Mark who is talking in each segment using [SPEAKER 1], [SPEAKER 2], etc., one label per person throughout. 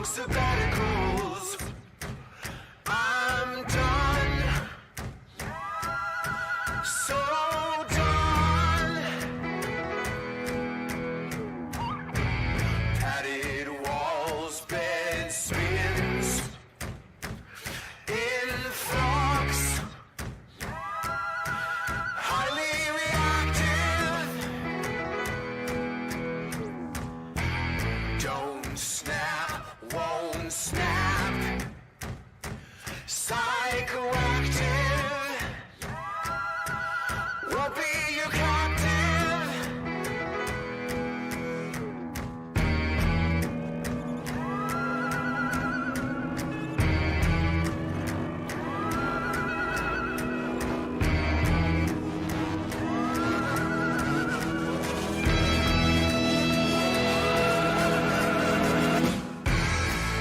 [SPEAKER 1] prolonged sabbaticals. I'm done, so done. Padded walls, bed spins, in flux, highly reactive. Don't snap, won't snap. Psychoactive, won't be your captive.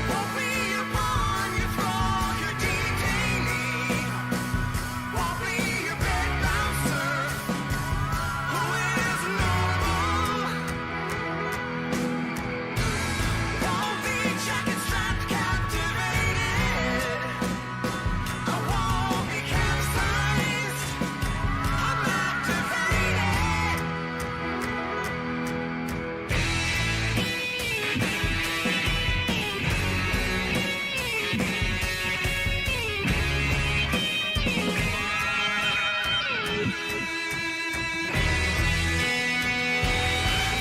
[SPEAKER 1] Won't be upon your floor, your detainee. Won't be your bed bouncer, who is normal. Won't be jacket strapped, captivated. I won't be capsized, I'm activated.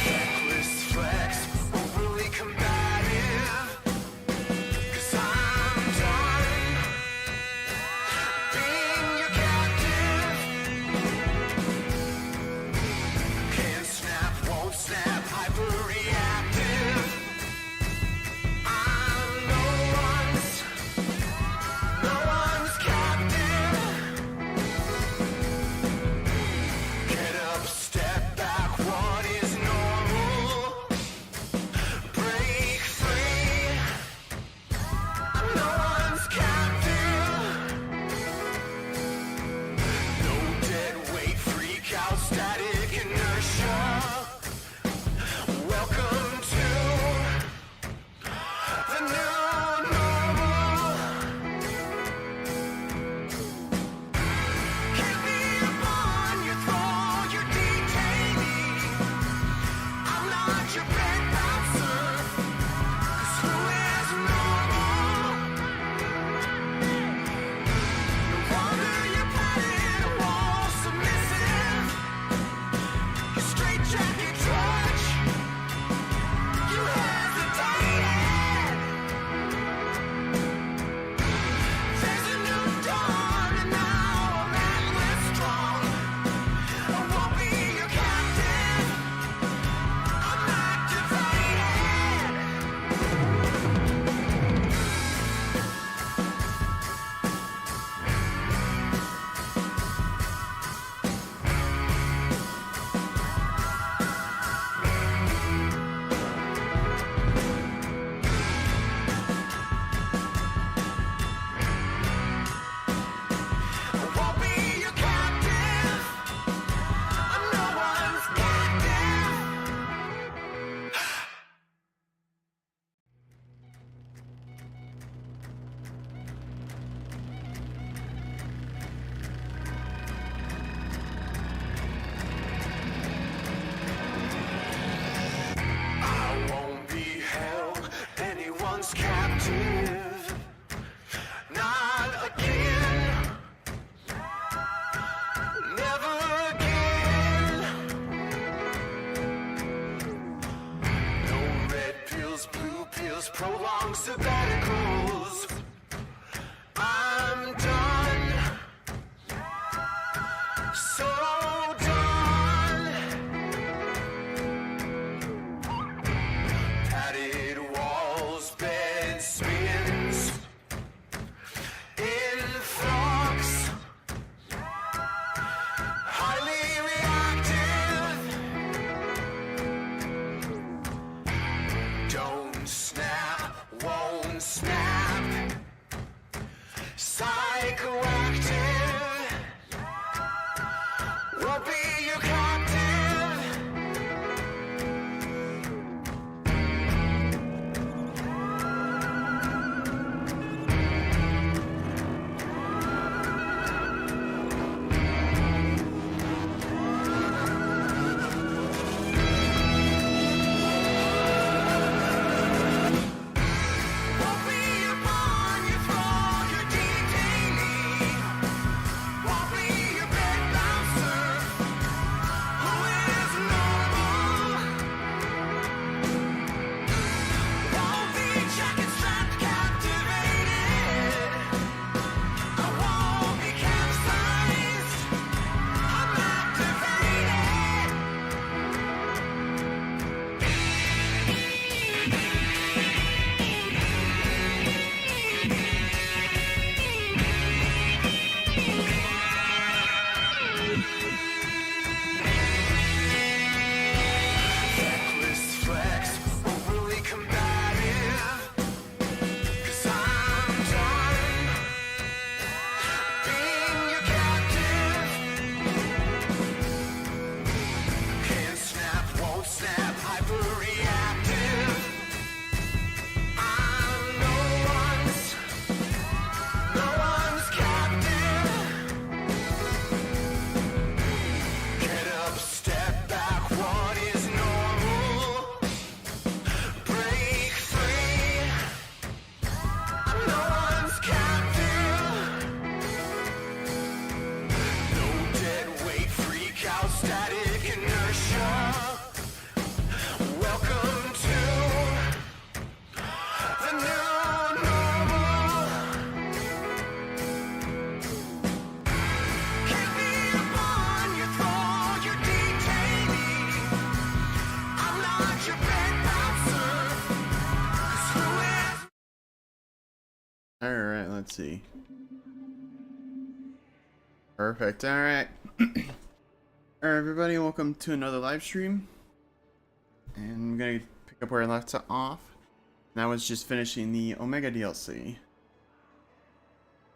[SPEAKER 1] Reckless flex, overly combative, 'cause I'm done being your captive. Can't snap, won't snap, hyperreactive. I'm no one's captive. Get up, step back, what is normal? Break free, I'm no one's captive. No dead weight, freak out, static inertia. Welcome to the new normal. Can't be upon your throne, your detainee. I'm not your bed bouncer, 'cause who is normal? No wonder you're padded wall submissive. You straight jacket trudge, you hesitated. There's a new dawn and now I'm endless strong. I won't be your captive, I'm activated. I won't be your captive, I'm no one's captive. I won't be held anyone's captive, not again, never again. No red pills, blue pills, prolonged sabbaticals. I'm done, so done. Padded walls, bed spins, in flux, highly reactive. Don't snap, won't
[SPEAKER 2] Alright, let's see. Perfect, alright. Alright, everybody, welcome to another live stream. And I'm gonna pick up where I left off. And I was just finishing the Omega DLC.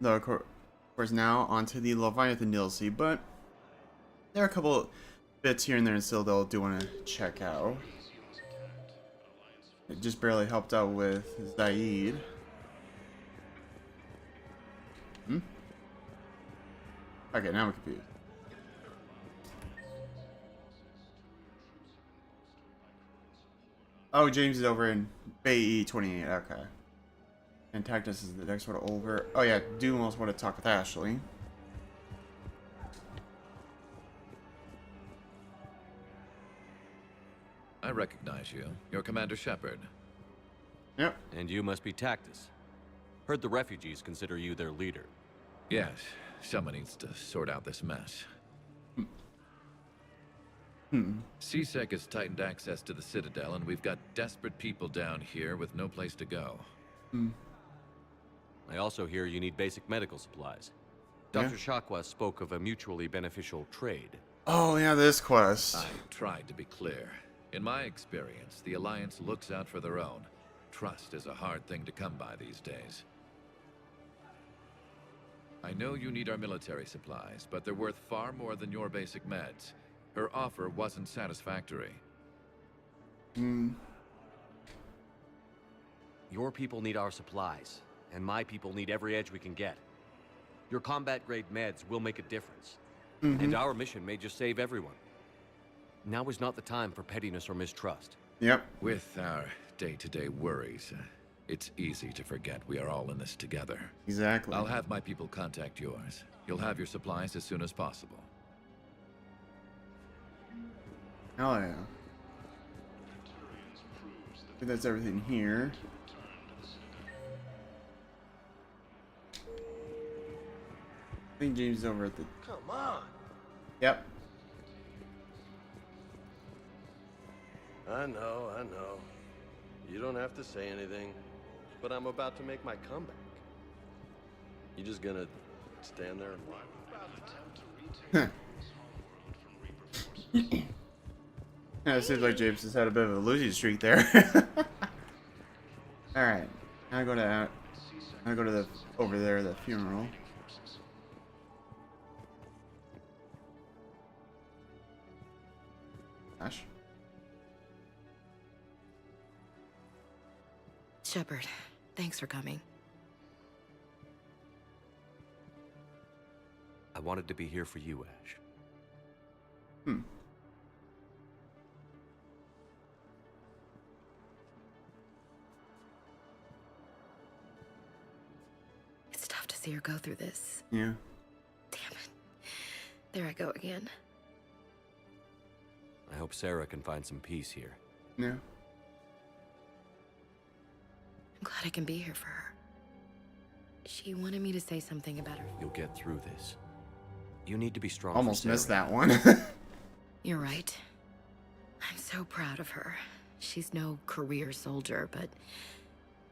[SPEAKER 2] Though, of course, now onto the Leviathan DLC, but there are a couple bits here and there still that I do want to check out. It just barely helped out with Zaid. Okay, now I'm confused. Oh, James is over in Bay E28, okay. And Tactus is the next one over. Oh yeah, do almost want to talk with Ashley.
[SPEAKER 3] I recognize you. You're Commander Shepard.
[SPEAKER 2] Yep.
[SPEAKER 4] And you must be Tactus. Heard the refugees consider you their leader.
[SPEAKER 3] Yes, someone needs to sort out this mess. CSEC has tightened access to the Citadel, and we've got desperate people down here with no place to go.
[SPEAKER 4] I also hear you need basic medical supplies.
[SPEAKER 2] Yeah.
[SPEAKER 4] Dr. Shakwa spoke of a mutually beneficial trade.
[SPEAKER 2] Oh yeah, this quest.
[SPEAKER 3] I tried to be clear. In my experience, the Alliance looks out for their own. Trust is a hard thing to come by these days. I know you need our military supplies, but they're worth far more than your basic meds. Her offer wasn't satisfactory.
[SPEAKER 4] Your people need our supplies, and my people need every edge we can get. Your combat-grade meds will make a difference. And our mission may just save everyone. Now is not the time for pettiness or mistrust.
[SPEAKER 2] Yep.
[SPEAKER 3] With our day-to-day worries, it's easy to forget we are all in this together.
[SPEAKER 2] Exactly.
[SPEAKER 3] I'll have my people contact yours. You'll have your supplies as soon as possible.
[SPEAKER 2] Hell yeah. I think that's everything here. I think James is over at the...
[SPEAKER 1] Come on.
[SPEAKER 2] Yep.
[SPEAKER 5] I know. You don't have to say anything, but I'm about to make my comeback. You just gonna stand there and watch?
[SPEAKER 2] Yeah, it seems like James has had a bit of a losing streak there. Alright. I go to the over there, the funeral. Ash?
[SPEAKER 6] Shepard, thanks for coming.
[SPEAKER 4] I wanted to be here for you, Ash.
[SPEAKER 6] It's tough to see her go through this.
[SPEAKER 2] Yeah.
[SPEAKER 6] Damn it. There I go again.
[SPEAKER 4] I hope Sarah can find some peace here.
[SPEAKER 2] Yeah.
[SPEAKER 6] I'm glad I can be here for her. She wanted me to say something about her.
[SPEAKER 4] You'll get through this. You need to be strong.
[SPEAKER 2] Almost
[SPEAKER 4] for
[SPEAKER 2] missed
[SPEAKER 4] Sarah.
[SPEAKER 2] that one.
[SPEAKER 6] You're right. I'm so proud of her. She's no career soldier, but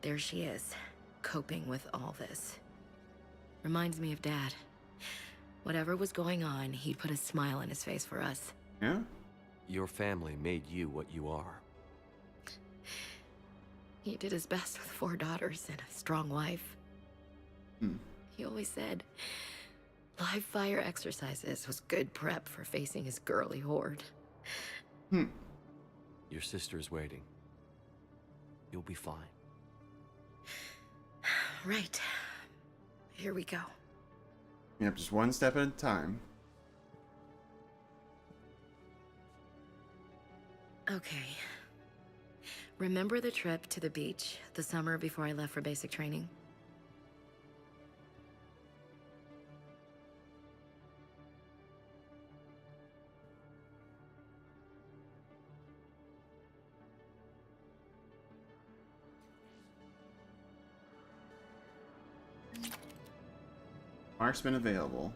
[SPEAKER 6] there she is, coping with all this. Reminds me of Dad. Whatever was going on, he'd put a smile on his face for us.
[SPEAKER 2] Yeah?
[SPEAKER 4] Your family made you what you are.
[SPEAKER 6] He did his best with 4 daughters and a strong wife. He always said live fire exercises was good prep for facing his girly horde.
[SPEAKER 4] Your sister's waiting. You'll be fine.
[SPEAKER 6] Right. Here we go.
[SPEAKER 2] Yep, just one step at a time.
[SPEAKER 6] Okay. Remember the trip to the beach the summer before I left for basic training?
[SPEAKER 2] Marksman available.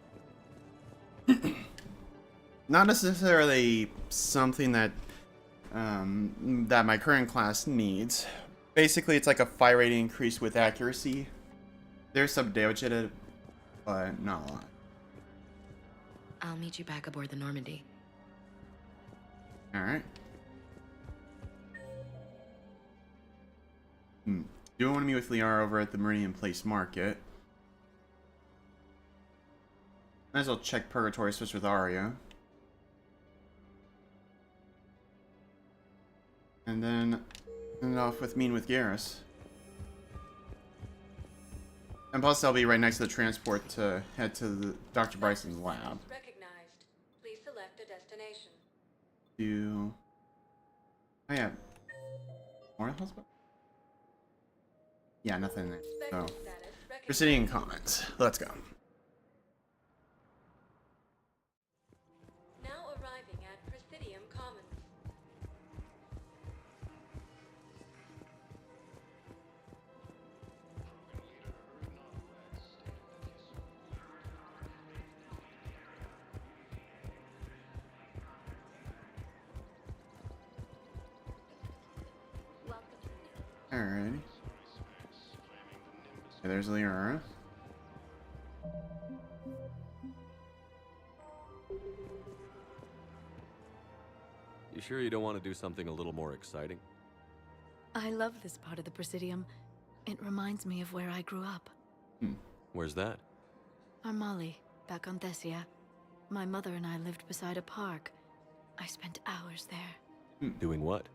[SPEAKER 2] Not necessarily something that that my current class needs. Basically, it's like a fire rate increase with accuracy. There's some damage in it, but not a lot.
[SPEAKER 6] I'll meet you back aboard the Normandy.
[SPEAKER 2] Alright. Do want to meet with Liara over at the Meridian Place Market. Might as well check Purgatory, switch with Arya. And then end it off with meeting with Garrus. And plus I'll be right next to the transport to head to the Dr. Bryson's lab.
[SPEAKER 7] Recognized. Please select a destination.
[SPEAKER 2] Oh yeah. Memorial Hospital? Yeah, nothing there. So,
[SPEAKER 7] Spectre status recognized.
[SPEAKER 2] Presidium comments. Let's go.
[SPEAKER 7] Now arriving at Presidium Commons.
[SPEAKER 2] Alrighty. Okay, there's Liara.
[SPEAKER 4] You sure you don't want to do something a little more exciting?
[SPEAKER 8] I love this part of the Presidium. It reminds me of where I grew up.
[SPEAKER 4] Where's that?
[SPEAKER 8] Armali, back on Thessia. My mother and I lived beside a park. I spent hours there.
[SPEAKER 4] Doing what?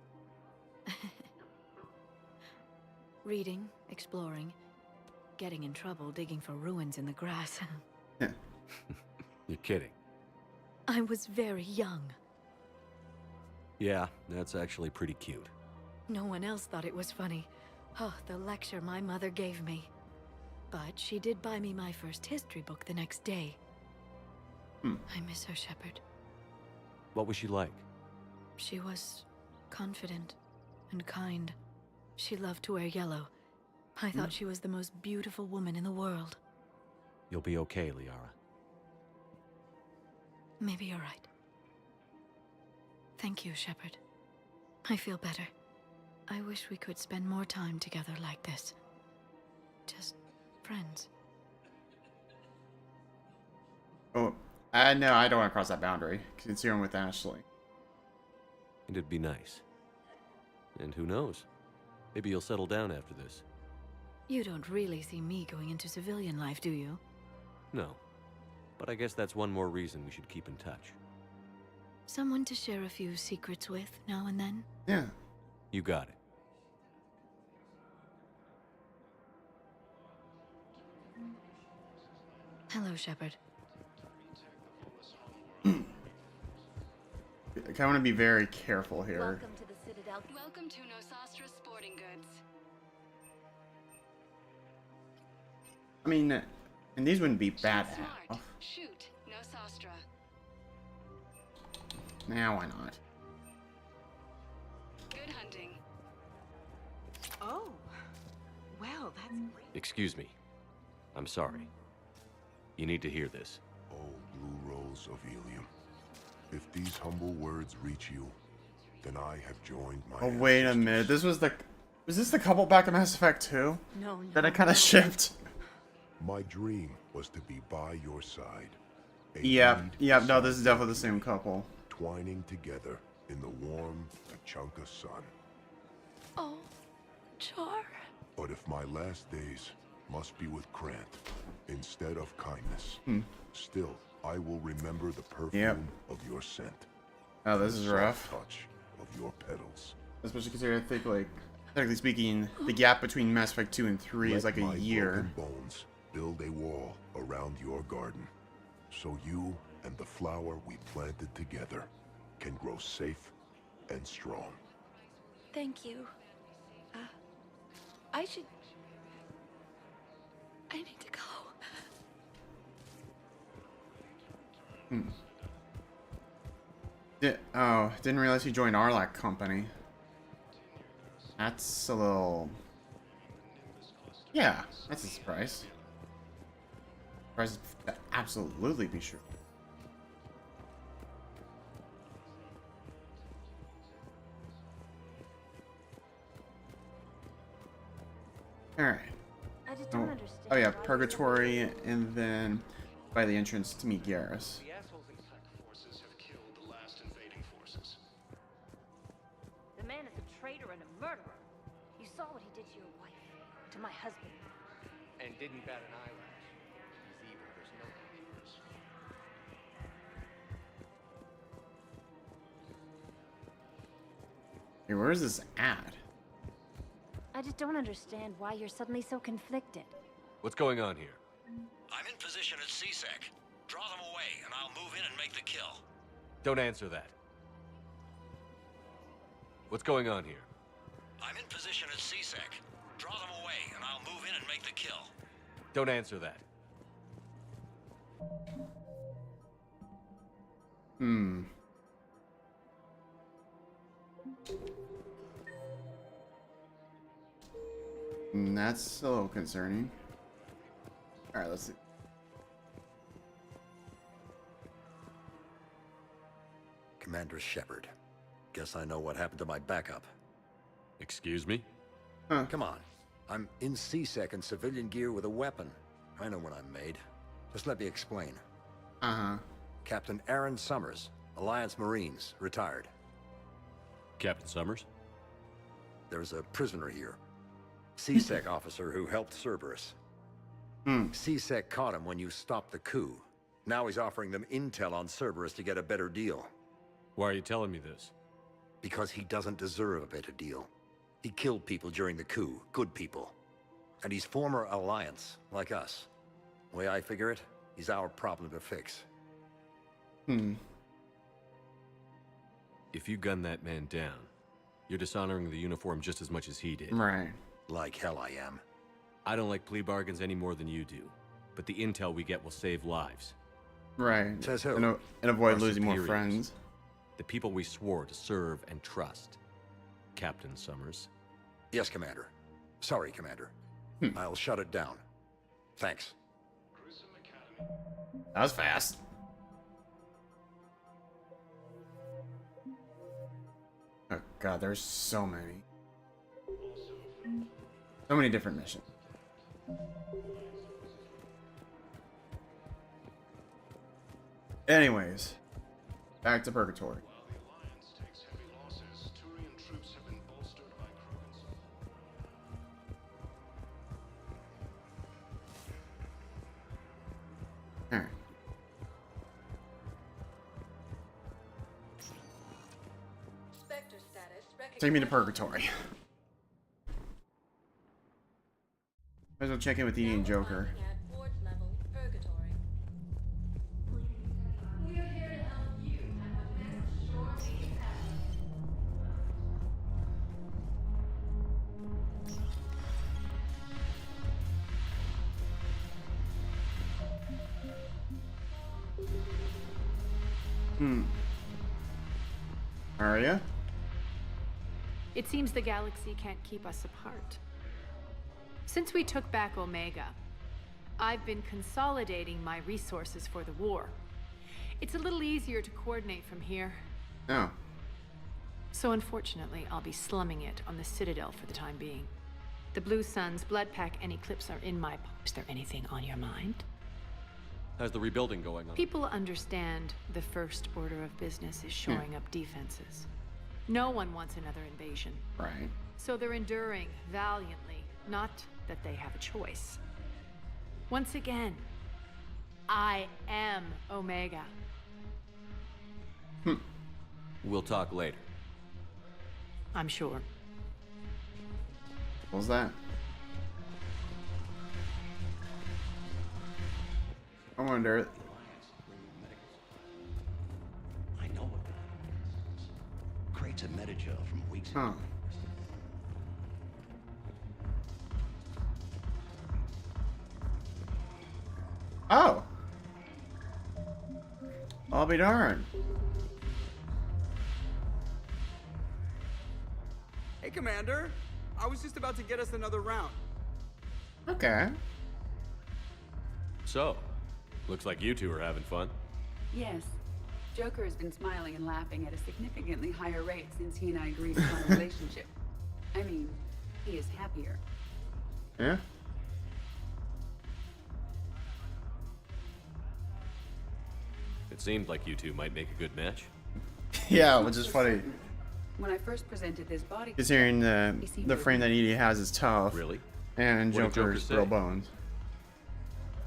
[SPEAKER 8] Reading, exploring, getting in trouble digging for ruins in the grass.
[SPEAKER 4] You're kidding.
[SPEAKER 8] I was very young.
[SPEAKER 4] Yeah, that's actually pretty cute.
[SPEAKER 8] No one else thought it was funny. Oh, the lecture my mother gave me. But she did buy me my first history book the next day. I miss her, Shepard.
[SPEAKER 4] What was she like?
[SPEAKER 8] She was confident and kind. She loved to wear yellow. I thought she was the most beautiful woman in the world.
[SPEAKER 4] You'll be okay, Liara.
[SPEAKER 8] Maybe you're right. Thank you, Shepard. I feel better. I wish we could spend more time together like this. Just friends.
[SPEAKER 2] Oh, no, I don't want to cross that boundary. Considering with Ashley.
[SPEAKER 4] And it'd be nice. And who knows? Maybe you'll settle down after this.
[SPEAKER 8] You don't really see me going into civilian life, do you?
[SPEAKER 4] No. But I guess that's one more reason we should keep in touch.
[SPEAKER 8] Someone to share a few secrets with now and then?
[SPEAKER 2] Yeah.
[SPEAKER 4] You got it.
[SPEAKER 8] Hello, Shepard.
[SPEAKER 2] I want to be very careful here.
[SPEAKER 7] Welcome to the Citadel.
[SPEAKER 9] Welcome to Nosastra Sporting Goods.
[SPEAKER 2] I mean, and these wouldn't be bad to
[SPEAKER 9] Smart.
[SPEAKER 2] have.
[SPEAKER 9] Shoot, Nosastra.
[SPEAKER 2] Nah, why not?
[SPEAKER 9] Good hunting.
[SPEAKER 10] Oh, well, that's great.
[SPEAKER 4] Excuse me. I'm sorry. You need to hear this.
[SPEAKER 11] Oh, blue rose of Ilium. If these humble words reach you, then I have joined my
[SPEAKER 2] Oh, wait a minute. This was the... Was this the couple back in Mass Effect 2?
[SPEAKER 10] No,
[SPEAKER 2] That I kind of shipped?
[SPEAKER 11] My dream was to be by your side. A
[SPEAKER 2] Yeah,
[SPEAKER 11] reed
[SPEAKER 2] yeah, no,
[SPEAKER 11] beside
[SPEAKER 2] this is definitely the same couple.
[SPEAKER 11] twining together in the warm Tachanka sun.
[SPEAKER 8] Oh, Char.
[SPEAKER 11] But if my last days must be with Krant instead of kindness, still I will remember the perfume of your scent.
[SPEAKER 2] Oh, this is
[SPEAKER 11] the
[SPEAKER 2] rough.
[SPEAKER 11] soft touch of your petals.
[SPEAKER 2] Especially considering I think, like, technically speaking, the gap between Mass Effect 2 and 3 is
[SPEAKER 11] Let
[SPEAKER 2] like
[SPEAKER 11] my
[SPEAKER 2] a year.
[SPEAKER 11] broken bones build a wall around your garden, so you and the flower we planted together can grow safe and strong.
[SPEAKER 10] Thank you. I need to go.
[SPEAKER 2] Didn't realize you joined Arlac Company. That's a little... Yeah, that's a surprise. Surprise to absolutely be sure. Alright.
[SPEAKER 7] I've
[SPEAKER 12] just
[SPEAKER 2] Oh,
[SPEAKER 12] don't understand.
[SPEAKER 2] oh yeah,
[SPEAKER 12] why you're
[SPEAKER 2] Purgatory, and then by the entrance to meet Garrus.
[SPEAKER 13] The assholes in tech forces have killed the last invading forces.
[SPEAKER 12] The man is a traitor and a murderer. You saw what he did to your wife, to my husband.
[SPEAKER 13] And didn't bat an eyelash. He's evil, there's no computers.
[SPEAKER 2] Hey, where is this at?
[SPEAKER 12] I just don't understand why you're suddenly so conflicted.
[SPEAKER 4] What's going on here?
[SPEAKER 14] I'm in position at CSEC. Draw them away, and I'll move in and make the kill.
[SPEAKER 4] Don't answer that. What's going on here?
[SPEAKER 14] I'm in position at CSEC. Draw them away, and I'll move in and make the kill.
[SPEAKER 4] Don't answer that.
[SPEAKER 2] That's a little concerning. Alright, let's see.
[SPEAKER 5] Commander Shepard. Guess I know what happened to my backup.
[SPEAKER 4] Excuse me?
[SPEAKER 5] Come on. I'm in CSEC in civilian gear with a weapon. I know what I'm made. Just let me explain. Captain Aaron Summers, Alliance Marines, retired.
[SPEAKER 4] Captain Summers?
[SPEAKER 5] There's a prisoner here. CSEC officer who helped Cerberus. CSEC caught him when you stopped the coup. Now he's offering them intel on Cerberus to get a better deal.
[SPEAKER 4] Why are you telling me this?
[SPEAKER 5] Because he doesn't deserve a better deal. He killed people during the coup, good people. And he's former Alliance, like us. The way I figure it, he's our problem to fix.
[SPEAKER 4] If you gun that man down, you're dishonoring the uniform just as much as he did.
[SPEAKER 2] Right.
[SPEAKER 5] Like hell I am.
[SPEAKER 4] I don't like plea bargains any more than you do, but the intel we get will save lives.
[SPEAKER 2] Right.
[SPEAKER 5] Says who?
[SPEAKER 2] And avoid
[SPEAKER 4] Our
[SPEAKER 2] losing more
[SPEAKER 4] superiors.
[SPEAKER 2] friends.
[SPEAKER 4] The people we swore to serve and trust. Captain Summers.
[SPEAKER 5] Yes, Commander. Sorry, Commander. I'll shut it down. Thanks.
[SPEAKER 2] That was fast. Oh god, there's so many. So many different missions. Anyways, back to Purgatory.
[SPEAKER 13] While the Alliance takes heavy losses, Turian troops have been bolstered by Krogans.
[SPEAKER 2] Alright.
[SPEAKER 7] Spectre status recognized.
[SPEAKER 2] Take me to Purgatory. Might as well check in with Edie and Joker.
[SPEAKER 7] Arriving at Ward level, Purgatory. We are here to help you at what this surely has.
[SPEAKER 2] Arya?
[SPEAKER 15] It seems the galaxy can't keep us apart. Since we took back Omega, I've been consolidating my resources for the war. It's a little easier to coordinate from here.
[SPEAKER 2] Oh.
[SPEAKER 15] So unfortunately, I'll be slumming it on the Citadel for the time being. The Blue Suns, Bloodpack, and Eclipse are in my... Is there anything on your mind?
[SPEAKER 4] How's the rebuilding going on?
[SPEAKER 15] People understand the first order of business is shoring up defenses. No one wants another invasion.
[SPEAKER 2] Right.
[SPEAKER 15] So they're enduring valiantly, not that they have a choice. Once again, I am Omega.
[SPEAKER 4] We'll talk later.
[SPEAKER 15] I'm sure.
[SPEAKER 2] What was that? I wonder.
[SPEAKER 14] I know of them. Crates of metagel from weeks ago.
[SPEAKER 2] Huh. Oh. I'll be darned.
[SPEAKER 16] Hey, Commander. I was just about to get us another round.
[SPEAKER 2] Okay.
[SPEAKER 4] So, looks like you two are having fun.
[SPEAKER 10] Yes. Joker has been smiling and laughing at a significantly higher rate since he and I agreed upon a relationship. I mean, he is happier.
[SPEAKER 2] Yeah?
[SPEAKER 4] It seemed like you two might make a good match.
[SPEAKER 2] Yeah, which is funny.
[SPEAKER 10] When I first presented this body,
[SPEAKER 2] Considering the frame that Edie has is tough.
[SPEAKER 4] Really?
[SPEAKER 2] And
[SPEAKER 4] What did Joker
[SPEAKER 2] Joker's
[SPEAKER 4] say?
[SPEAKER 2] real bones.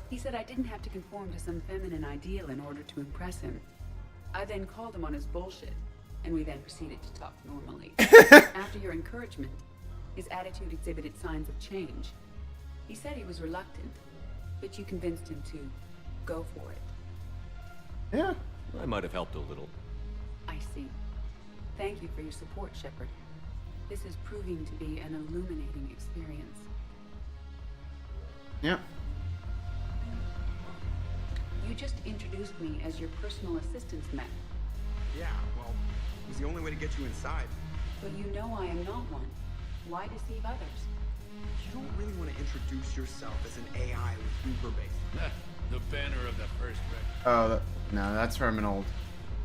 [SPEAKER 10] he said I didn't have to conform to some feminine ideal in order to impress him. I then called him on his bullshit, and we then proceeded to talk normally. After your encouragement, his attitude exhibited signs of change. He said he was reluctant, but you convinced him to go for it.
[SPEAKER 2] Yeah.
[SPEAKER 4] I might have helped a little.
[SPEAKER 10] I see. Thank you for your support, Shepard. This is proving to be an illuminating experience.
[SPEAKER 2] Yeah.
[SPEAKER 10] You just introduced me as your personal assistance man.
[SPEAKER 16] Yeah, well, it was the only way to get you inside.
[SPEAKER 10] But you know I am not one. Why deceive others?
[SPEAKER 16] You don't really want to introduce yourself as an AI with Uber base.
[SPEAKER 13] The banner of the first record.
[SPEAKER 2] Oh, no, that's from an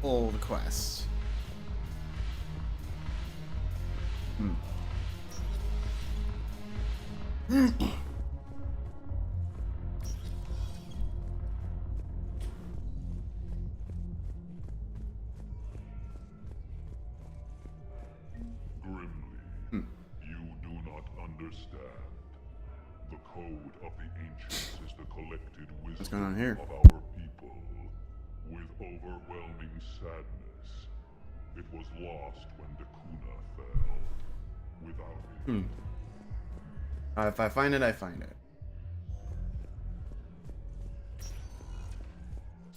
[SPEAKER 2] old quest.
[SPEAKER 11] Grimly, you do not understand. The code of the ancients is the collected
[SPEAKER 2] What's going on
[SPEAKER 11] wisdom
[SPEAKER 2] here?
[SPEAKER 11] of our people. With overwhelming sadness, it was lost when Dakuna fell. Without it,
[SPEAKER 2] If I find it, I find it.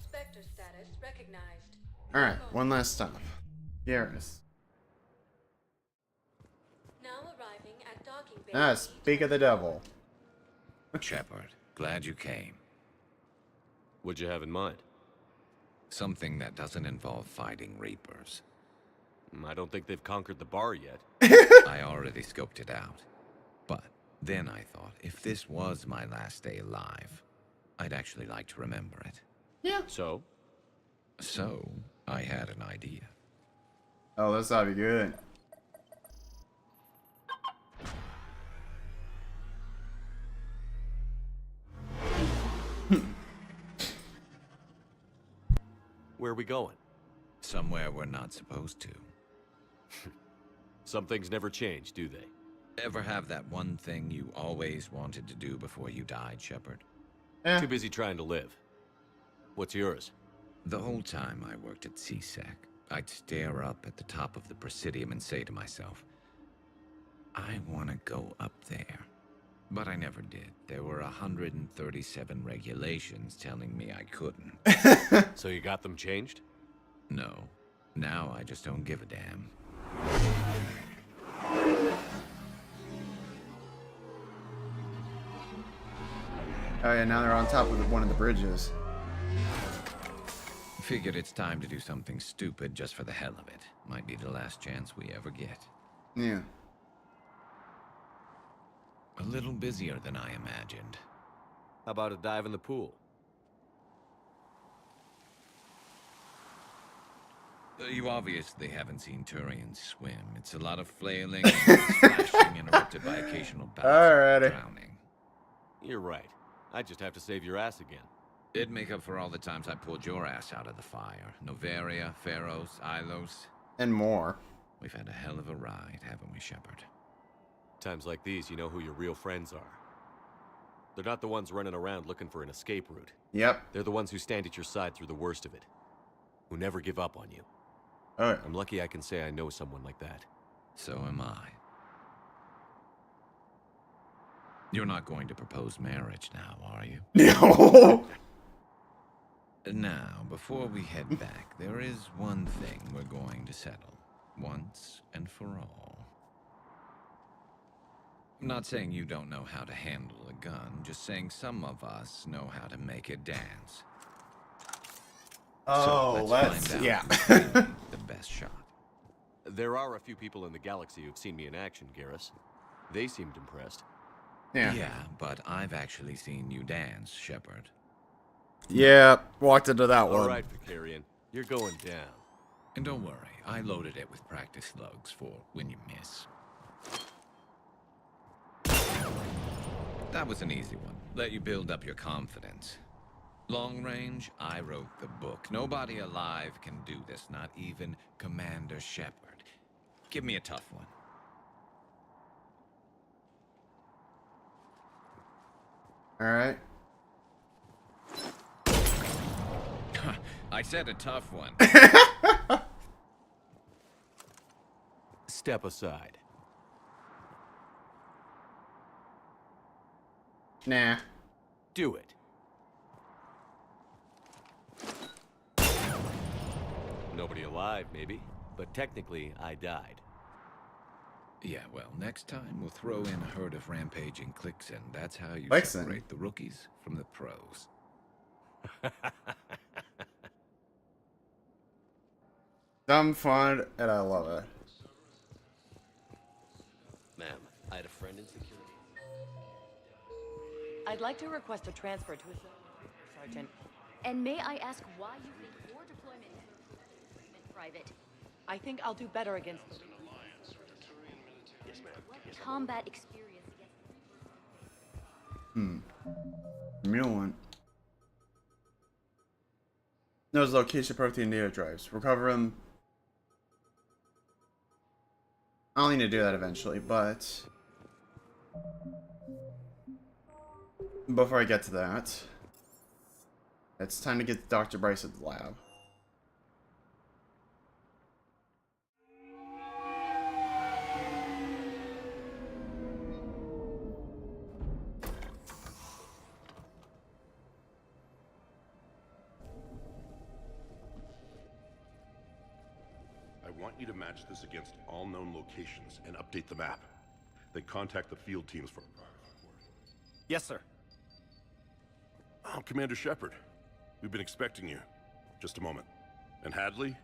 [SPEAKER 8] Spectre status recognized.
[SPEAKER 2] Alright, one last stop. Garrus.
[SPEAKER 8] Now arriving at docking bay.
[SPEAKER 2] Ah, speak of the devil.
[SPEAKER 3] Shepard, glad you came.
[SPEAKER 4] What'd you have in mind?
[SPEAKER 3] Something that doesn't involve fighting Reapers.
[SPEAKER 4] I don't think they've conquered the bar yet.
[SPEAKER 3] I already scoped it out. But then I thought, if this was my last day alive, I'd actually like to remember it.
[SPEAKER 2] Yeah.
[SPEAKER 4] So?
[SPEAKER 3] So, I had an idea.
[SPEAKER 2] Oh, this ought to be good.
[SPEAKER 4] Where are we going?
[SPEAKER 3] Somewhere we're not supposed to.
[SPEAKER 4] Some things never change, do they?
[SPEAKER 3] Ever have that one thing you always wanted to do before you died, Shepard?
[SPEAKER 4] Too busy trying to live. What's yours?
[SPEAKER 3] The whole time I worked at CSEC, I'd stare up at the top of the Presidium and say to myself, I want to go up there. But I never did. There were 137 regulations telling me I couldn't.
[SPEAKER 4] So you got them changed?
[SPEAKER 3] No. Now I just don't give a damn.
[SPEAKER 2] Oh yeah, now they're on top of one of the bridges.
[SPEAKER 3] Figured it's time to do something stupid just for the hell of it. Might be the last chance we ever get.
[SPEAKER 2] Yeah.
[SPEAKER 3] A little busier than I imagined.
[SPEAKER 4] How about a dive in the pool?
[SPEAKER 3] You obviously haven't seen Turians swim. It's a lot of flailing and splashing interrupted by occasional bouts
[SPEAKER 2] Alrighty.
[SPEAKER 3] of drowning.
[SPEAKER 4] You're right. I just have to save your ass again.
[SPEAKER 3] It'd make up for all the times I pulled your ass out of the fire. Noveria, Pharos, Ilos.
[SPEAKER 2] And more.
[SPEAKER 3] We've had a hell of a ride, haven't we, Shepard?
[SPEAKER 4] Times like these, you know who your real friends are. They're not the ones running around looking for an escape route.
[SPEAKER 2] Yep.
[SPEAKER 4] They're the ones who stand at your side through the worst of it. Who never give up on you.
[SPEAKER 2] Oh, yeah.
[SPEAKER 4] I'm lucky I can say I know someone like that.
[SPEAKER 3] So am I. You're not going to propose marriage now, are you?
[SPEAKER 2] No.
[SPEAKER 3] Now, before we head back, there is one thing we're going to settle. Once and for all. I'm not saying you don't know how to handle a gun, just saying some of us know how to make it dance.
[SPEAKER 2] Oh,
[SPEAKER 3] so let's find out who's really the best shot.
[SPEAKER 4] There are a few people in the galaxy who've seen me in action, Garrus. They seemed impressed.
[SPEAKER 3] Yeah, but I've actually seen you dance, Shepard.
[SPEAKER 2] Yeah, walked into that one.
[SPEAKER 4] All right, Vicarian, you're going down.
[SPEAKER 3] And don't worry, I loaded it with practice slugs for when you miss. That was an easy one. Let you build up your confidence. Long range, I wrote the book. Nobody alive can do this, not even Commander Shepard. Give me a tough one.
[SPEAKER 2] Alright.
[SPEAKER 3] I said a tough one.
[SPEAKER 4] Step aside.
[SPEAKER 2] Nah.
[SPEAKER 4] Do it. Nobody alive, maybe. But technically, I died.
[SPEAKER 3] Yeah, well, next time we'll throw in a herd of rampaging clicks, and that's how you
[SPEAKER 2] Bryson.
[SPEAKER 3] separate the rookies from the pros.
[SPEAKER 2] Dumb fun, and I love it.
[SPEAKER 4] Ma'am, I had a friend in security.
[SPEAKER 12] I'd like to request a transfer to a sergeant. And may I ask why you think your deployment is private? I think I'll do better against the combat experience against
[SPEAKER 2] Mule one. Knows location protein data drives. Recover them. I'll need to do that eventually, but before I get to that, it's time to get to Dr. Bryson's lab.
[SPEAKER 11] I want you to match this against all known locations and update the map. Then contact the field teams for...
[SPEAKER 5] Yes, sir.
[SPEAKER 11] Oh, Commander Shepard. We've been expecting you. Just a moment. And Hadley?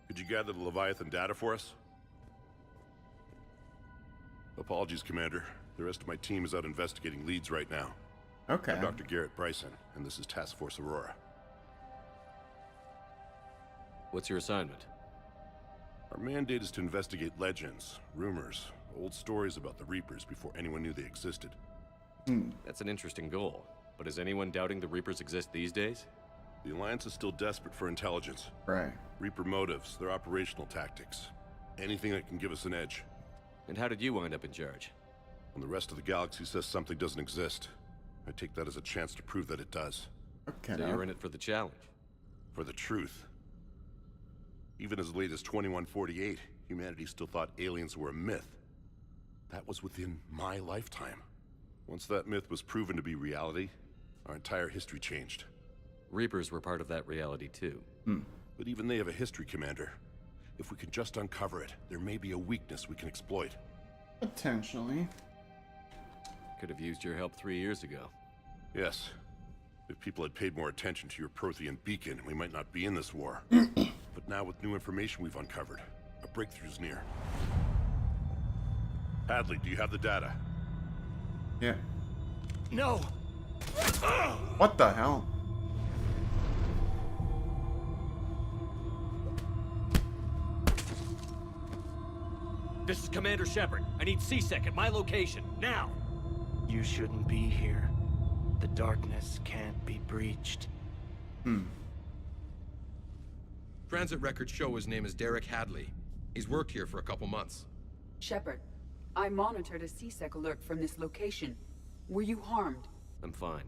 [SPEAKER 11] Could you gather the Leviathan data for us? Apologies, Commander. The rest of my team is out investigating leads right now.
[SPEAKER 2] Okay.
[SPEAKER 11] I'm Dr. Garrett Bryson, and this is Task Force Aurora.
[SPEAKER 4] What's your assignment?
[SPEAKER 11] Our mandate is to investigate legends, rumors, old stories about the Reapers before anyone knew they existed.
[SPEAKER 4] That's an interesting goal. But is anyone doubting the Reapers exist these days?
[SPEAKER 11] The Alliance is still desperate for intelligence.
[SPEAKER 2] Right.
[SPEAKER 11] Reaper motives, their operational tactics. Anything that can give us an edge.
[SPEAKER 4] And how did you wind up in charge?
[SPEAKER 11] When the rest of the galaxy says something doesn't exist, I take that as a chance to prove that it does.
[SPEAKER 2] Okay.
[SPEAKER 4] So you're in it for the challenge?
[SPEAKER 11] For the truth. Even as late as 2148, humanity still thought aliens were a myth. That was within my lifetime. Once that myth was proven to be reality, our entire history changed.
[SPEAKER 4] Reapers were part of that reality too.
[SPEAKER 11] But even they have a history, Commander. If we can just uncover it, there may be a weakness we can exploit.
[SPEAKER 2] Potentially.
[SPEAKER 4] Could have used your help 3 years ago.
[SPEAKER 11] Yes. If people had paid more attention to your Prothean beacon, we might not be in this war. But now with new information we've uncovered, a breakthrough's near. Hadley, do you have the data?
[SPEAKER 2] Yeah.
[SPEAKER 1] No!
[SPEAKER 2] What the hell?
[SPEAKER 4] This is Commander Shepard. I need C-Sec at my location, now!
[SPEAKER 1] You shouldn't be here. The darkness can't be breached.
[SPEAKER 17] Transit records show his name is Derek Hadley. He's worked here for a couple months.
[SPEAKER 10] Shepard, I monitored a C-Sec alert from this location. Were you harmed?
[SPEAKER 4] I'm fine.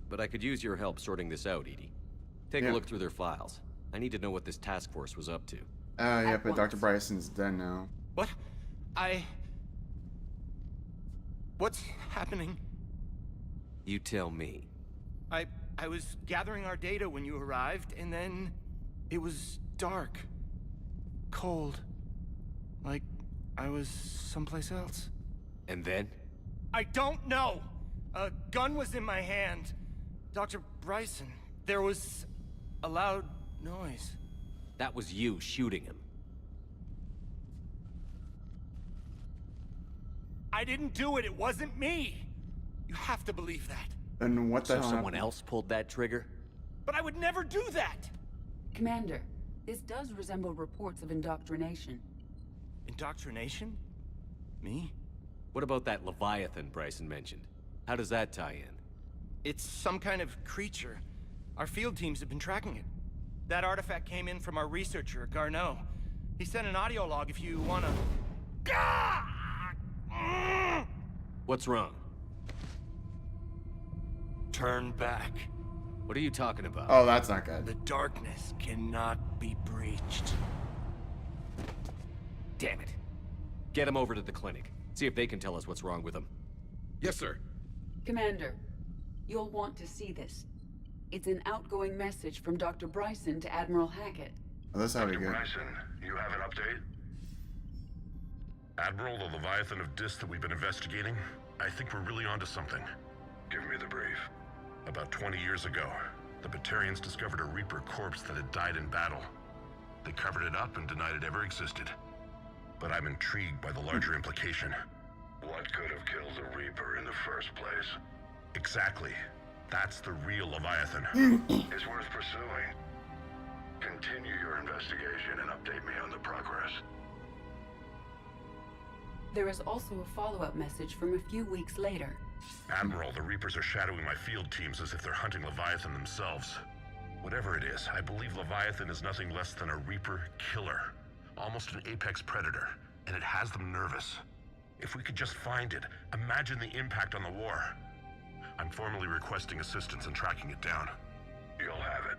[SPEAKER 4] But I could use your help sorting this out, Edie. Take a look through their files. I need to know what this task force was up to.
[SPEAKER 2] Yeah, but Dr. Bryson's dead now.
[SPEAKER 1] What? What's happening?
[SPEAKER 4] You tell me.
[SPEAKER 1] I was gathering our data when you arrived, and then it was dark. Cold. Like I was someplace else.
[SPEAKER 4] And then?
[SPEAKER 1] I don't know! A gun was in my hand. Dr. Bryson, there was a loud noise.
[SPEAKER 4] That was you shooting him.
[SPEAKER 1] I didn't do it, it wasn't me! You have to believe that.
[SPEAKER 2] And what the
[SPEAKER 4] So
[SPEAKER 2] hell
[SPEAKER 4] someone
[SPEAKER 2] happened?
[SPEAKER 4] else pulled that trigger?
[SPEAKER 1] But I would never do that!
[SPEAKER 10] Commander, this does resemble reports of indoctrination.
[SPEAKER 1] Indoctrination? Me?
[SPEAKER 4] What about that Leviathan Bryson mentioned? How does that tie in?
[SPEAKER 1] It's some kind of creature.
[SPEAKER 18] Our field teams have been tracking it. That artifact came in from our researcher, Garneau. He sent an audio log if you wanna...
[SPEAKER 4] What's wrong?
[SPEAKER 18] Turn back.
[SPEAKER 4] What are you talking about?
[SPEAKER 2] Oh, that's not good.
[SPEAKER 18] The darkness cannot be breached.
[SPEAKER 4] Damn it. Get him over to the clinic. See if they can tell us what's wrong with him.
[SPEAKER 17] Yes, sir.
[SPEAKER 10] Commander, you'll want to see this. It's an outgoing message from Dr. Bryson to Admiral Hackett.
[SPEAKER 2] Oh, that's how we go.
[SPEAKER 13] Bryson, you have an update?
[SPEAKER 11] Admiral, the Leviathan of Dis that we've been investigating, I think we're really onto something.
[SPEAKER 13] Give me the brief.
[SPEAKER 11] About 20 years ago, the Batarians discovered a Reaper corpse that had died in battle. They covered it up and denied it ever existed. But I'm intrigued by the larger implication.
[SPEAKER 13] What could have killed the Reaper in the first place?
[SPEAKER 11] Exactly. That's the real Leviathan.
[SPEAKER 13] It's worth pursuing. Continue your investigation and update me on the progress.
[SPEAKER 10] There is also a follow-up message from a few weeks later.
[SPEAKER 11] Admiral, the Reapers are shadowing my field teams as if they're hunting Leviathan themselves. Whatever it is, I believe Leviathan is nothing less than a Reaper killer. Almost an apex predator, and it has them nervous. If we could just find it, imagine the impact on the war. I'm formally requesting assistance in tracking it down.
[SPEAKER 13] You'll have it.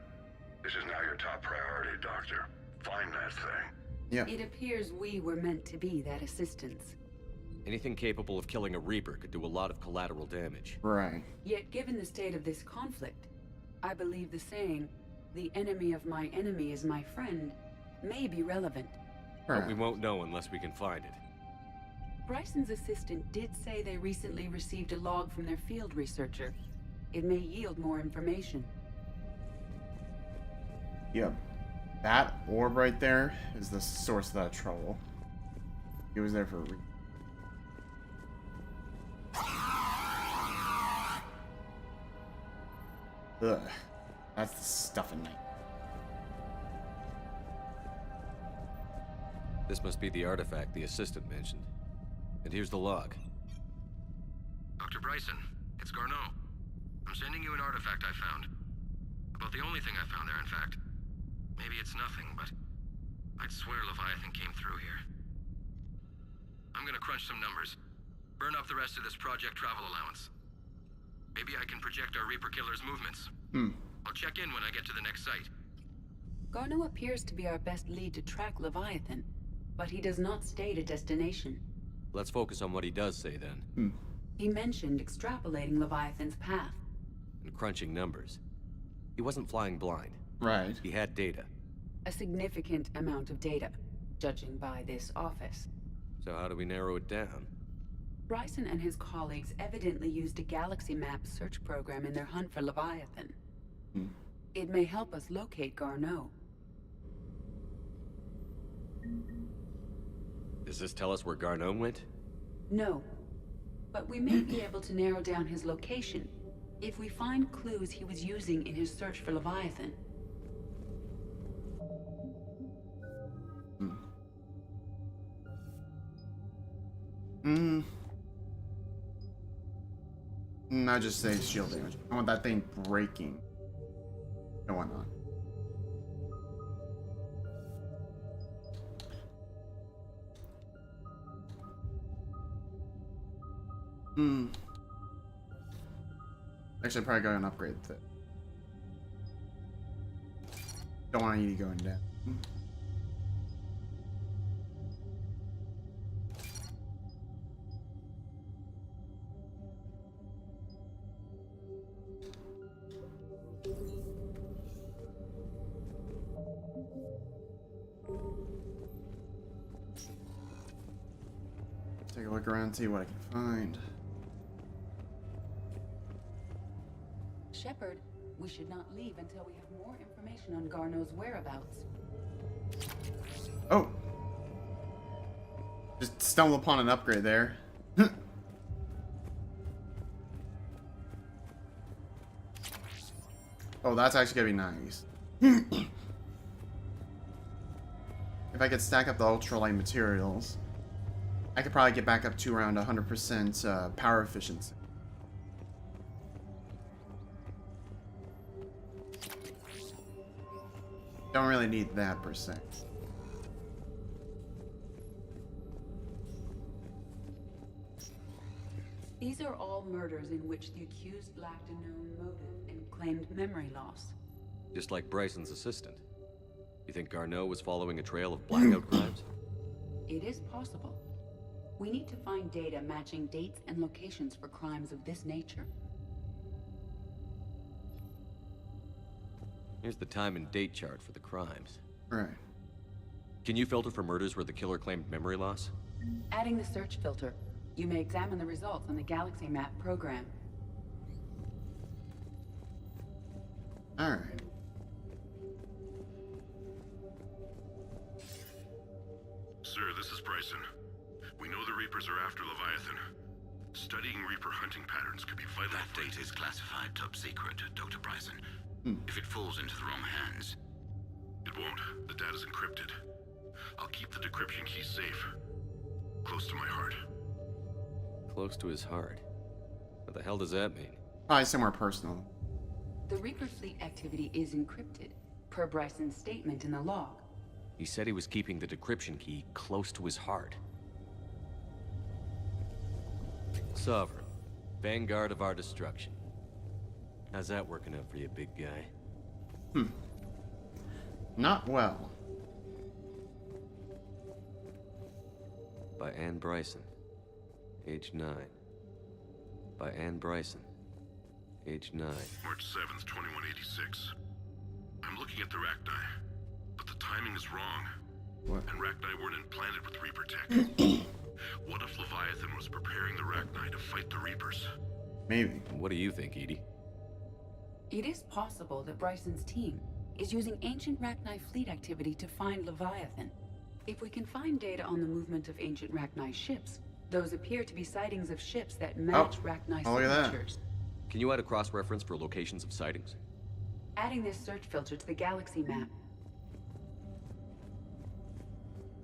[SPEAKER 13] This is now your top priority, Doctor. Find that thing.
[SPEAKER 2] Yeah.
[SPEAKER 10] It appears we were meant to be that assistance.
[SPEAKER 4] Anything capable of killing a Reaper could do a lot of collateral damage.
[SPEAKER 2] Right.
[SPEAKER 10] Yet given the state of this conflict, I believe the saying, "The enemy of my enemy is my friend," may be relevant.
[SPEAKER 4] But we won't know unless we can find it.
[SPEAKER 10] Bryson's assistant did say they recently received a log from their field researcher. It may yield more information.
[SPEAKER 2] Yep. That orb right there is the source of that trouble. He was there for a reason. Ugh. That's the stuff in me.
[SPEAKER 4] This must be the artifact the assistant mentioned. And here's the log.
[SPEAKER 17] Dr. Bryson, it's Garneau. I'm sending you an artifact I found. About the only thing I found there, in fact. Maybe it's nothing, but I'd swear Leviathan came through here. I'm gonna crunch some numbers. Burn up the rest of this project travel allowance. Maybe I can project our Reaper killer's movements. I'll check in when I get to the next site.
[SPEAKER 10] Garneau appears to be our best lead to track Leviathan, but he does not state a destination.
[SPEAKER 4] Let's focus on what he does say then.
[SPEAKER 10] He mentioned extrapolating Leviathan's path.
[SPEAKER 4] And crunching numbers. He wasn't flying blind.
[SPEAKER 2] Right.
[SPEAKER 4] He had data.
[SPEAKER 10] A significant amount of data, judging by this office.
[SPEAKER 4] So how do we narrow it down?
[SPEAKER 10] Bryson and his colleagues evidently used a galaxy map search program in their hunt for Leviathan. It may help us locate Garneau.
[SPEAKER 4] Does this tell us where Garneau went?
[SPEAKER 10] No, but we may be able to narrow down his location if we find clues he was using in his search for Leviathan.
[SPEAKER 2] I just say shield damage. I want that thing breaking. No, why not? Actually, probably go and upgrade that. Don't want you to go in down. Take a look around, see what I can find.
[SPEAKER 10] Shepard, we should not leave until we have more information on Garneau's whereabouts.
[SPEAKER 2] Oh! Just stumbled upon an upgrade there. Oh, that's actually gonna be nice. If I could stack up the ultralight materials, I could probably get back up to around 100% power efficiency. Don't really need that per se.
[SPEAKER 10] These are all murders in which the accused lacked a known motive and claimed memory loss.
[SPEAKER 4] Just like Bryson's assistant. You think Garneau was following a trail of blackout crimes?
[SPEAKER 10] It is possible. We need to find data matching dates and locations for crimes of this nature.
[SPEAKER 4] Here's the time and date chart for the crimes.
[SPEAKER 2] Right.
[SPEAKER 4] Can you filter for murders where the killer claimed memory loss?
[SPEAKER 10] Adding the search filter, you may examine the results on the Galaxy Map program.
[SPEAKER 2] Alright.
[SPEAKER 11] Sir, this is Bryson. We know the Reapers are after Leviathan. Studying Reaper hunting patterns could be vital.
[SPEAKER 19] That data is classified top secret, Dr. Bryson. If it falls into the wrong hands...
[SPEAKER 11] It won't. The data's encrypted. I'll keep the decryption key safe. Close to my heart.
[SPEAKER 4] Close to his heart. What the hell does that mean?
[SPEAKER 2] Probably somewhere personal.
[SPEAKER 10] The Reaper fleet activity is encrypted, per Bryson's statement in the log.
[SPEAKER 4] He said he was keeping the decryption key close to his heart. Sovereign, vanguard of our destruction. How's that working out for you, big guy?
[SPEAKER 2] Not well.
[SPEAKER 4] By Anne Bryson, age 9. By Anne Bryson, age 9.
[SPEAKER 11] March 7th, 2186. I'm looking at the Rachni, but the timing is wrong.
[SPEAKER 2] What?
[SPEAKER 11] And Rachni weren't implanted with Reaper tech. What if Leviathan was preparing the Rachni to fight the Reapers?
[SPEAKER 2] Maybe.
[SPEAKER 4] What do you think, Edie?
[SPEAKER 10] It is possible that Bryson's team is using ancient Rachni fleet activity to find Leviathan. If we can find data on the movement of ancient Rachni ships, those appear to be sightings of ships that match Rachni
[SPEAKER 2] look at that.
[SPEAKER 10] signatures.
[SPEAKER 4] Can you add a cross-reference for locations of sightings?
[SPEAKER 10] Adding this search filter to the Galaxy Map.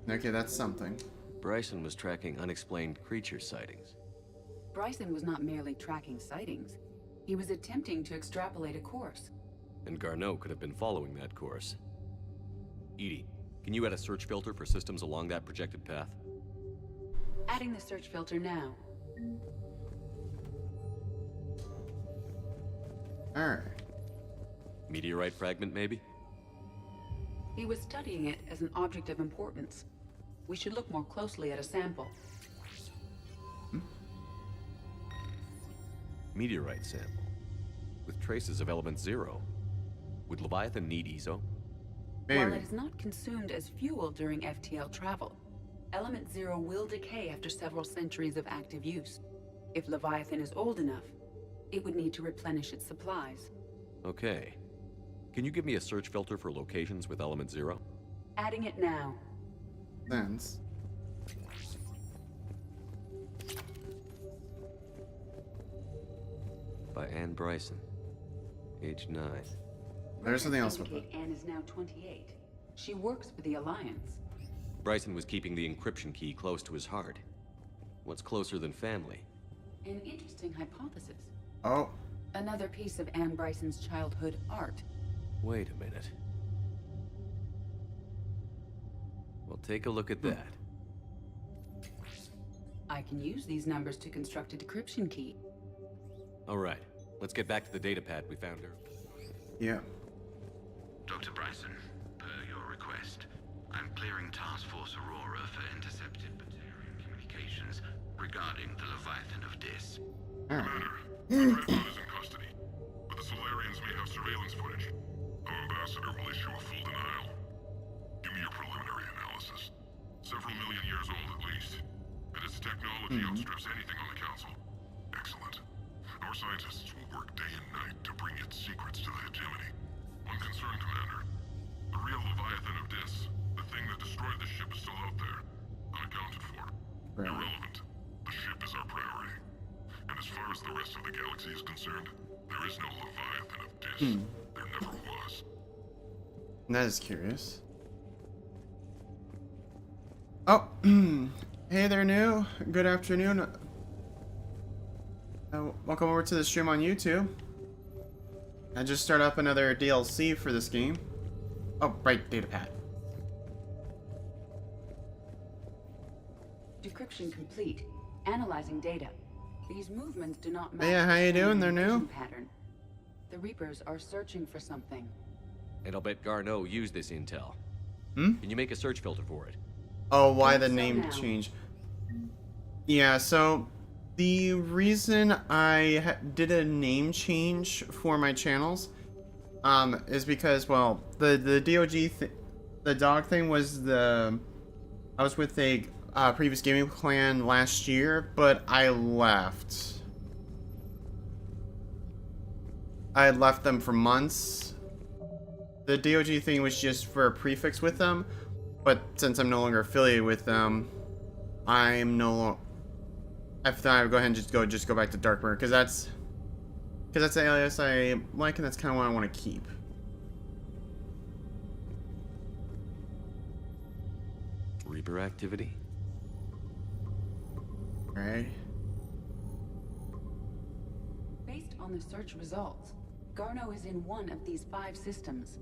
[SPEAKER 2] Okay, that's something.
[SPEAKER 4] Bryson was tracking unexplained creature sightings.
[SPEAKER 10] Bryson was not merely tracking sightings. He was attempting to extrapolate a course.
[SPEAKER 4] And Garneau could have been following that course. Edie, can you add a search filter for systems along that projected path?
[SPEAKER 10] Adding the search filter now.
[SPEAKER 2] Alright.
[SPEAKER 4] Meteorite fragment, maybe?
[SPEAKER 10] He was studying it as an object of importance. We should look more closely at a sample.
[SPEAKER 4] Meteorite sample. With traces of element 0. Would Leviathan need ESO?
[SPEAKER 10] While it is not consumed as fuel during FTL travel, element 0 will decay after several centuries of active use. If Leviathan is old enough, it would need to replenish its supplies.
[SPEAKER 4] Okay. Can you give me a search filter for locations with element 0?
[SPEAKER 10] Adding it now.
[SPEAKER 2] Sense.
[SPEAKER 4] By Anne Bryson, age 9.
[SPEAKER 2] There's something else with
[SPEAKER 10] it. Anne is now 28. She works for the Alliance.
[SPEAKER 4] Bryson was keeping the encryption key close to his heart. What's closer than family?
[SPEAKER 10] An interesting hypothesis.
[SPEAKER 2] Oh.
[SPEAKER 10] Another piece of Anne Bryson's childhood art.
[SPEAKER 4] Wait a minute. Well, take a look at that.
[SPEAKER 10] I can use these numbers to construct a decryption key.
[SPEAKER 4] All right. Let's get back to the datapad we found earlier.
[SPEAKER 2] Yeah.
[SPEAKER 19] Dr. Bryson, per your request, I'm clearing Task Force Aurora for intercepted Batarian communications regarding the Leviathan of Dis.
[SPEAKER 11] Commander, the Dreadnought is in custody, but the Solarians may have surveillance footage. Our ambassador will issue a full denial. Give me your preliminary analysis. Several million years old at least, and its technology outstrips anything on the Council. Excellent. Our scientists will work day and night to bring its secrets to the hegemony. One concern, Commander. The real Leviathan of Dis, the thing that destroyed the ship, is still out there. Unaccounted for.
[SPEAKER 2] Right.
[SPEAKER 11] Irrelevant. The ship is our priority. And as far as the rest of the galaxy is concerned, there is no Leviathan of Dis. There never was.
[SPEAKER 2] That is curious. Oh, hey there, new. Good afternoon. Welcome over to the stream on YouTube. I just started up another DLC for this game. Oh, right, datapad.
[SPEAKER 10] Decryption complete. Analyzing data. These movements do not match
[SPEAKER 2] Yeah, how
[SPEAKER 10] the
[SPEAKER 2] you doing
[SPEAKER 10] standard
[SPEAKER 2] there, new?
[SPEAKER 10] vision pattern. The Reapers are searching for something.
[SPEAKER 4] And I'll bet Garneau used this intel.
[SPEAKER 2] Hmm?
[SPEAKER 4] Can you make a search filter for it?
[SPEAKER 2] Oh, why the
[SPEAKER 10] So
[SPEAKER 2] name
[SPEAKER 10] now.
[SPEAKER 2] change? Yeah, so the reason I did a name change for my channels is because, well, the the dog thing was I was with a previous gaming clan last year, but I left. I had left them for months. The DOG thing was just for a prefix with them, but since I'm no longer affiliated with them, I'm no longer. I thought I would go ahead and just go back to Darkburn because that's the alias I like, and that's kind of what I want to keep.
[SPEAKER 4] Reaper activity?
[SPEAKER 2] Right.
[SPEAKER 10] Based on the search results, Garneau is in one of these 5 systems.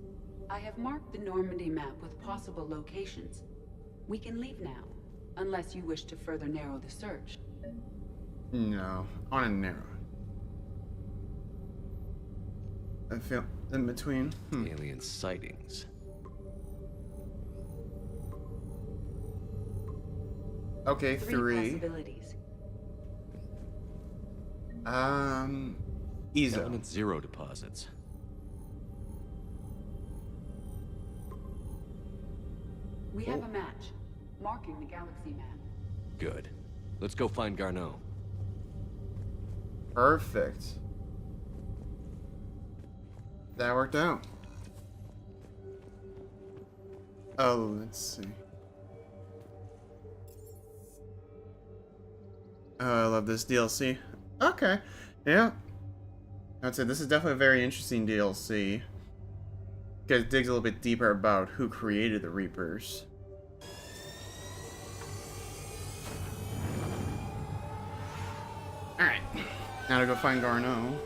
[SPEAKER 10] I have marked the Normandy map with possible locations. We can leave now, unless you wish to further narrow the search.
[SPEAKER 2] No, on a narrow. I feel in between.
[SPEAKER 4] Alien sightings.
[SPEAKER 2] Okay,
[SPEAKER 10] 3 possibilities.
[SPEAKER 2] EZO.
[SPEAKER 4] Element 0 deposits.
[SPEAKER 10] We have a match, marking the galaxy map.
[SPEAKER 4] Good. Let's go find Garneau.
[SPEAKER 2] Perfect. That worked out. Oh, let's see. Oh, I love this DLC. Okay. Yeah. I'd say this is definitely a very interesting DLC. Because it digs a little bit deeper about who created the Reapers. Alright. Now to go find Garneau.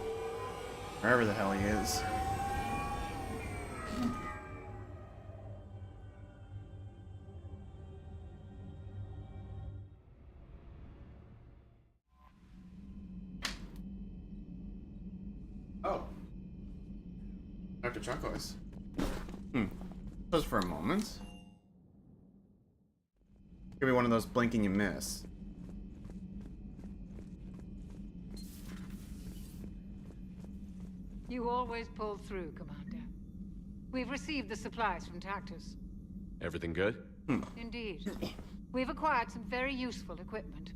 [SPEAKER 2] Wherever the hell he is. Oh. Dr. Chuckles. Just for a moment. Could be one of those blinking you miss.
[SPEAKER 20] You always pull through, Commander. We've received the supplies from Tactus.
[SPEAKER 4] Everything good?
[SPEAKER 20] Indeed. We've acquired some very useful equipment.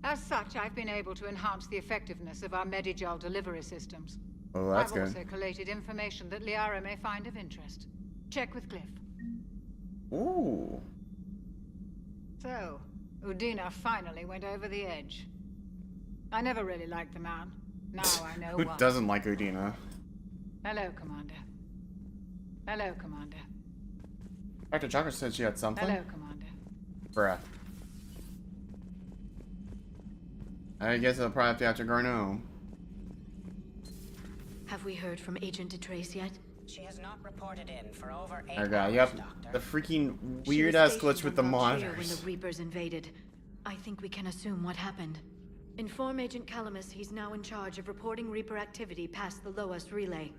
[SPEAKER 20] As such, I've been able to enhance the effectiveness of our Medigel delivery systems.
[SPEAKER 2] Oh, that's
[SPEAKER 20] I've
[SPEAKER 2] good.
[SPEAKER 20] also collated information that Liara may find of interest. Check with Cliff.
[SPEAKER 2] Ooh.
[SPEAKER 20] So, Udina finally went over the edge. I never really liked the man. Now I know
[SPEAKER 2] Who
[SPEAKER 20] why.
[SPEAKER 2] doesn't like Udina?
[SPEAKER 20] Hello, Commander. Hello, Commander.
[SPEAKER 2] Dr. Chocolate said she had something?
[SPEAKER 20] Hello, Commander.
[SPEAKER 2] Bruh. I guess I'll probably have to after Garneau.
[SPEAKER 8] Have we heard from Agent DeTrace yet?
[SPEAKER 21] She has not reported in for over 8
[SPEAKER 2] Oh god,
[SPEAKER 21] hours,
[SPEAKER 2] yep.
[SPEAKER 21] Doctor.
[SPEAKER 2] The freaking
[SPEAKER 8] She
[SPEAKER 2] weird
[SPEAKER 8] was
[SPEAKER 2] ass
[SPEAKER 8] stationed
[SPEAKER 2] glitch with
[SPEAKER 8] on
[SPEAKER 2] the
[SPEAKER 8] Vox Rio
[SPEAKER 2] monitors.
[SPEAKER 8] when the Reapers invaded. I think we can assume what happened. Inform Agent Calamus he's now in charge of reporting Reaper activity past the Loas relay.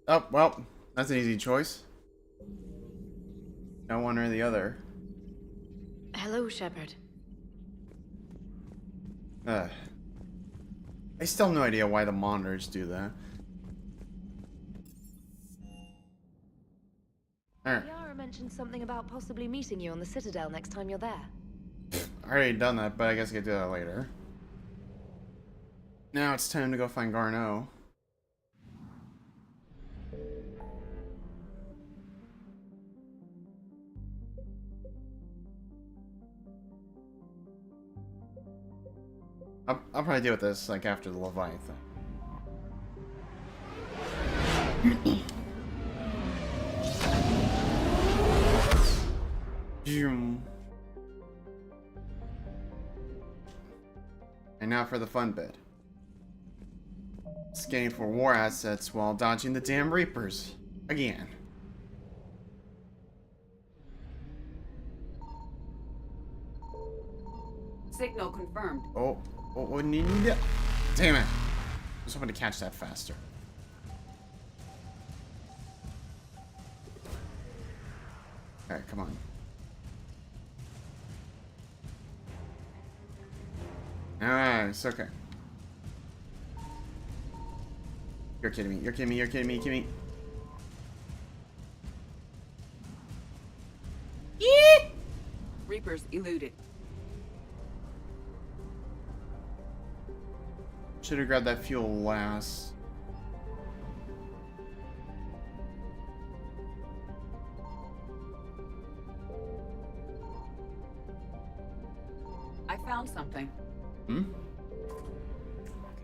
[SPEAKER 2] Oh, well, that's an easy choice. No one or the other.
[SPEAKER 8] Hello, Shepard.
[SPEAKER 2] I still have no idea why the monitors do that. Alright,
[SPEAKER 22] Liara mentioned something about possibly meeting you on the Citadel next time you're there.
[SPEAKER 2] I already done that, but I guess I could do that later. Now it's time to go find Garneau. I'll probably deal with this like after the Leviathan. And now for the fun bit. Scanning for war assets while dodging the damn Reapers. Again.
[SPEAKER 10] Signal confirmed.
[SPEAKER 2] Oh, need it. Damn it. I was hoping to catch that faster. Alright, come on. Alright, it's okay. You're kidding me, you're kidding me, you're kidding me, you're kidding me.
[SPEAKER 10] Yeah! Reapers eluded.
[SPEAKER 2] Should have grabbed that fuel last.
[SPEAKER 10] I found something.
[SPEAKER 2] Hmm?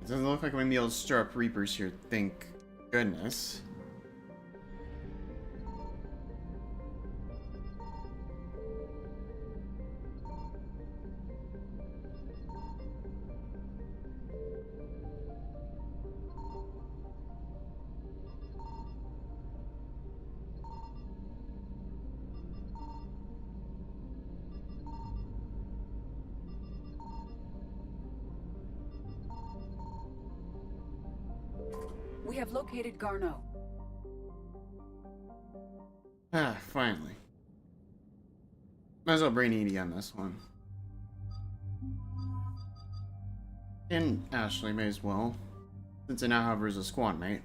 [SPEAKER 2] It doesn't look like I'm gonna be able to stir up Reapers here, thank goodness.
[SPEAKER 10] We have located Garneau.
[SPEAKER 2] Ah, finally. Might as well bring Edie on this one. And Ashley may as well, since I now have her as a squad mate.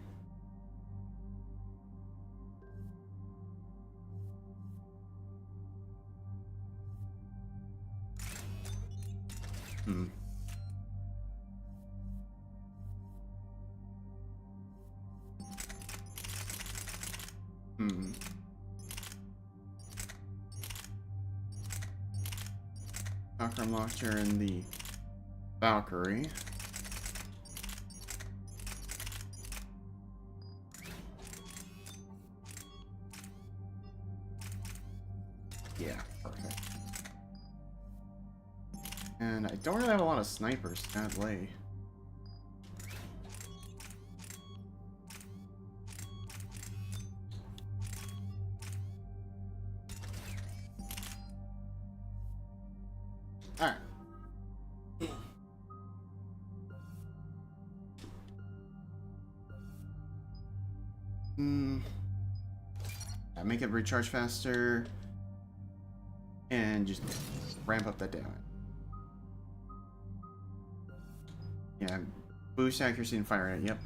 [SPEAKER 2] Hmm. Hmm. Doctor unlocked her in the Valkyrie. Yeah, perfect. And I don't really have a lot of snipers, sadly. Alright. Make it recharge faster. And just ramp up that damage. Yeah, boost accuracy and fire rate, yep.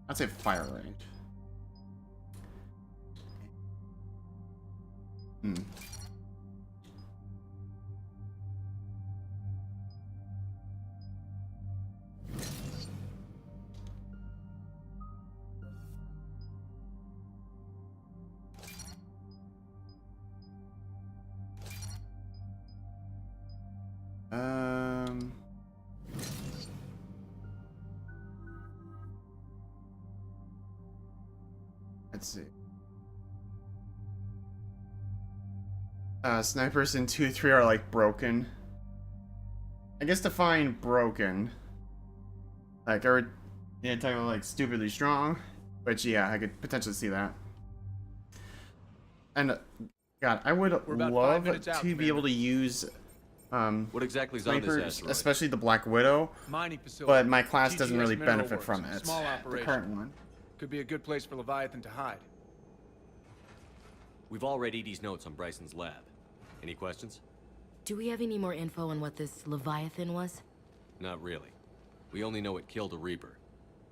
[SPEAKER 2] I'd say fire rate. Let's see. Snipers in 2-3 are like broken. I guess define broken. Like, talk about like stupidly strong. But yeah, I could potentially see that. And God, I would love to be able to use
[SPEAKER 4] what exactly is on this
[SPEAKER 2] snipers,
[SPEAKER 4] asteroid?
[SPEAKER 2] especially the Black Widow.
[SPEAKER 6] Mining facility.
[SPEAKER 2] But my class doesn't
[SPEAKER 6] GTS
[SPEAKER 2] really
[SPEAKER 6] Mineral
[SPEAKER 2] benefit
[SPEAKER 6] Works,
[SPEAKER 2] from
[SPEAKER 6] a
[SPEAKER 2] it.
[SPEAKER 6] small
[SPEAKER 2] The
[SPEAKER 6] operation.
[SPEAKER 2] current one.
[SPEAKER 6] Could be a good place for Leviathan to hide.
[SPEAKER 4] We've all read Edie's notes on Bryson's lab. Any questions?
[SPEAKER 22] Do we have any more info on what this Leviathan was?
[SPEAKER 4] Not really. We only know it killed a Reaper.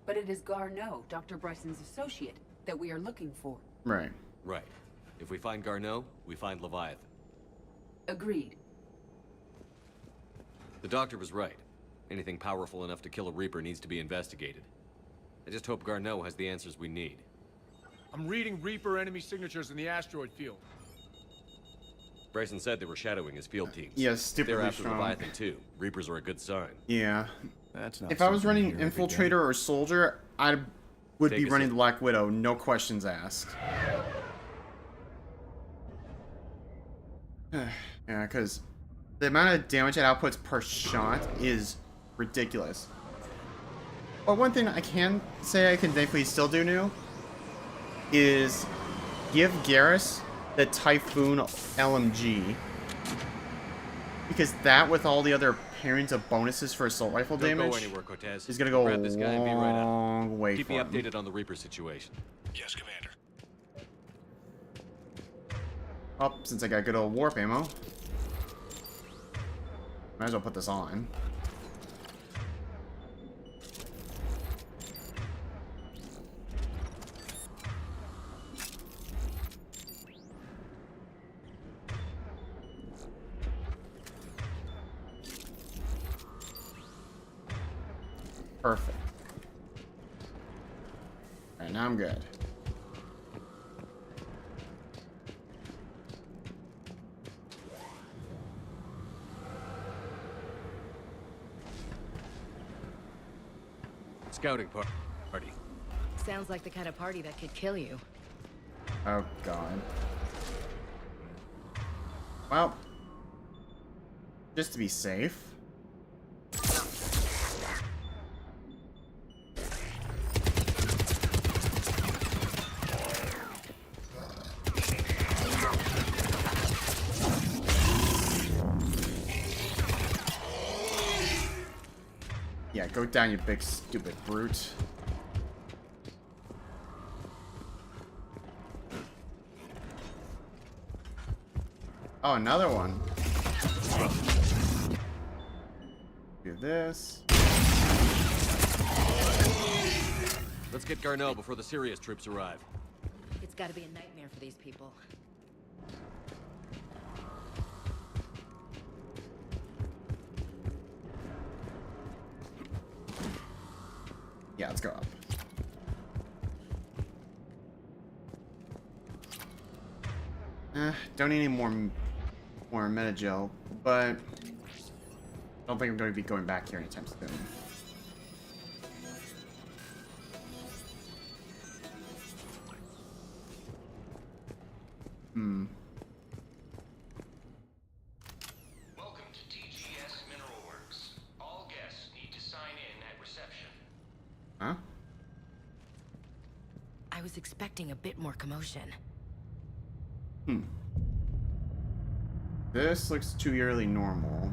[SPEAKER 10] But it is Garneau, Dr. Bryson's associate, that we are looking for.
[SPEAKER 2] Right.
[SPEAKER 4] Right. If we find Garneau, we find Leviathan.
[SPEAKER 10] Agreed.
[SPEAKER 4] The doctor was right. Anything powerful enough to kill a Reaper needs to be investigated. I just hope Garneau has the answers we need.
[SPEAKER 6] I'm reading Reaper enemy signatures in the asteroid field.
[SPEAKER 4] Bryson said they were shadowing his field teams.
[SPEAKER 2] Yes, stupidly
[SPEAKER 4] They're after
[SPEAKER 2] strong.
[SPEAKER 4] Leviathan too. Reapers are a good sign.
[SPEAKER 2] Yeah.
[SPEAKER 6] That's not
[SPEAKER 2] if I was
[SPEAKER 6] something
[SPEAKER 2] running
[SPEAKER 6] you hear every day.
[SPEAKER 2] Infiltrator or Soldier, I would
[SPEAKER 4] Take
[SPEAKER 2] be
[SPEAKER 4] a
[SPEAKER 2] running
[SPEAKER 4] seat.
[SPEAKER 2] the Black Widow, no questions asked. Yeah, because The amount of damage it outputs per shot is ridiculous. But one thing I can say I can definitely still do new is give Garrus the Typhoon LMG. Because that, with all the other pairings of bonuses for assault rifle damage,
[SPEAKER 4] Don't go anywhere, Cortez.
[SPEAKER 2] is gonna go
[SPEAKER 4] Grab
[SPEAKER 2] a
[SPEAKER 4] this guy and be right up.
[SPEAKER 2] long way
[SPEAKER 4] Keep
[SPEAKER 2] for
[SPEAKER 4] me
[SPEAKER 2] him.
[SPEAKER 4] updated on the Reaper situation.
[SPEAKER 19] Yes, Commander.
[SPEAKER 2] Oh, since I got good old warp ammo, might as well put this on. Perfect. Alright, now I'm good.
[SPEAKER 4] Scouting party.
[SPEAKER 22] Sounds like the kind of party that could kill you.
[SPEAKER 2] Oh, God. Well, just to be safe. Yeah, go down, you big stupid brute. Oh, another one. Do this.
[SPEAKER 4] Let's get Garneau before the serious troops arrive.
[SPEAKER 22] It's gotta be a nightmare for these people.
[SPEAKER 2] Yeah, let's go up. Don't need any more metagel, but I don't think I'm going to be going back here anytime soon.
[SPEAKER 17] Welcome to TGS Mineral Works. All guests need to sign in at reception.
[SPEAKER 2] Huh?
[SPEAKER 22] I was expecting a bit more commotion.
[SPEAKER 2] This looks too early normal.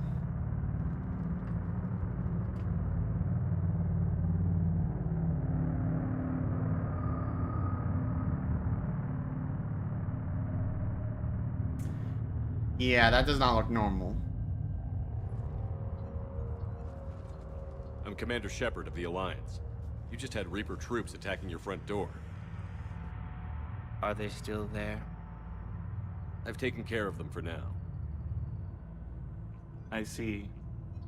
[SPEAKER 2] Yeah, that does not look normal.
[SPEAKER 4] I'm Commander Shepard of the Alliance. You just had Reaper troops attacking your front door.
[SPEAKER 7] Are they still there?
[SPEAKER 4] I've taken care of them for now.
[SPEAKER 7] I see.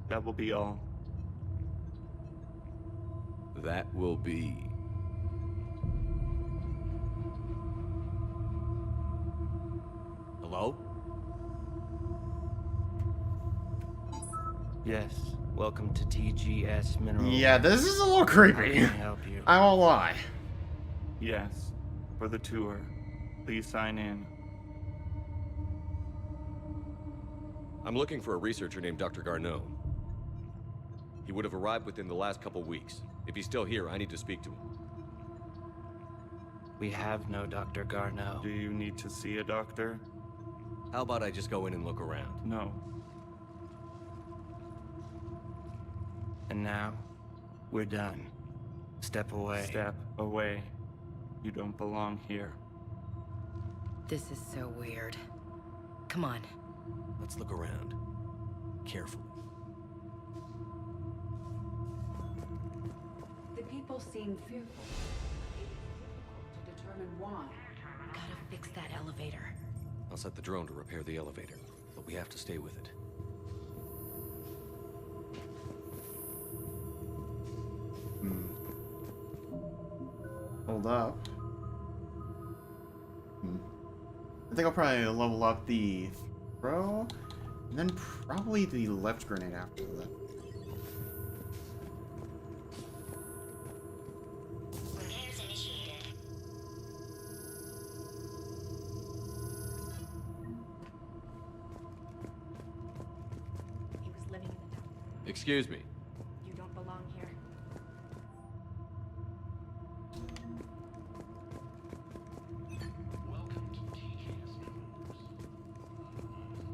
[SPEAKER 7] That will be all.
[SPEAKER 4] That will be... Hello?
[SPEAKER 7] Yes. Welcome to TGS Mineral.
[SPEAKER 2] Yeah, this is a little creepy.
[SPEAKER 7] How can I help you?
[SPEAKER 2] I won't lie.
[SPEAKER 7] Yes. For the tour. Please sign in.
[SPEAKER 4] I'm looking for a researcher named Dr. Garneau. He would have arrived within the last couple weeks. If he's still here, I need to speak to him.
[SPEAKER 7] We have no Dr. Garneau. Do you need to see a doctor?
[SPEAKER 4] How about I just go in and look around?
[SPEAKER 7] No. And now, we're done. Step away. Step away. You don't belong here.
[SPEAKER 22] This is so weird. Come on.
[SPEAKER 4] Let's look around. Carefully.
[SPEAKER 10] The people seem fearful. To determine why.
[SPEAKER 22] Gotta fix that elevator.
[SPEAKER 4] I'll set the drone to repair the elevator, but we have to stay with it.
[SPEAKER 2] Hold up. I think I'll probably level up the throw, and then probably the left grenade after that.
[SPEAKER 4] Excuse me.
[SPEAKER 22] You don't belong here.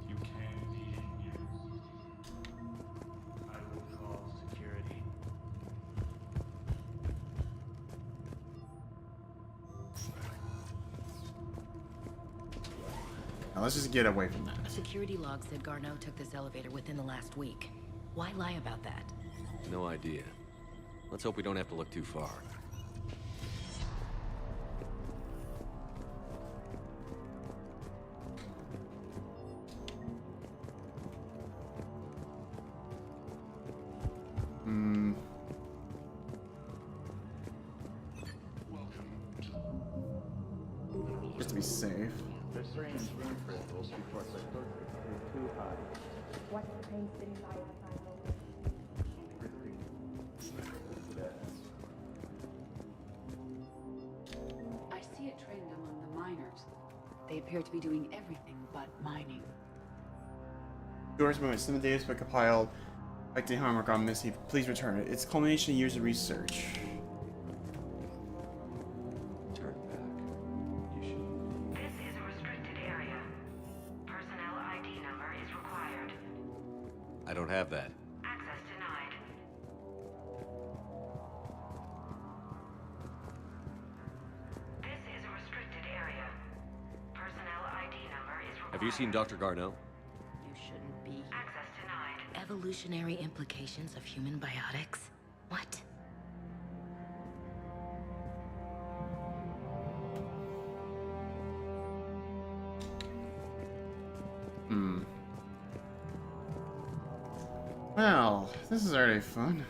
[SPEAKER 7] You can't be in here. I will call security.
[SPEAKER 2] Now let's just get away from that.
[SPEAKER 12] Security log said Garneau took this elevator within the last week. Why lie about that?
[SPEAKER 4] No idea. Let's hope we don't have to look too far.
[SPEAKER 2] Just to be safe.
[SPEAKER 7] There's certain room crystals before cyclotrons are too high.
[SPEAKER 22] What pains did you lie
[SPEAKER 10] I see a trend among the miners. They appear to be doing everything but mining.
[SPEAKER 2] Doors movement. Some data has been compiled. Like the homework on Missy. Please return it. It's culmination of years of research.
[SPEAKER 4] Turn back.
[SPEAKER 21] This is a restricted area. Personnel ID number is required.
[SPEAKER 4] I don't have that.
[SPEAKER 21] Access denied. This is a restricted area. Personnel ID number is required.
[SPEAKER 4] Have you seen Dr. Garneau?
[SPEAKER 12] You shouldn't be.
[SPEAKER 21] Access denied.
[SPEAKER 12] Evolutionary implications of human biotics? What?
[SPEAKER 2] Well, this is already fun.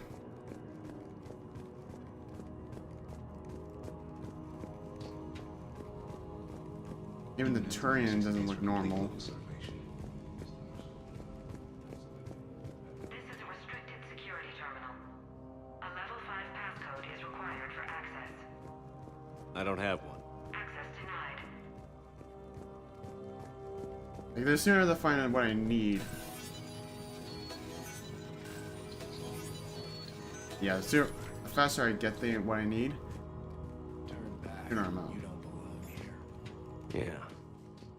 [SPEAKER 2] Even the Turian doesn't look normal.
[SPEAKER 21] This is a restricted security terminal. A level 5 passcode is required for access.
[SPEAKER 4] I don't have one.
[SPEAKER 21] Access denied.
[SPEAKER 2] Like, the sooner they find out what I need. Yeah, the faster I get what I need, the sooner I'm out.
[SPEAKER 4] Yeah,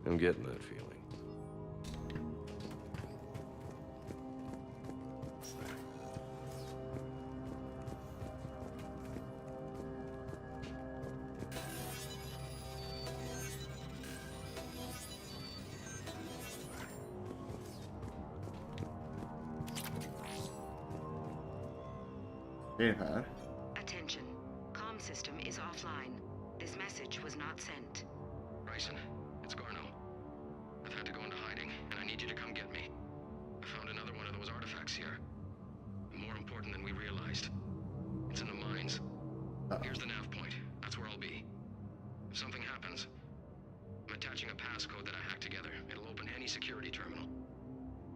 [SPEAKER 4] I'm getting that feeling.
[SPEAKER 2] Datapad.
[SPEAKER 21] Attention. Comm system is offline. This message was not sent.
[SPEAKER 17] Bryson, it's Garneau. I've had to go into hiding, and I need you to come get me. I found another one of those artifacts here. More important than we realized. It's in the mines. Here's the nav point. That's where I'll be. If something happens, I'm attaching a passcode that I hacked together. It'll open any security terminal.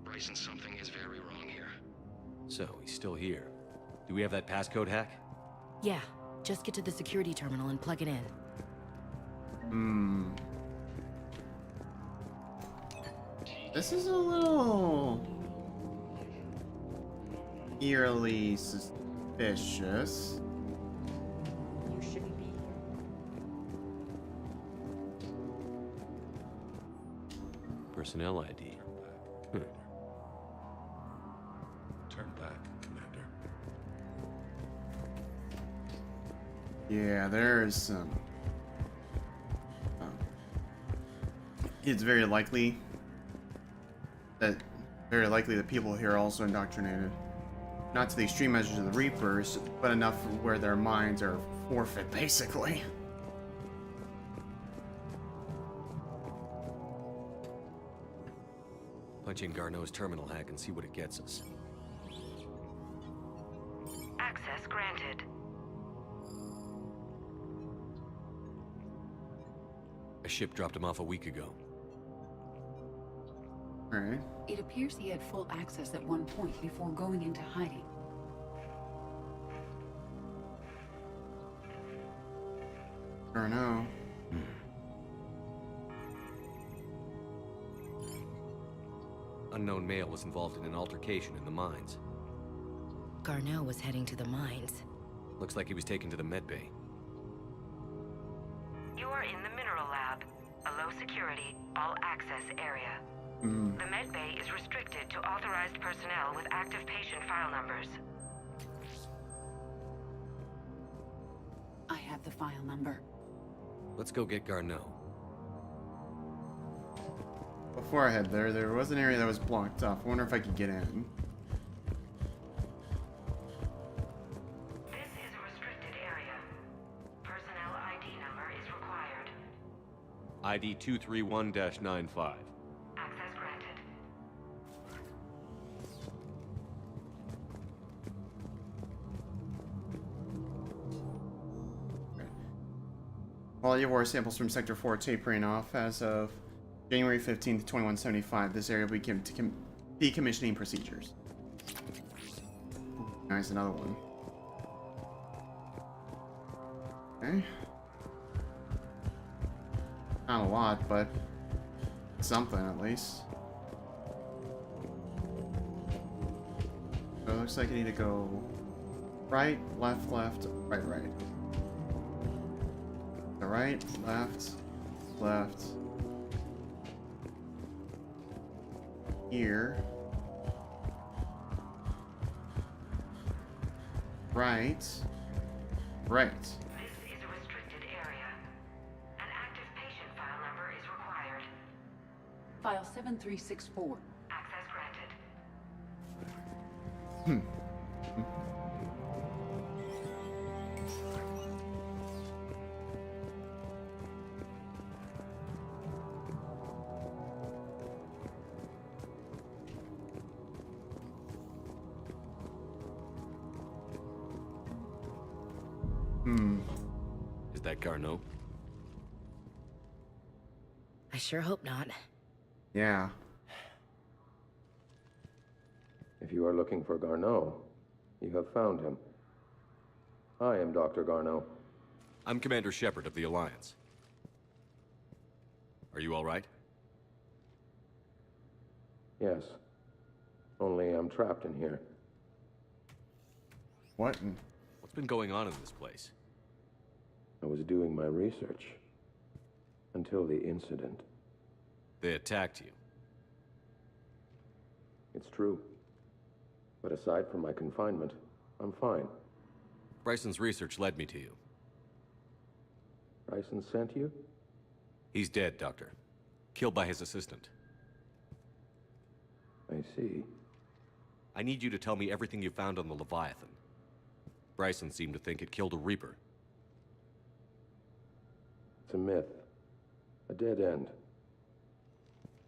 [SPEAKER 17] Bryson, something is very wrong here.
[SPEAKER 4] So, he's still here. Do we have that passcode hack?
[SPEAKER 12] Yeah, just get to the security terminal and plug it in.
[SPEAKER 2] This is a little eerily suspicious.
[SPEAKER 22] You shouldn't be here.
[SPEAKER 4] Personnel ID.
[SPEAKER 11] Turn back, Commander.
[SPEAKER 2] Yeah, there is some. It's very likely that people here are also indoctrinated. Not to the extreme measures of the Reapers, but enough where their minds are forfeit, basically.
[SPEAKER 4] Punch in Garneau's terminal hack and see what it gets us.
[SPEAKER 21] Access granted.
[SPEAKER 4] A ship dropped him off a week ago.
[SPEAKER 2] Alright.
[SPEAKER 10] It appears he had full access at one point before going into hiding.
[SPEAKER 2] Or no.
[SPEAKER 4] Unknown male was involved in an altercation in the mines.
[SPEAKER 9] Garneau was heading to the mines.
[SPEAKER 4] Looks like he was taken to the medbay.
[SPEAKER 21] You are in the mineral lab, a low-security, all-access area. The medbay is restricted to authorized personnel with active patient file numbers.
[SPEAKER 10] I have the file number.
[SPEAKER 4] Let's go get Garneau.
[SPEAKER 2] Before I head there was an area that was blocked off. I wonder if I could get in.
[SPEAKER 21] This is a restricted area. Personnel ID number is required.
[SPEAKER 4] ID 231-95.
[SPEAKER 21] Access granted.
[SPEAKER 2] Quality of ore samples from Sector 4 tapering off as of January 15th, 2175. This area will begin to decommissioning procedures. Nice, another one. Okay. Not a lot, but something at least. So it looks like I need to go right, left, left, right, right. So right, left, left. Here. Right. Right.
[SPEAKER 21] This is a restricted area. An active patient file number is required.
[SPEAKER 10] File 7364.
[SPEAKER 21] Access granted.
[SPEAKER 2] Hmm.
[SPEAKER 4] Is that Garneau?
[SPEAKER 9] I sure hope not.
[SPEAKER 2] Yeah.
[SPEAKER 5] If you are looking for Garneau, you have found him. I am Dr. Garneau.
[SPEAKER 4] I'm Commander Shepard of the Alliance. Are you all right?
[SPEAKER 5] Yes. Only I'm trapped in here.
[SPEAKER 2] What?
[SPEAKER 4] What's been going on in this place?
[SPEAKER 5] I was doing my research. Until the incident.
[SPEAKER 4] They attacked you.
[SPEAKER 5] It's true. But aside from my confinement, I'm fine.
[SPEAKER 4] Bryson's research led me to you.
[SPEAKER 5] Bryson sent you?
[SPEAKER 4] He's dead, Doctor. Killed by his assistant.
[SPEAKER 5] I see.
[SPEAKER 4] I need you to tell me everything you found on the Leviathan. Bryson seemed to think it killed a Reaper.
[SPEAKER 5] It's a myth. A dead end.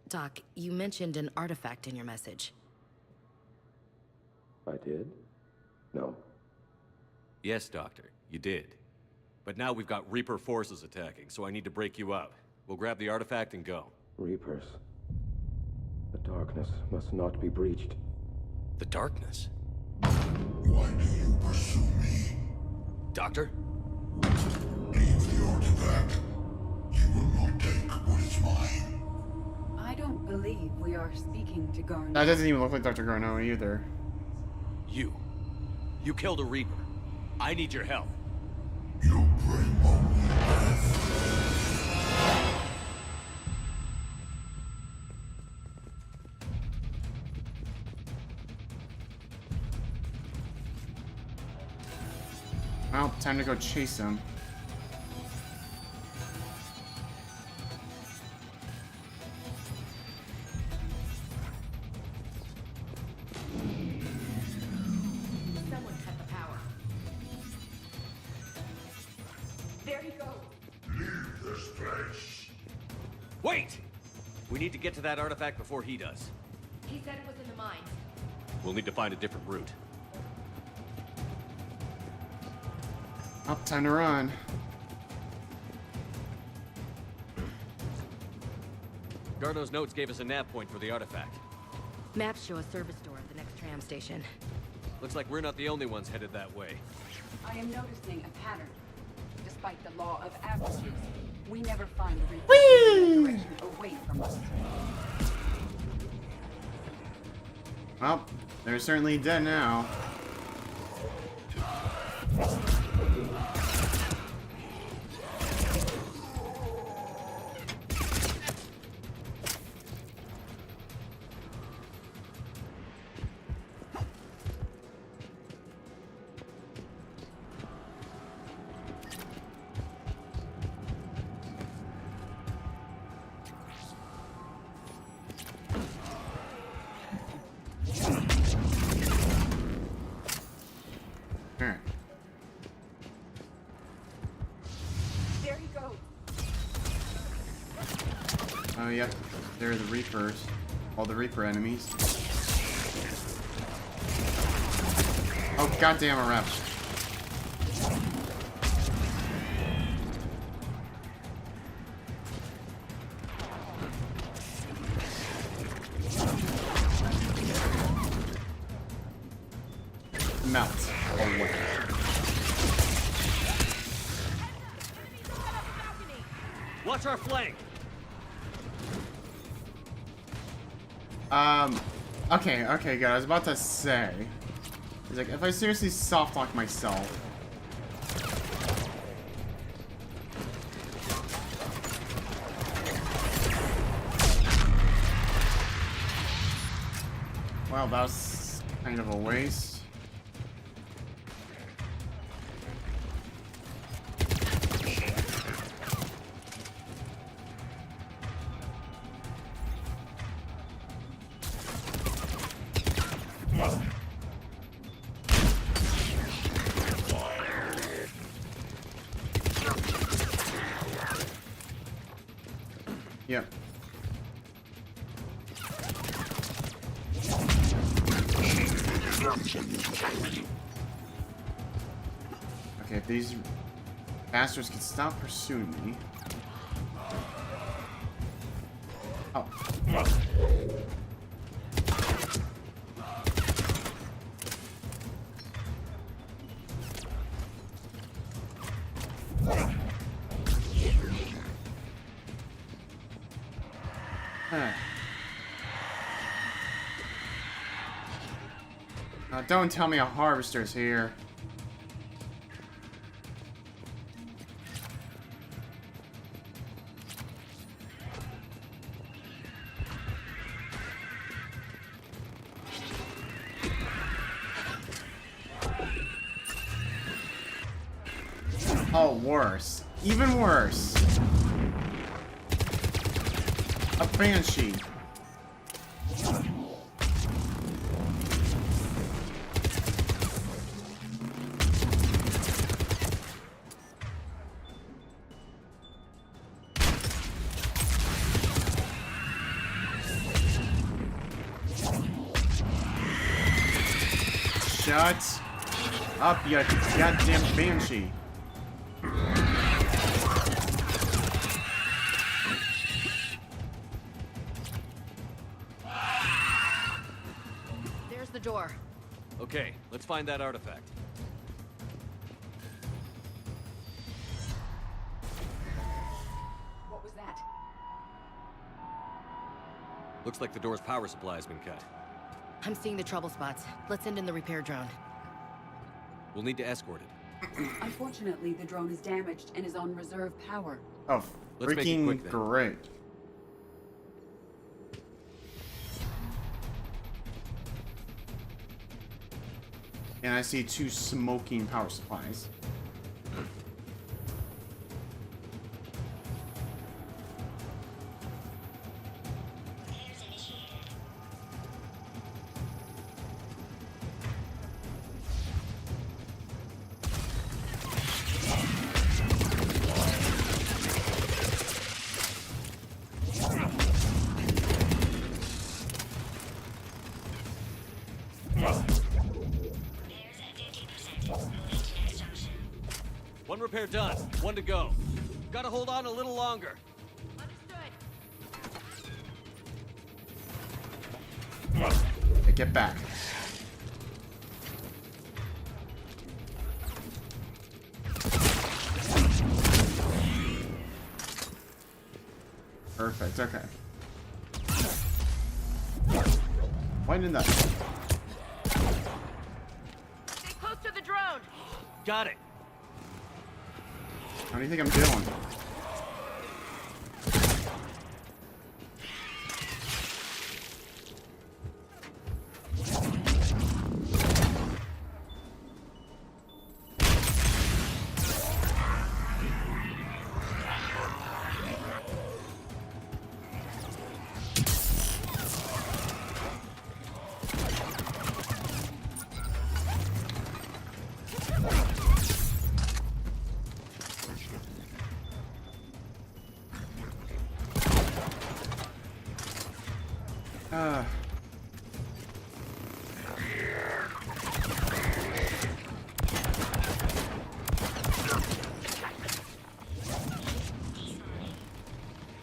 [SPEAKER 9] Doc, you mentioned an artifact in your message.
[SPEAKER 5] I did? No.
[SPEAKER 4] Yes, Doctor, you did. But now we've got Reaper forces attacking, so I need to break you up. We'll grab the artifact and go.
[SPEAKER 5] Reapers. The darkness must not be breached.
[SPEAKER 4] The darkness?
[SPEAKER 13] Why do you pursue me?
[SPEAKER 4] Doctor?
[SPEAKER 13] Leave the artifact. You will not take what is mine.
[SPEAKER 10] I don't believe we are speaking to Garneau.
[SPEAKER 2] That doesn't even look like Dr. Garneau either.
[SPEAKER 4] You killed a Reaper. I need your help.
[SPEAKER 13] You bring only death.
[SPEAKER 2] Well, time to go chase him.
[SPEAKER 12] Someone cut the power. There he goes.
[SPEAKER 13] Leave this place.
[SPEAKER 4] Wait! We need to get to that artifact before he does.
[SPEAKER 12] He said it was in the mines.
[SPEAKER 4] We'll need to find a different route.
[SPEAKER 2] Oh, time to run.
[SPEAKER 4] Garneau's notes gave us a nav point for the artifact.
[SPEAKER 9] Maps show a service door at the next tram station.
[SPEAKER 4] Looks like we're not the only ones headed that way.
[SPEAKER 10] I am noticing a pattern. Despite the law of averages, we never find a direction away from us.
[SPEAKER 2] Well, they're certainly dead now. Oh, yep. They're the Reapers. All the Reaper enemies. Oh, goddamn, a rep. Melt away.
[SPEAKER 4] Watch our flank.
[SPEAKER 2] Okay, good. I was about to say. It's like, if I seriously soft lock myself. Well, that was kind of a waste. Yep. Okay, if these bastards can stop pursuing me. Oh. Don't tell me a harvester's here. Oh, worse. Even worse. A banshee. Shut up, you goddamn banshee.
[SPEAKER 9] There's the door.
[SPEAKER 4] Okay, let's find that artifact.
[SPEAKER 10] What was that?
[SPEAKER 4] Looks like the door's power supply has been cut.
[SPEAKER 9] I'm seeing the trouble spots. Let's send in the repair drone.
[SPEAKER 4] We'll need to escort it.
[SPEAKER 10] Unfortunately, the drone is damaged and is on reserve power.
[SPEAKER 2] Oh,
[SPEAKER 4] Let's make it
[SPEAKER 2] freaking
[SPEAKER 4] quick, then.
[SPEAKER 2] great. And I see 2 smoking power supplies.
[SPEAKER 4] One repair done. One to go. Gotta hold on a little longer.
[SPEAKER 2] Hey, get back. Perfect, okay. Why didn't that?
[SPEAKER 12] Stay close to the drone.
[SPEAKER 4] Got it.
[SPEAKER 2] How do you think I'm doing?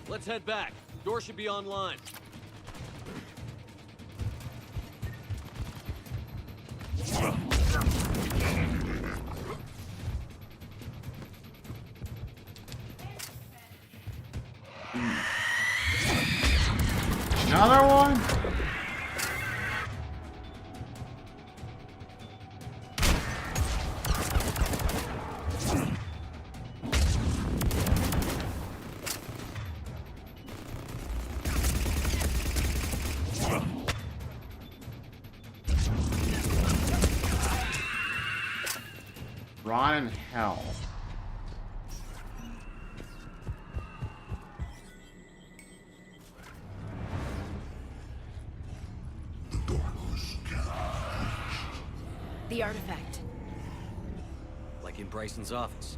[SPEAKER 4] Let's head back. Door should be online.
[SPEAKER 2] Another one? Rotten hell.
[SPEAKER 9] The artifact.
[SPEAKER 4] Like in Bryson's office.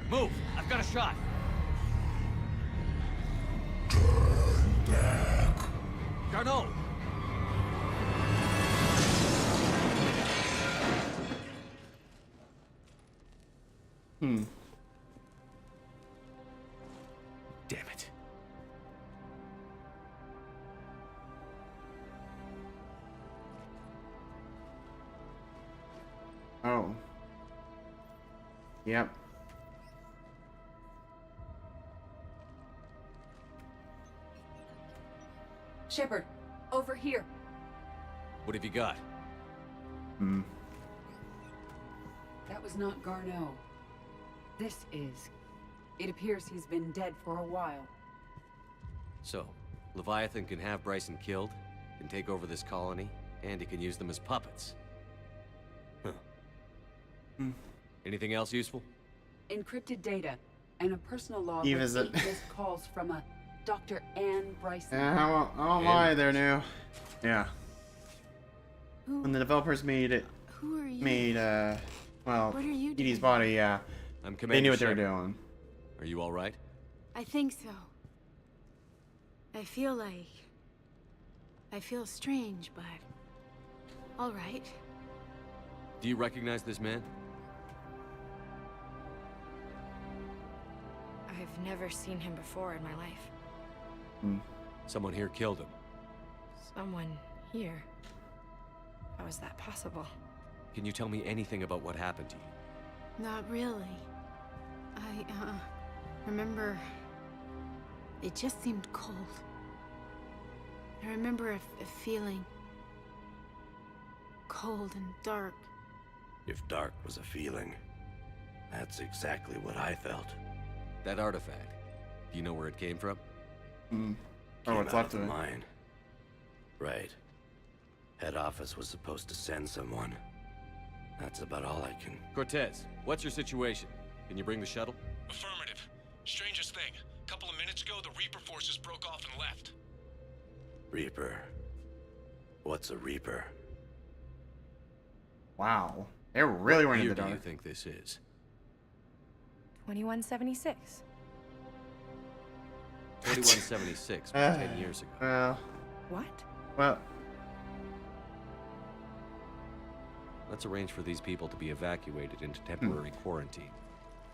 [SPEAKER 4] Move! I've got a shot! Garneau!
[SPEAKER 18] Damn it.
[SPEAKER 2] Oh. Yep.
[SPEAKER 10] Shepard, over here.
[SPEAKER 4] What have you got?
[SPEAKER 10] That was not Garneau. This is. It appears he's been dead for a while.
[SPEAKER 4] So, Leviathan can have Bryson killed, can take over this colony, and he can use them as puppets. Huh. Anything else useful?
[SPEAKER 10] Encrypted data and a personal log
[SPEAKER 2] Eve,
[SPEAKER 10] with
[SPEAKER 2] is it?
[SPEAKER 10] 8 missed calls from a Dr. Ann Bryson.
[SPEAKER 2] Yeah, how lie there now. Yeah. When the developers made it,
[SPEAKER 8] Who are you?
[SPEAKER 2] well,
[SPEAKER 8] What are you
[SPEAKER 2] Edie's
[SPEAKER 8] doing?
[SPEAKER 2] body, yeah.
[SPEAKER 4] I'm
[SPEAKER 2] They
[SPEAKER 4] Commander
[SPEAKER 2] knew what they were
[SPEAKER 4] Shepard.
[SPEAKER 2] doing.
[SPEAKER 4] Are you all right?
[SPEAKER 8] I think so. I feel strange, but all right.
[SPEAKER 4] Do you recognize this man?
[SPEAKER 22] I've never seen him before in my life.
[SPEAKER 4] Someone here killed him.
[SPEAKER 22] Someone here. How is that possible?
[SPEAKER 4] Can you tell me anything about what happened to you?
[SPEAKER 8] Not really. I remember it just seemed cold. I remember a feeling cold and dark.
[SPEAKER 14] If dark was a feeling, that's exactly what I felt.
[SPEAKER 4] That artifact, do you know where it came from?
[SPEAKER 2] Oh,
[SPEAKER 14] Came
[SPEAKER 2] what's
[SPEAKER 14] out
[SPEAKER 2] left
[SPEAKER 14] of
[SPEAKER 2] of
[SPEAKER 14] the
[SPEAKER 2] it?
[SPEAKER 14] mine. Right. Head office was supposed to send someone. That's about all I can...
[SPEAKER 4] Cortez, what's your situation? Can you bring the shuttle?
[SPEAKER 15] Affirmative. Strangest thing. A couple of minutes ago, the Reaper forces broke off and left.
[SPEAKER 14] Reaper. What's a Reaper?
[SPEAKER 2] Wow. They really
[SPEAKER 4] What
[SPEAKER 2] went
[SPEAKER 4] year
[SPEAKER 2] into
[SPEAKER 4] do you
[SPEAKER 2] dark.
[SPEAKER 4] think this is?
[SPEAKER 22] 2176.
[SPEAKER 4] 2176, 10 years ago.
[SPEAKER 2] Well,
[SPEAKER 22] What?
[SPEAKER 2] well,
[SPEAKER 4] Let's arrange for these people to be evacuated into temporary quarantine.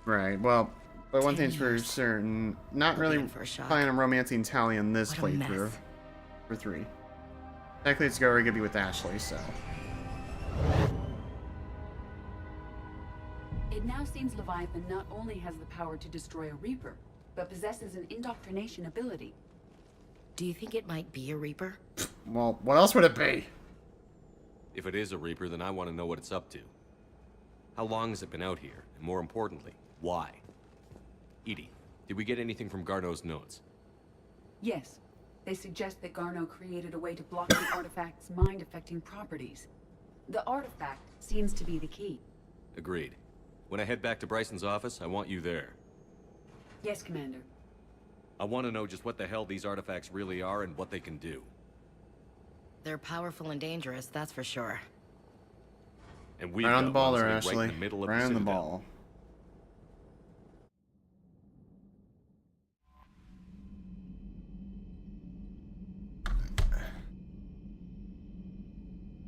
[SPEAKER 2] right. Well, but one
[SPEAKER 9] 10
[SPEAKER 2] thing's for
[SPEAKER 9] years.
[SPEAKER 2] certain, not
[SPEAKER 9] I'll be
[SPEAKER 2] really
[SPEAKER 9] in for a shock.
[SPEAKER 2] planning on romancing Tally in this
[SPEAKER 9] What a
[SPEAKER 2] playthrough.
[SPEAKER 9] mess.
[SPEAKER 2] For 3. Technically, it's going to be with Ashley, so.
[SPEAKER 10] It now seems Leviathan not only has the power to destroy a Reaper, but possesses an indoctrination ability.
[SPEAKER 9] Do you think it might be a Reaper?
[SPEAKER 2] Well, what else would it be?
[SPEAKER 4] If it is a Reaper, then I want to know what it's up to. How long has it been out here? And more importantly, why? Edie, did we get anything from Garneau's notes?
[SPEAKER 10] Yes, they suggest that Garneau created a way to block the artifact's mind-affecting properties. The artifact seems to be the key.
[SPEAKER 4] Agreed. When I head back to Bryson's office, I want you there.
[SPEAKER 10] Yes, Commander.
[SPEAKER 4] I want to know just what the hell these artifacts really are and what they can do.
[SPEAKER 9] They're powerful and dangerous, that's for sure.
[SPEAKER 4] And we've
[SPEAKER 2] Right on
[SPEAKER 4] got
[SPEAKER 2] the ball
[SPEAKER 4] ones
[SPEAKER 2] there,
[SPEAKER 4] right
[SPEAKER 2] Ashley.
[SPEAKER 4] in the middle of
[SPEAKER 2] Right
[SPEAKER 4] the
[SPEAKER 2] on the
[SPEAKER 4] Citadel.
[SPEAKER 2] ball.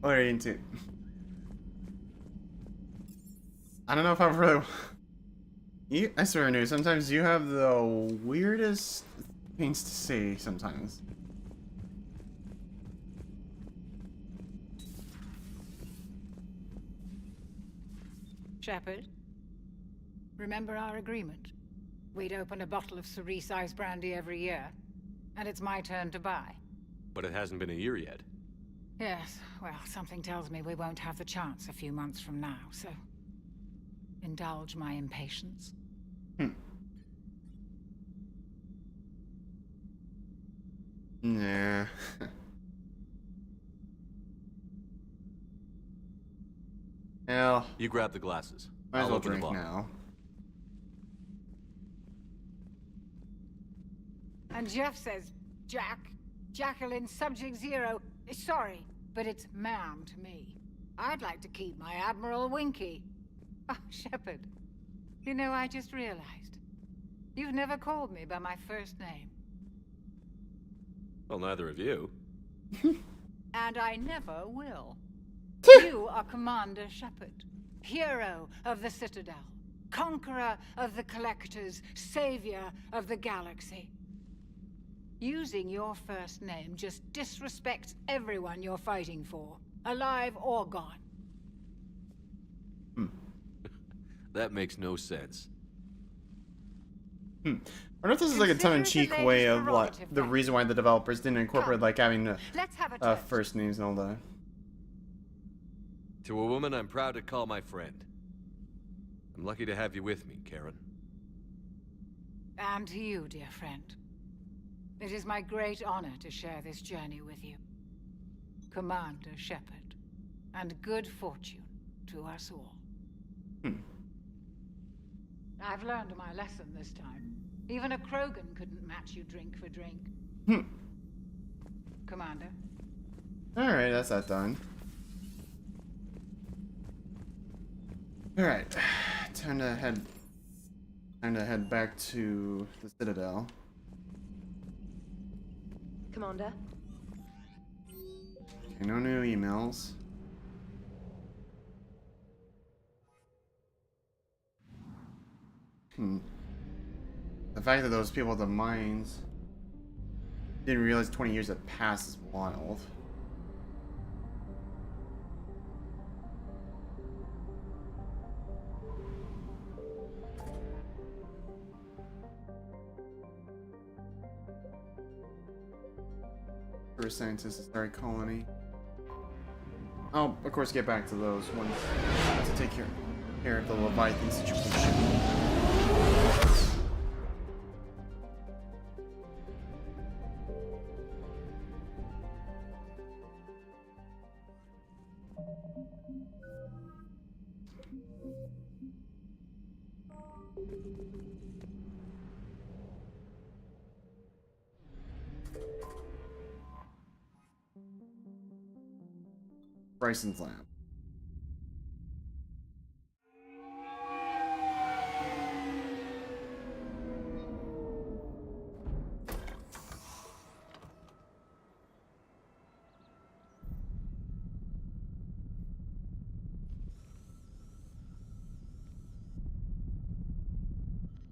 [SPEAKER 2] What are you into? I don't know if I've really... I swear, New, sometimes you have the weirdest things to say sometimes.
[SPEAKER 20] Shepard, remember our agreement? We'd open a bottle of cerise ice brandy every year, and it's my turn to buy.
[SPEAKER 4] But it hasn't been a year yet.
[SPEAKER 20] Yes, well, something tells me we won't have the chance a few months from now, so... indulge my impatience.
[SPEAKER 2] Nah. Hell.
[SPEAKER 4] You grab the glasses.
[SPEAKER 2] Might as
[SPEAKER 4] I'll
[SPEAKER 2] well
[SPEAKER 4] open the
[SPEAKER 2] drink
[SPEAKER 4] bottle.
[SPEAKER 2] now.
[SPEAKER 20] And Jeff says, Jacqueline, Subject Zero. Sorry, but it's ma'am to me. I'd like to keep my Admiral Winky. Oh, Shepard. You know, I just realized. You've never called me by my first name.
[SPEAKER 4] Well, neither of you.
[SPEAKER 20] And I never will. You are Commander Shepard, hero of the Citadel, conqueror of the Collectors, savior of the galaxy. Using your first name just disrespects everyone you're fighting for, alive or gone.
[SPEAKER 4] That makes no sense.
[SPEAKER 2] I wonder if this is like a tongue-in-cheek way of like the reason why the developers didn't incorporate like having first names and all that.
[SPEAKER 4] To a woman I'm proud to call my friend. I'm lucky to have you with me, Karen.
[SPEAKER 20] And to you, dear friend. It is my great honor to share this journey with you. Commander Shepard. And good fortune to us all. I've learned my lesson this time. Even a Krogan couldn't match you drink for drink. Commander.
[SPEAKER 2] Alright, that's that done. Alright. Time to head back to the Citadel.
[SPEAKER 22] Commander?
[SPEAKER 2] Okay, no new emails. The fact that those people at the mines didn't realize 20 years had passed is wild. First scientists to start a colony. I'll, of course, get back to those ones to take care of the Leviathan situation. Bryson's lab.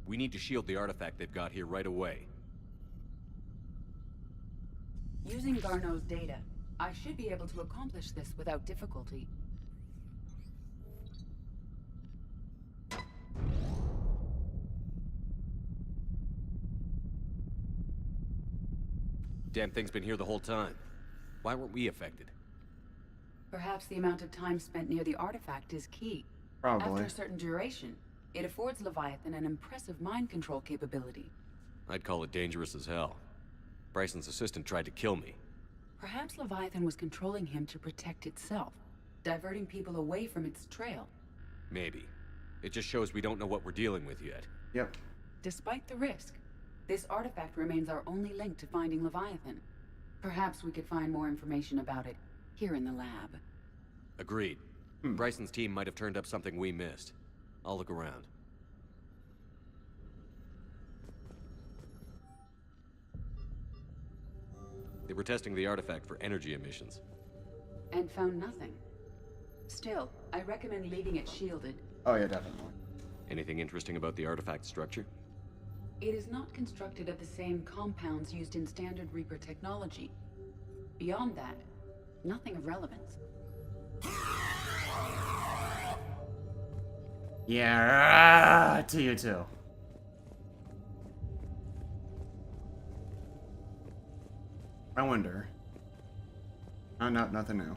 [SPEAKER 4] We need to shield the artifact they've got here right away.
[SPEAKER 10] Using Garneau's data, I should be able to accomplish this without difficulty.
[SPEAKER 4] Damn thing's been here the whole time. Why weren't we affected?
[SPEAKER 10] Perhaps the amount of time spent near the artifact is key.
[SPEAKER 2] Probably.
[SPEAKER 10] After a certain duration, it affords Leviathan an impressive mind control capability.
[SPEAKER 4] I'd call it dangerous as hell. Bryson's assistant tried to kill me.
[SPEAKER 10] Perhaps Leviathan was controlling him to protect itself, diverting people away from its trail.
[SPEAKER 4] Maybe. It just shows we don't know what we're dealing with yet.
[SPEAKER 2] Yep.
[SPEAKER 10] Despite the risk, this artifact remains our only link to finding Leviathan. Perhaps we could find more information about it here in the lab.
[SPEAKER 4] Agreed. Bryson's team might have turned up something we missed. I'll look around. They were testing the artifact for energy emissions.
[SPEAKER 10] and found nothing. Still, I recommend leaving it shielded.
[SPEAKER 2] Oh yeah, definitely.
[SPEAKER 4] Anything interesting about the artifact structure?
[SPEAKER 10] It is not constructed of the same compounds used in standard Reaper technology. Beyond that, nothing of relevance.
[SPEAKER 2] Yeah, to you too. I wonder. Oh, no, nothing new.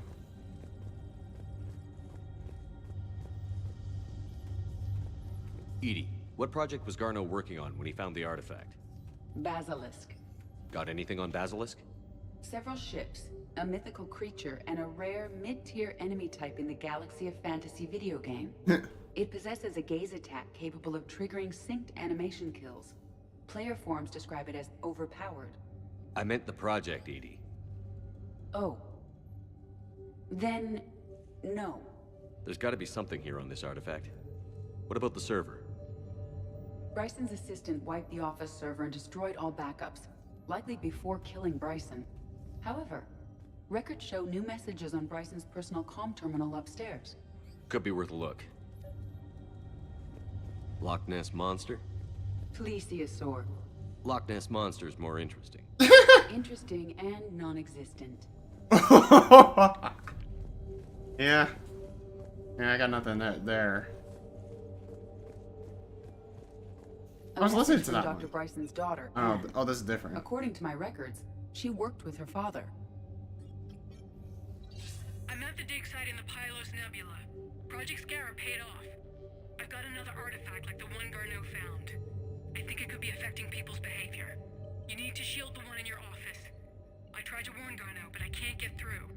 [SPEAKER 4] Edie, what project was Garneau working on when he found the artifact?
[SPEAKER 10] Basilisk.
[SPEAKER 4] Got anything on Basilisk?
[SPEAKER 10] Several ships, a mythical creature, and a rare mid-tier enemy type in the Galaxy of Fantasy video game. It possesses a gaze attack capable of triggering synced animation kills. Player forums describe it as overpowered.
[SPEAKER 4] I meant the project, Edie.
[SPEAKER 10] Oh. Then, no.
[SPEAKER 4] There's got to be something here on this artifact. What about the server?
[SPEAKER 10] Bryson's assistant wiped the office server and destroyed all backups, likely before killing Bryson. However, records show new messages on Bryson's personal comm terminal upstairs.
[SPEAKER 4] Could be worth a look. Loch Ness Monster?
[SPEAKER 10] Plesiosaur.
[SPEAKER 4] Loch Ness Monster is more interesting.
[SPEAKER 10] Interesting and non-existent.
[SPEAKER 2] Yeah. Yeah, I got nothing there. I was listening to that
[SPEAKER 10] Dr.
[SPEAKER 2] one.
[SPEAKER 10] Bryson's daughter.
[SPEAKER 2] Oh,
[SPEAKER 10] Anne.
[SPEAKER 2] oh, this is different.
[SPEAKER 10] According to my records, she worked with her father.
[SPEAKER 3] I'm at the dig site in the Pylos Nebula. Project Scarab paid off. I've got another artifact like the one Garneau found. I think it could be affecting people's behavior. You need to shield the one in your office. I tried to warn Garneau, but I can't get through.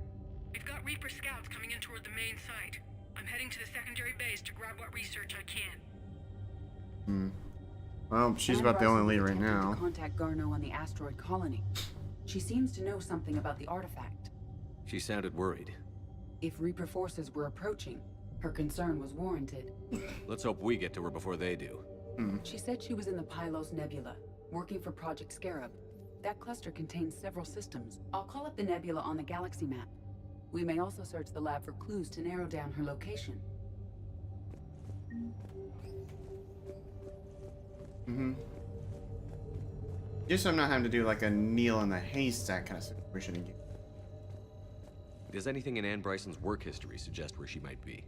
[SPEAKER 3] We've got Reaper scouts coming in toward the main site. I'm heading to the secondary base to grab what research I can.
[SPEAKER 2] Well, she's about the only lead right now.
[SPEAKER 10] Contact Garneau on the asteroid colony. She seems to know something about the artifact.
[SPEAKER 4] She sounded worried.
[SPEAKER 10] If Reaper forces were approaching, her concern was warranted.
[SPEAKER 4] Let's hope we get to her before they do.
[SPEAKER 10] She said she was in the Pylos Nebula, working for Project Scarab. That cluster contains several systems. I'll call up the nebula on the galaxy map. We may also search the lab for clues to narrow down her location.
[SPEAKER 2] Just so I'm not having to do like a Neil in the haystack kind of situation again.
[SPEAKER 4] Does anything in Anne Bryson's work history suggest where she might be?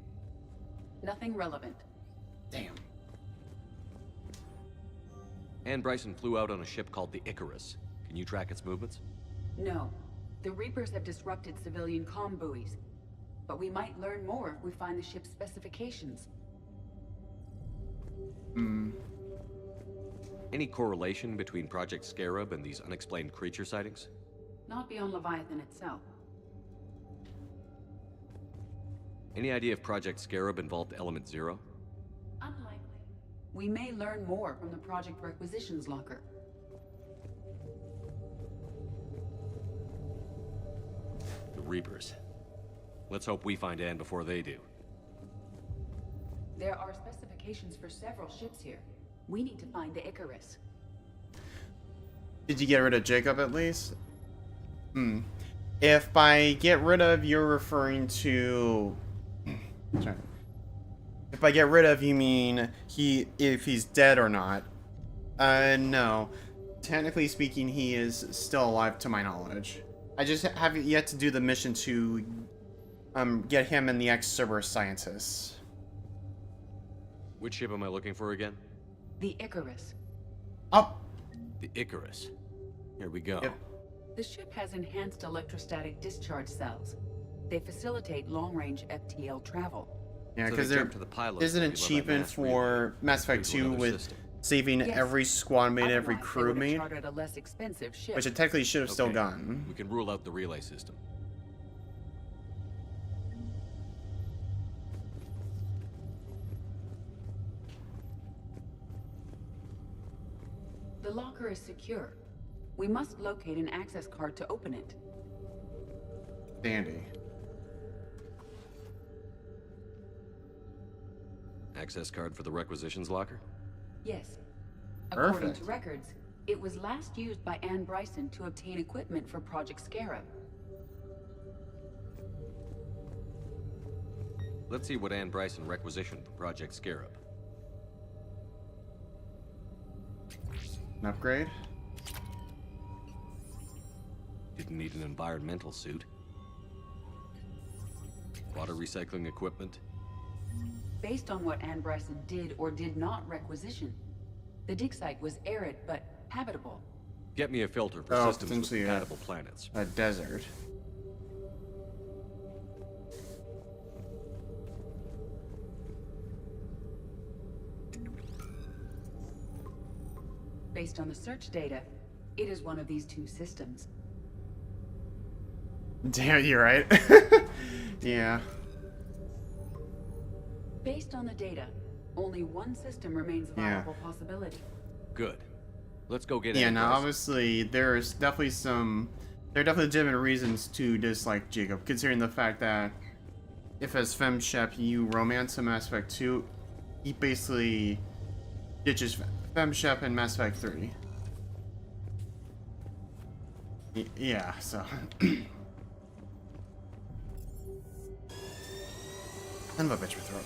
[SPEAKER 10] Nothing relevant.
[SPEAKER 2] Damn.
[SPEAKER 4] Anne Bryson flew out on a ship called the Icarus. Can you track its movements?
[SPEAKER 10] No. The Reapers have disrupted civilian comm buoys. But we might learn more if we find the ship's specifications.
[SPEAKER 4] Any correlation between Project Scarab and these unexplained creature sightings?
[SPEAKER 10] Not beyond Leviathan itself.
[SPEAKER 4] Any idea if Project Scarab involved Element Zero?
[SPEAKER 10] Unlikely. We may learn more from the Project Requisitions Locker.
[SPEAKER 4] The Reapers. Let's hope we find Anne before they do.
[SPEAKER 10] There are specifications for several ships here. We need to find the Icarus.
[SPEAKER 2] Did you get rid of Jacob at least? If by get rid of you're referring to... Sorry. If by get rid of you mean if he's dead or not. No. Technically speaking, he is still alive to my knowledge. I just have yet to do the mission to get him and the ex-Cerberus scientists.
[SPEAKER 4] Which ship am I looking for again?
[SPEAKER 10] The Icarus.
[SPEAKER 2] Up.
[SPEAKER 4] The Icarus. Here we go.
[SPEAKER 2] Yep.
[SPEAKER 10] The ship has enhanced electrostatic discharge cells. They facilitate long-range FTL travel.
[SPEAKER 2] Yeah,
[SPEAKER 4] So
[SPEAKER 2] because
[SPEAKER 4] they
[SPEAKER 2] there
[SPEAKER 4] jumped to the pilot
[SPEAKER 2] is an
[SPEAKER 4] nebula by
[SPEAKER 2] achievement
[SPEAKER 4] mass
[SPEAKER 2] for Mass Effect
[SPEAKER 4] to
[SPEAKER 2] 2
[SPEAKER 4] another
[SPEAKER 2] with
[SPEAKER 4] system.
[SPEAKER 2] saving
[SPEAKER 10] Yes.
[SPEAKER 2] every squad mate, every
[SPEAKER 10] Otherwise, they
[SPEAKER 2] crew
[SPEAKER 10] would have
[SPEAKER 2] mate,
[SPEAKER 10] chartered a less expensive ship.
[SPEAKER 2] which it technically should have still
[SPEAKER 4] Okay.
[SPEAKER 2] gotten.
[SPEAKER 4] We can rule out the relay system.
[SPEAKER 10] The locker is secure. We must locate an access card to open it.
[SPEAKER 2] Dandy.
[SPEAKER 4] Access card for the requisitions locker?
[SPEAKER 10] Yes. According
[SPEAKER 2] Perfect.
[SPEAKER 10] to records, it was last used by Anne Bryson to obtain equipment for Project Scarab.
[SPEAKER 4] Let's see what Ann Bryson requisitioned for Project Scarab.
[SPEAKER 2] An upgrade?
[SPEAKER 4] Didn't need an environmental suit. Water recycling equipment.
[SPEAKER 10] Based on what Ann Bryson did or did not requisition, the dig site was arid but habitable.
[SPEAKER 4] Get me a filter for
[SPEAKER 2] Oh,
[SPEAKER 4] systems with
[SPEAKER 2] potentially
[SPEAKER 4] compatible planets.
[SPEAKER 2] a desert.
[SPEAKER 10] Based on the search data, it is one of these two systems.
[SPEAKER 2] Damn, you're right. Yeah.
[SPEAKER 10] Based on the data, only one system remains a viable possibility.
[SPEAKER 4] Good. Let's go get
[SPEAKER 2] Yeah,
[SPEAKER 4] Ann
[SPEAKER 2] now
[SPEAKER 4] Bryson.
[SPEAKER 2] obviously there are definitely legitimate reasons to dislike Jacob, considering the fact that if as FemShep you romance him Mass Effect 2, he basically ditches FemShep in Mass Effect 3. Yeah, so son of a bitch with throat.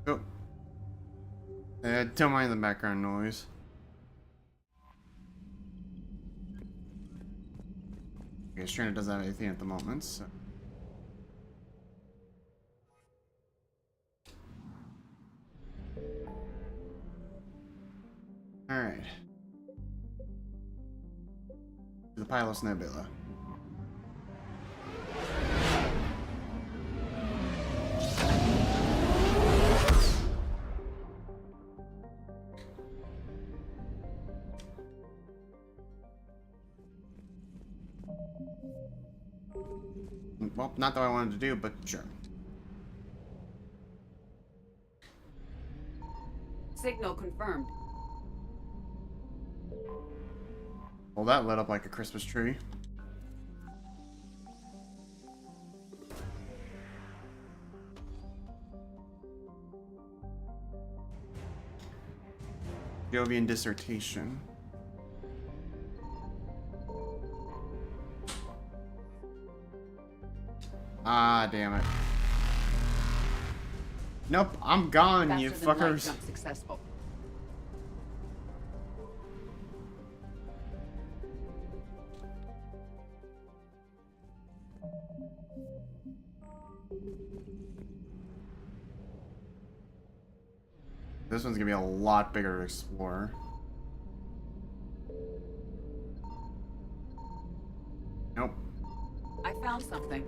[SPEAKER 2] Oh. Don't mind the background noise. Okay, Stranded doesn't have anything at the moment, so. Alright. The Pylos Nebula. Well, not that I wanted to do, but sure.
[SPEAKER 10] Signal confirmed.
[SPEAKER 2] Well, that lit up like a Christmas tree. Jovian dissertation. Ah, damn it. Nope, I'm gone, you
[SPEAKER 10] Faster than light
[SPEAKER 2] fuckers.
[SPEAKER 10] jump successful.
[SPEAKER 2] This one's gonna be a lot bigger to explore. Nope.
[SPEAKER 10] I found something.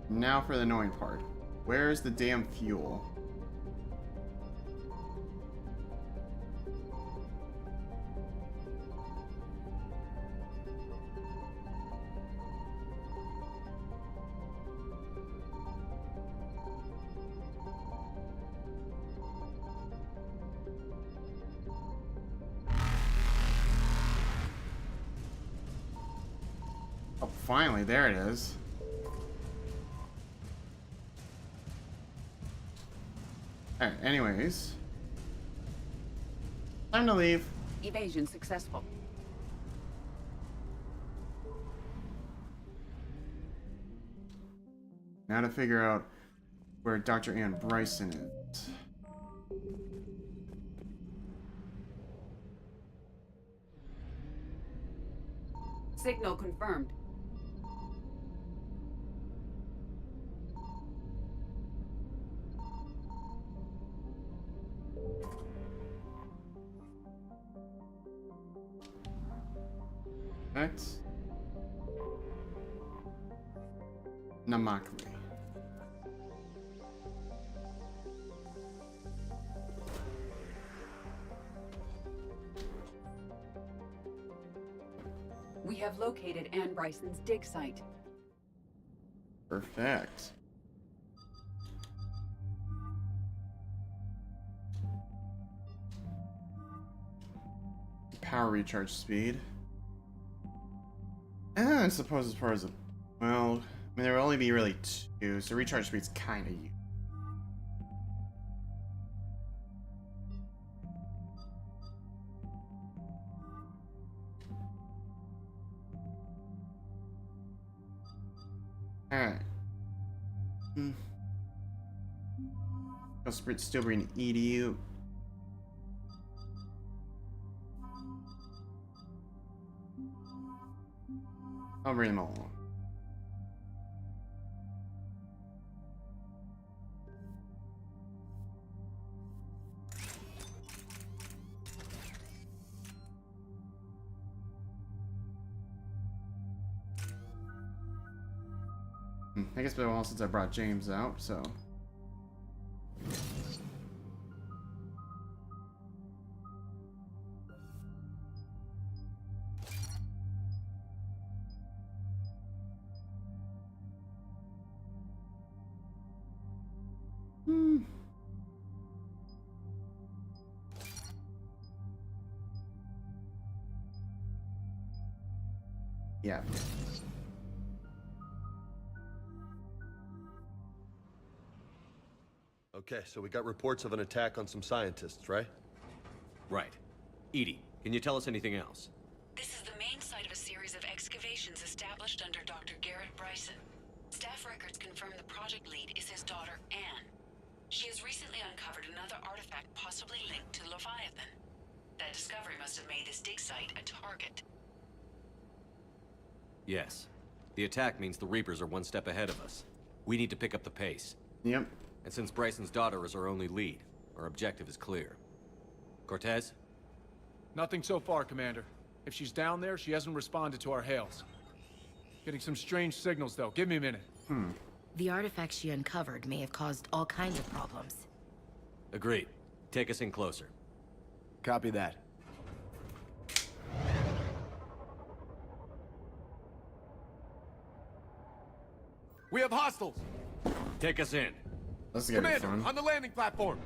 [SPEAKER 2] Now for the annoying part. Where's the damn fuel? Oh, finally, there it is. Alright, anyways. Time to leave.
[SPEAKER 10] Evasion successful.
[SPEAKER 2] Now to figure out where Dr. Ann Bryson is.
[SPEAKER 10] Signal confirmed.
[SPEAKER 2] Right. Namakli.
[SPEAKER 10] We have located Ann Bryson's dig site.
[SPEAKER 2] Perfect. power recharge speed. I suppose as far as well, I mean there will only be really 2, so recharge speed's kind of useful. Alright. I'll still bring EDU. I'll bring them all along. I guess it's been a while since I brought James out, so. Yeah.
[SPEAKER 5] Okay, so we got reports of an attack on some scientists, right?
[SPEAKER 4] Right. Edie, can you tell us anything else?
[SPEAKER 21] This is the main site of a series of excavations established under Dr. Garrett Bryson. Staff records confirm the project lead is his daughter, Anne. She has recently uncovered another artifact possibly linked to Leviathan. That discovery must have made this dig site a target.
[SPEAKER 4] Yes. The attack means the Reapers are one step ahead of us. We need to pick up the pace.
[SPEAKER 2] Yep.
[SPEAKER 4] And since Bryson's daughter is our only lead, our objective is clear. Cortez?
[SPEAKER 6] Nothing so far, Commander. If she's down there, she hasn't responded to our hails. Getting some strange signals, though. Give me a minute.
[SPEAKER 9] The artifact she uncovered may have caused all kinds of problems.
[SPEAKER 4] Agreed. Take us in closer.
[SPEAKER 6] Copy that. We have hostiles!
[SPEAKER 4] Take us in.
[SPEAKER 2] Let's get it fun.
[SPEAKER 6] On the landing platform!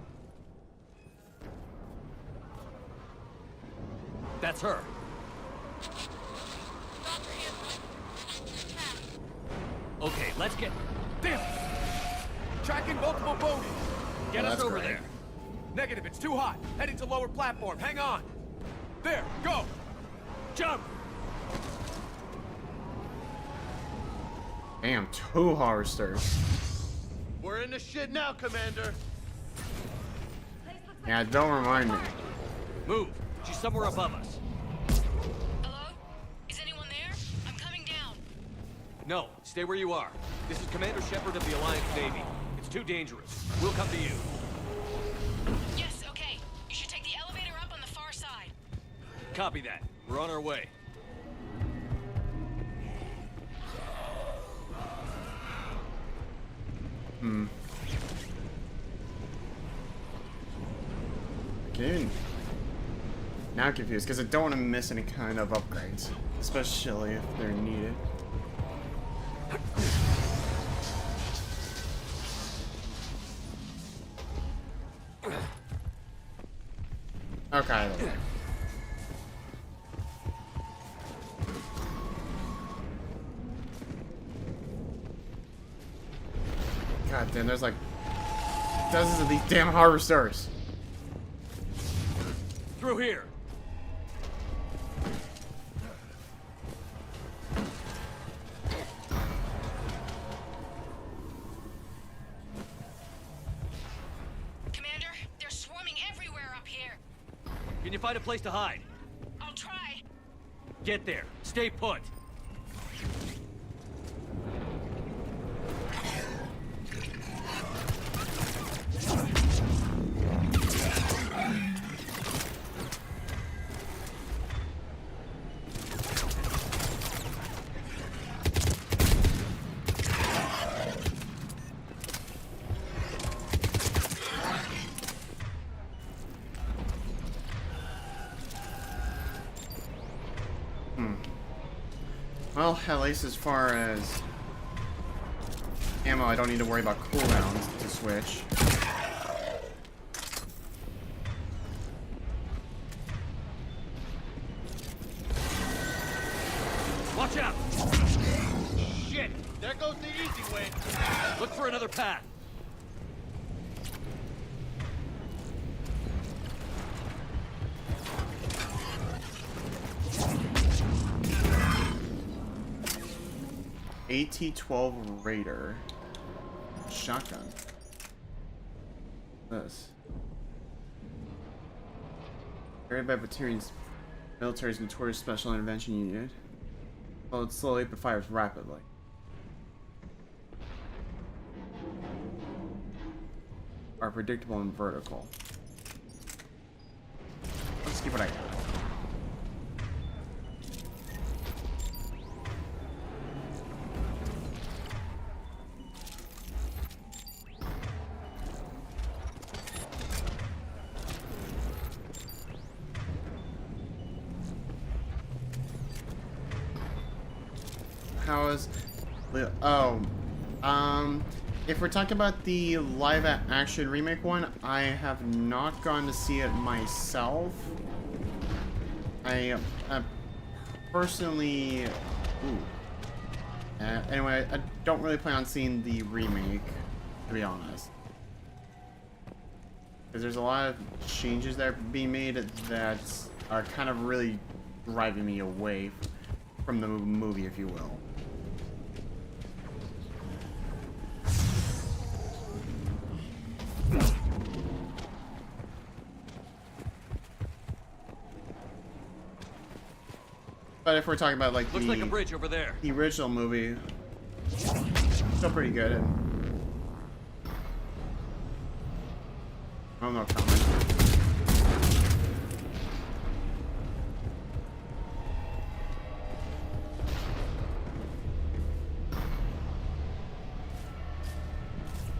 [SPEAKER 4] That's her. Okay, let's get...
[SPEAKER 6] Damn! Tracking multiple bogies!
[SPEAKER 4] Get us over there.
[SPEAKER 6] Negative, it's too hot. Heading to lower platform. Hang on. There, go! Jump!
[SPEAKER 2] Damn, 2 harvesters.
[SPEAKER 5] We're in the shit now, Commander.
[SPEAKER 2] Yeah, don't remind me.
[SPEAKER 4] Move. She's somewhere above us.
[SPEAKER 3] Hello? Is anyone there? I'm coming down.
[SPEAKER 4] No, stay where you are. This is Commander Shepard of the Alliance Navy. It's too dangerous. We'll come to you.
[SPEAKER 3] Yes, okay. You should take the elevator up on the far side.
[SPEAKER 4] Copy that. We're on our way.
[SPEAKER 2] Okay. Now I'm confused because I don't want to miss any kind of upgrades, especially if they're needed. Okay. God damn, there's like dozens of these damn harvesters.
[SPEAKER 4] Through here.
[SPEAKER 3] Commander, they're swarming everywhere up here.
[SPEAKER 4] Can you find a place to hide?
[SPEAKER 3] I'll try.
[SPEAKER 4] Get there. Stay put.
[SPEAKER 2] Well, at least as far as ammo, I don't need to worry about cooldowns to switch.
[SPEAKER 4] another path.
[SPEAKER 2] AT-12 Raider. Shotgun. This. Carried by Batarian's military's notorious special intervention unit. Followed slowly but fires rapidly. Are predictable and vertical. Let's see what I got. How is... Oh, if we're talking about the live action remake one, I have not gone to see it myself. I personally... Ooh. Anyway, I don't really plan on seeing the remake, to be honest. Because there's a lot of changes that are being made that are kind of really driving me away from the movie, if you will. But if we're talking about like
[SPEAKER 4] looks like a bridge over there.
[SPEAKER 2] The original movie, still pretty good. And oh no, comment.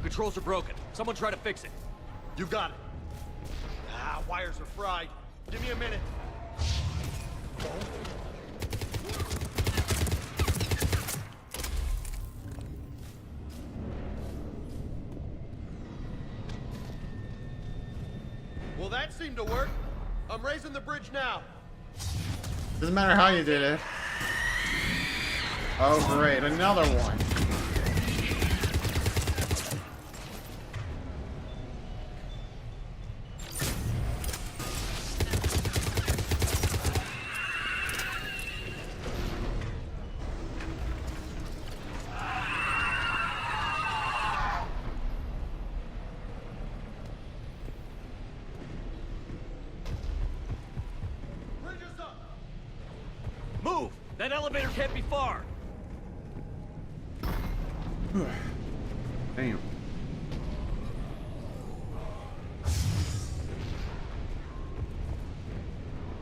[SPEAKER 4] Controls are broken. Someone try to fix it.
[SPEAKER 5] You got it. Ah, wires are fried. Give me a minute. Well, that seemed to work. I'm raising the bridge now.
[SPEAKER 2] Doesn't matter how you did it. Oh great, another one.
[SPEAKER 4] Move! That elevator can't be far!
[SPEAKER 2] Damn.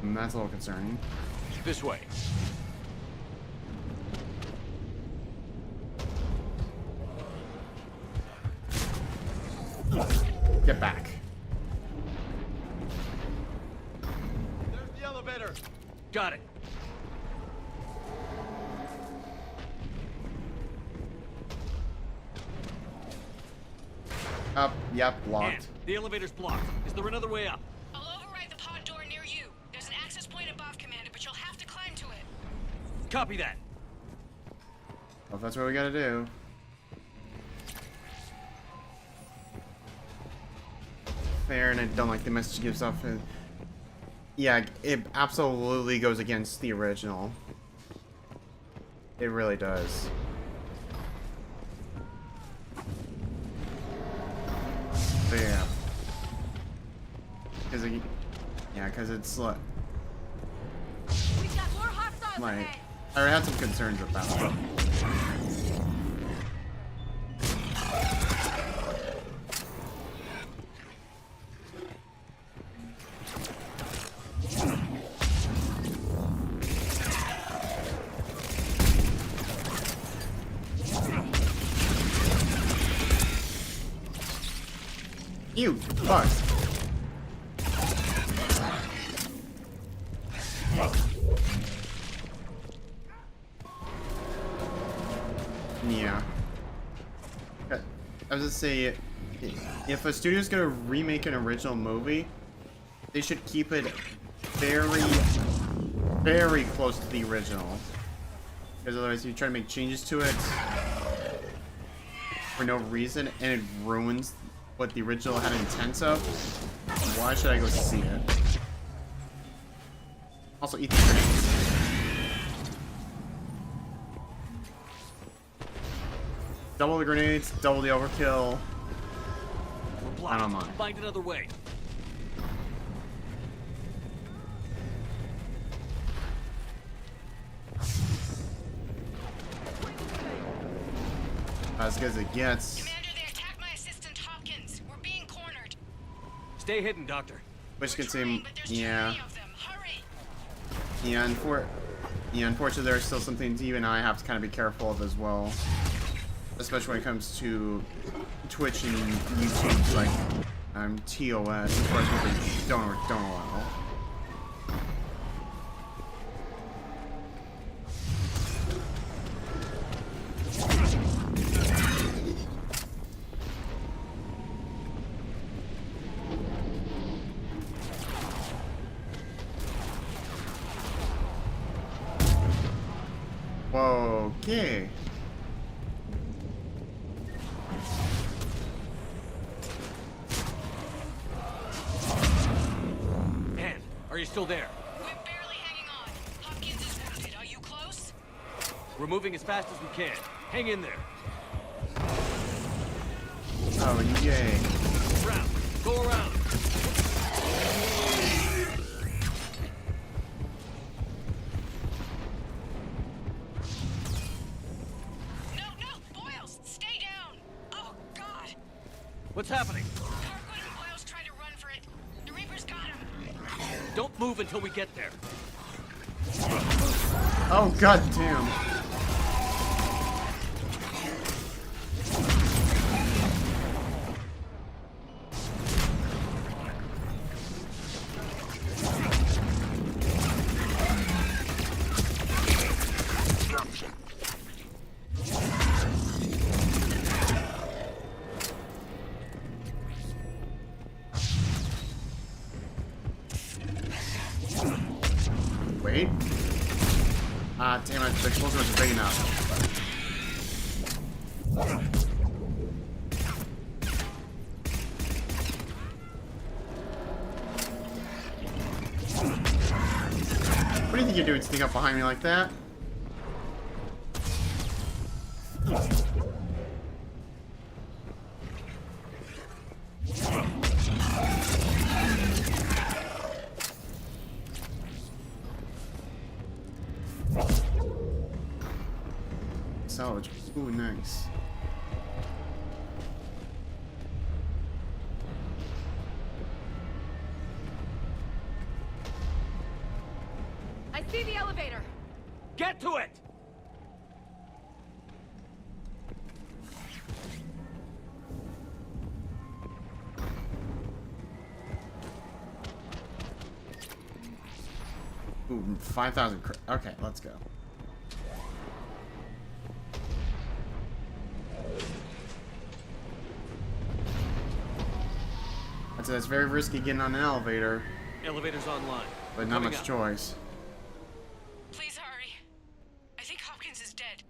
[SPEAKER 2] And that's a little concerning.
[SPEAKER 4] This way.
[SPEAKER 2] Get back.
[SPEAKER 5] There's the elevator.
[SPEAKER 4] Got it.
[SPEAKER 2] Up, yep, locked.
[SPEAKER 4] And the elevator's blocked. Is there another way up?
[SPEAKER 21] I'll override the pod door near you. There's an access point above, Commander, but you'll have to climb to it.
[SPEAKER 4] Copy that.
[SPEAKER 2] Well, if that's what we gotta do. Fair, and I don't like the message it gives off. Yeah, it absolutely goes against the original. It really does. So yeah. Because it's like...
[SPEAKER 21] We've got more hostiles
[SPEAKER 2] Like,
[SPEAKER 21] ahead.
[SPEAKER 2] I already had some concerns about it. You fuck. Yeah. I was gonna say, if a studio's gonna remake an original movie, they should keep it very, very close to the original. Because otherwise, if you try to make changes to it, for no reason and it ruins what the original had intents of, why should I go see it? Also, eat the grenades. Double the grenades, double the overkill. I don't mind.
[SPEAKER 4] Find another way.
[SPEAKER 2] As good as it gets.
[SPEAKER 21] Commander, they attacked my assistant Hopkins. We're being cornered.
[SPEAKER 4] Stay hidden, Doctor.
[SPEAKER 2] Which can seem, yeah. Yeah, unfortunately, there's still some things you and I have to kind of be careful of as well. Especially when it comes to Twitch and YouTube, like TOS, of course, what they don't allow. Okay.
[SPEAKER 4] Anne, are you still there?
[SPEAKER 21] We're barely hanging on. Hopkins is wounded. Are you close?
[SPEAKER 4] We're moving as fast as we can. Hang in there.
[SPEAKER 2] Oh, yay.
[SPEAKER 4] Around. Go around. What's happening?
[SPEAKER 21] Harwood and Boyle's tried to run for it. The Reapers got him.
[SPEAKER 4] Don't move until we get there.
[SPEAKER 2] Oh, god damn. Wait. Ah, damn it. The explosion was big enough. What do you think you're doing? Sneak up behind me like that? Salvage. Ooh, nice.
[SPEAKER 12] I see the elevator.
[SPEAKER 4] Get to it!
[SPEAKER 2] Ooh, 5,000. Okay, let's go. So it's very risky getting on an elevator.
[SPEAKER 4] Elevator's online.
[SPEAKER 2] But not much choice.
[SPEAKER 21] Please hurry. I think Hopkins is dead.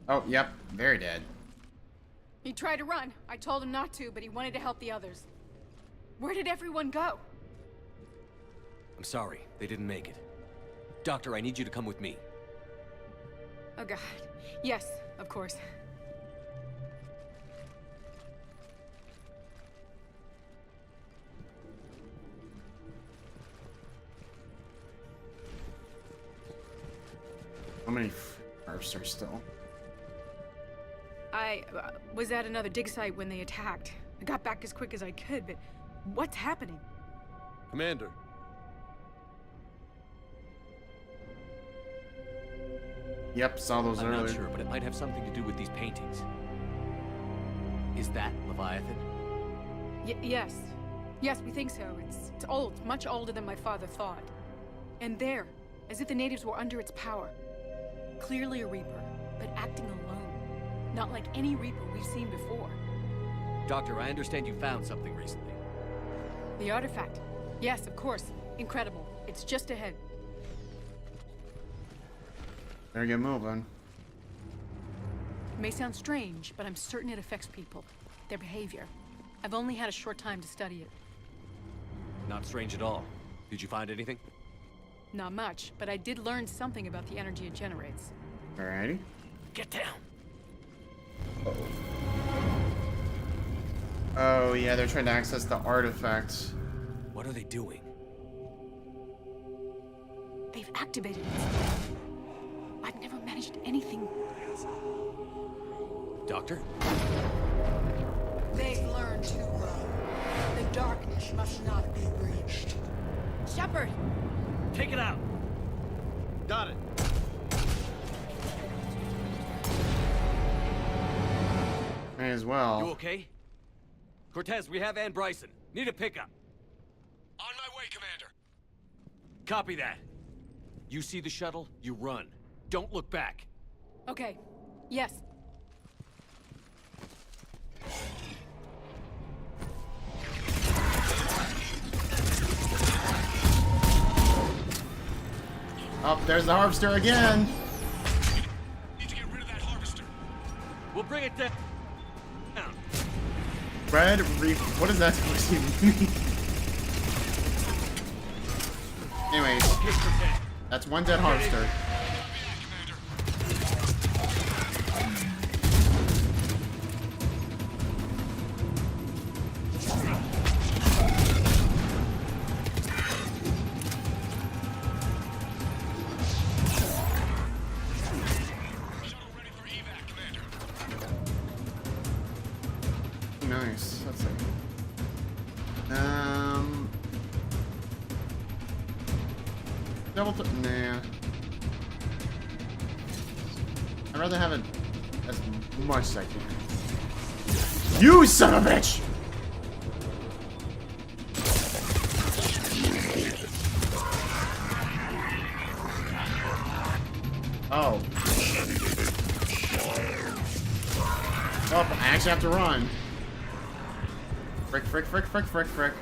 [SPEAKER 2] Oh, yep. Very dead.
[SPEAKER 1] He tried to run. I told him not to, but he wanted to help the others. Where did everyone go?
[SPEAKER 4] I'm sorry. They didn't make it. Doctor, I need you to come with me.
[SPEAKER 1] Oh god. Yes, of course.
[SPEAKER 2] How many Earths are still?
[SPEAKER 1] I was at another dig site when they attacked. I got back as quick as I could, but what's happening?
[SPEAKER 5] Commander.
[SPEAKER 2] Yep, saw those earlier.
[SPEAKER 4] I'm not sure, but it might have something to do with these paintings. Is that Leviathan?
[SPEAKER 1] Yes. Yes, we think so. It's old, much older than my father thought. And there, as if the natives were under its power. Clearly a Reaper, but acting alone. Not like any Reaper we've seen before.
[SPEAKER 4] Doctor, I understand you found something recently.
[SPEAKER 1] The artifact. Yes, of course. Incredible. It's just ahead.
[SPEAKER 2] Better get moving.
[SPEAKER 1] It may sound strange, but I'm certain it affects people. Their behavior. I've only had a short time to study it.
[SPEAKER 4] Not strange at all. Did you find anything?
[SPEAKER 1] Not much, but I did learn something about the energy it generates.
[SPEAKER 2] Alrighty.
[SPEAKER 4] Get down.
[SPEAKER 2] Oh yeah, they're trying to access the artifacts.
[SPEAKER 4] What are they doing?
[SPEAKER 1] They've activated it. I've never managed anything.
[SPEAKER 4] Doctor?
[SPEAKER 1] They've learned too well. The darkness must not be breached. Shepard!
[SPEAKER 4] Take it out!
[SPEAKER 5] Got it.
[SPEAKER 2] May as well.
[SPEAKER 4] You okay? Cortez, we have Ann Bryson. Need a pickup.
[SPEAKER 15] On my way, Commander.
[SPEAKER 4] Copy that. You see the shuttle, you run. Don't look back.
[SPEAKER 1] Okay. Yes.
[SPEAKER 2] Oh, there's the harvester again.
[SPEAKER 15] Need to get rid of that harvester.
[SPEAKER 4] We'll bring it down.
[SPEAKER 2] Red reef. What is that supposed to mean? Anyways, that's one dead harvester. Nice. Let's see. Nah. I'd rather have it as much as I can. You son of a bitch! Oh. Oh, I actually have to run. Frick, frick, frick, frick, frick, frick.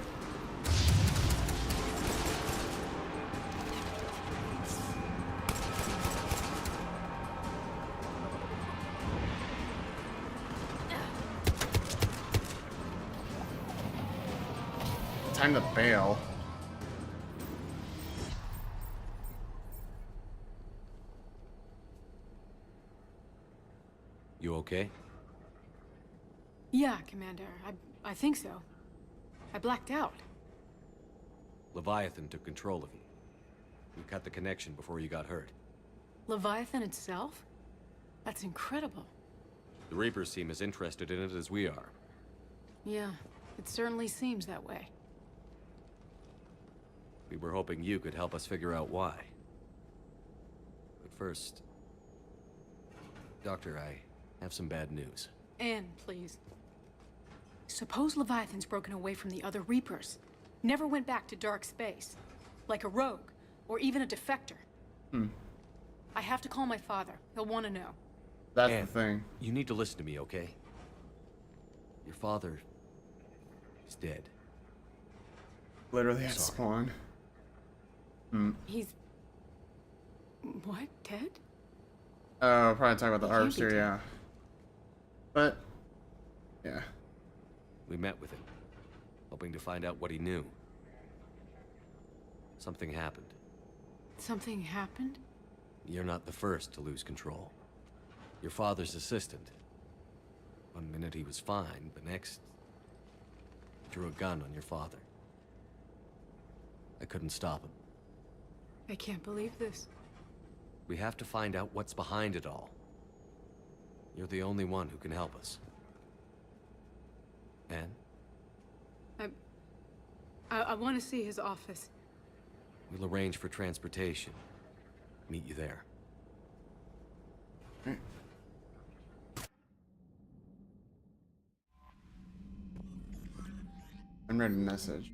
[SPEAKER 2] Time to bail.
[SPEAKER 4] You okay?
[SPEAKER 1] Yeah, Commander. I think so. I blacked out.
[SPEAKER 4] Leviathan took control of you. We cut the connection before you got hurt.
[SPEAKER 1] Leviathan itself? That's incredible.
[SPEAKER 4] The Reapers seem as interested in it as we are.
[SPEAKER 1] Yeah, it certainly seems that way.
[SPEAKER 4] We were hoping you could help us figure out why. But first... Doctor, I have some bad news.
[SPEAKER 1] Anne, please. Suppose Leviathan's broken away from the other Reapers. Never went back to dark space. Like a rogue, or even a defector. I have to call my father. He'll want to know.
[SPEAKER 2] That's
[SPEAKER 4] Anne,
[SPEAKER 2] the thing.
[SPEAKER 4] You need to listen to me, okay? Your father... is dead.
[SPEAKER 2] Literally at spawn.
[SPEAKER 1] He's... What? Dead?
[SPEAKER 2] Oh, probably talking about the
[SPEAKER 1] He can't be
[SPEAKER 2] harvester,
[SPEAKER 1] dead.
[SPEAKER 2] yeah. But, yeah.
[SPEAKER 4] We met with him, hoping to find out what he knew. Something happened.
[SPEAKER 1] Something happened?
[SPEAKER 4] You're not the first to lose control. Your father's assistant. One minute he was fine, the next... drew a gun on your father. I couldn't stop him.
[SPEAKER 1] I can't believe this.
[SPEAKER 4] We have to find out what's behind it all. You're the only one who can help us. Anne?
[SPEAKER 1] I want to see his office.
[SPEAKER 4] We'll arrange for transportation. Meet you there.
[SPEAKER 2] Unread message.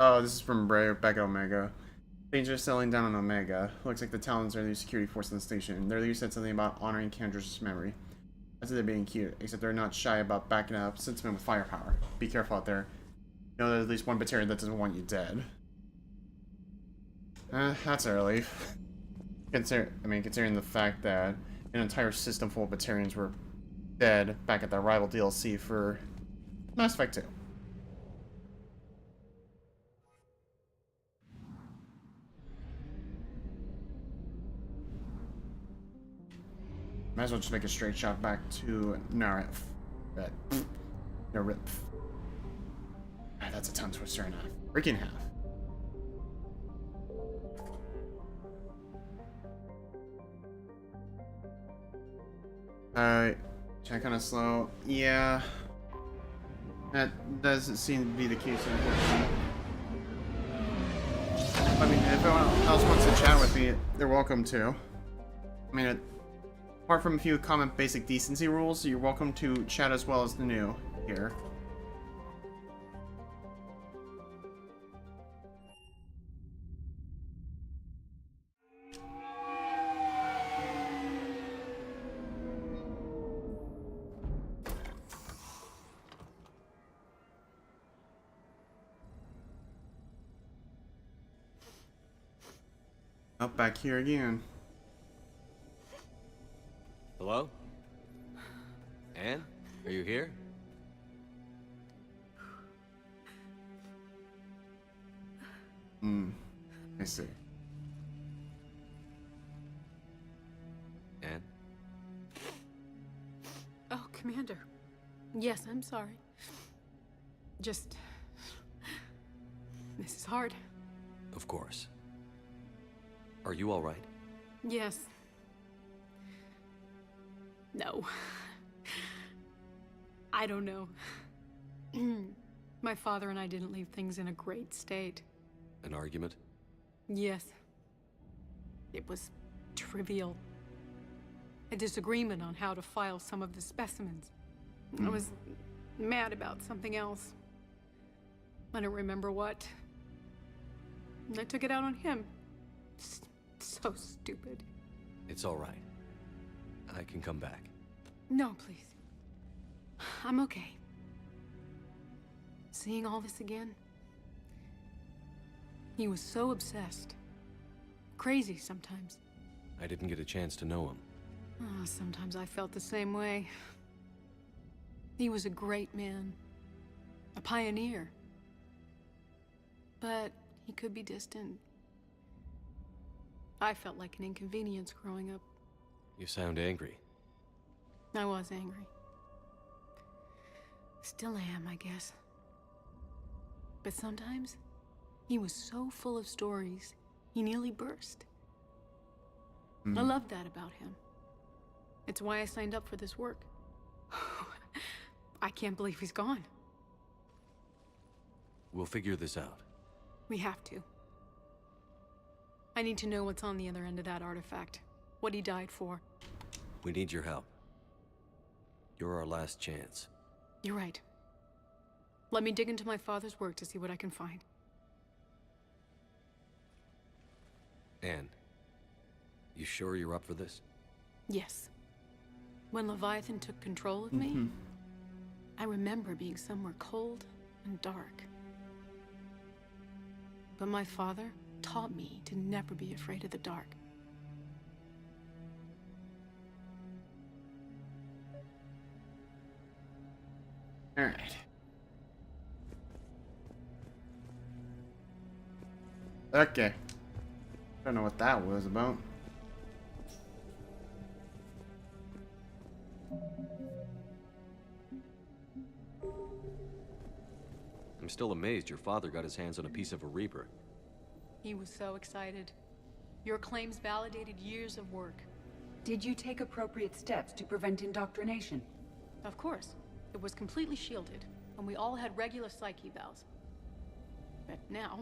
[SPEAKER 2] Oh, this is from Bray back at Omega. Danger settling down on Omega. Looks like the Talons are the security force in the station. Their leader said something about honoring Kendra's memory. I said they're being cute, except they're not shy about backing up sentiment with firepower. Be careful out there. You know there's at least one battalion that doesn't want you dead. That's a relief. Considering the fact that an entire system full of Batarians were dead back at the rival DLC for Mass Effect 2. Might as well just make a straight shot back to Narif. Narif. Ah, that's a tongue twister and a freaking half. Check kind of slow. Yeah. That doesn't seem to be the case, unfortunately. I mean, if anyone else wants to chat with me, they're welcome to. I mean, apart from a few common basic decency rules, you're welcome to chat as well as the new here. Up back here again.
[SPEAKER 4] Hello? Anne? Are you here?
[SPEAKER 2] I see.
[SPEAKER 4] Anne?
[SPEAKER 1] Oh, Commander. Yes, I'm sorry. Just... This is hard.
[SPEAKER 4] Of course. Are you all right?
[SPEAKER 1] Yes. No. I don't know. My father and I didn't leave things in a great state.
[SPEAKER 4] An argument?
[SPEAKER 1] Yes. It was trivial. A disagreement on how to file some of the specimens. I was mad about something else. I don't remember what. And I took it out on him. So stupid.
[SPEAKER 4] It's all right. I can come back.
[SPEAKER 1] No, please. I'm okay. Seeing all this again? He was so obsessed. Crazy sometimes.
[SPEAKER 4] I didn't get a chance to know him.
[SPEAKER 1] Oh, sometimes I felt the same way. He was a great man. A pioneer. But he could be distant. I felt like an inconvenience growing up.
[SPEAKER 4] You sound angry.
[SPEAKER 1] I was angry. Still am, I guess. But sometimes, he was so full of stories, he nearly burst. I love that about him. It's why I signed up for this work. I can't believe he's gone.
[SPEAKER 4] We'll figure this out.
[SPEAKER 1] We have to. I need to know what's on the other end of that artifact. What he died for.
[SPEAKER 4] We need your help. You're our last chance.
[SPEAKER 1] You're right. Let me dig into my father's work to see what I can find.
[SPEAKER 4] Anne, you sure you're up for this?
[SPEAKER 1] Yes. When Leviathan took control of me, I remember being somewhere cold and dark. But my father taught me to never be afraid of the dark.
[SPEAKER 2] All right. Okay. Don't know what that was about.
[SPEAKER 4] I'm still amazed your father got his hands on a piece of a Reaper.
[SPEAKER 1] He was so excited. Your claims validated years of work.
[SPEAKER 10] Did you take appropriate steps to prevent indoctrination?
[SPEAKER 1] Of course. It was completely shielded, and we all had regular psych evals. But now,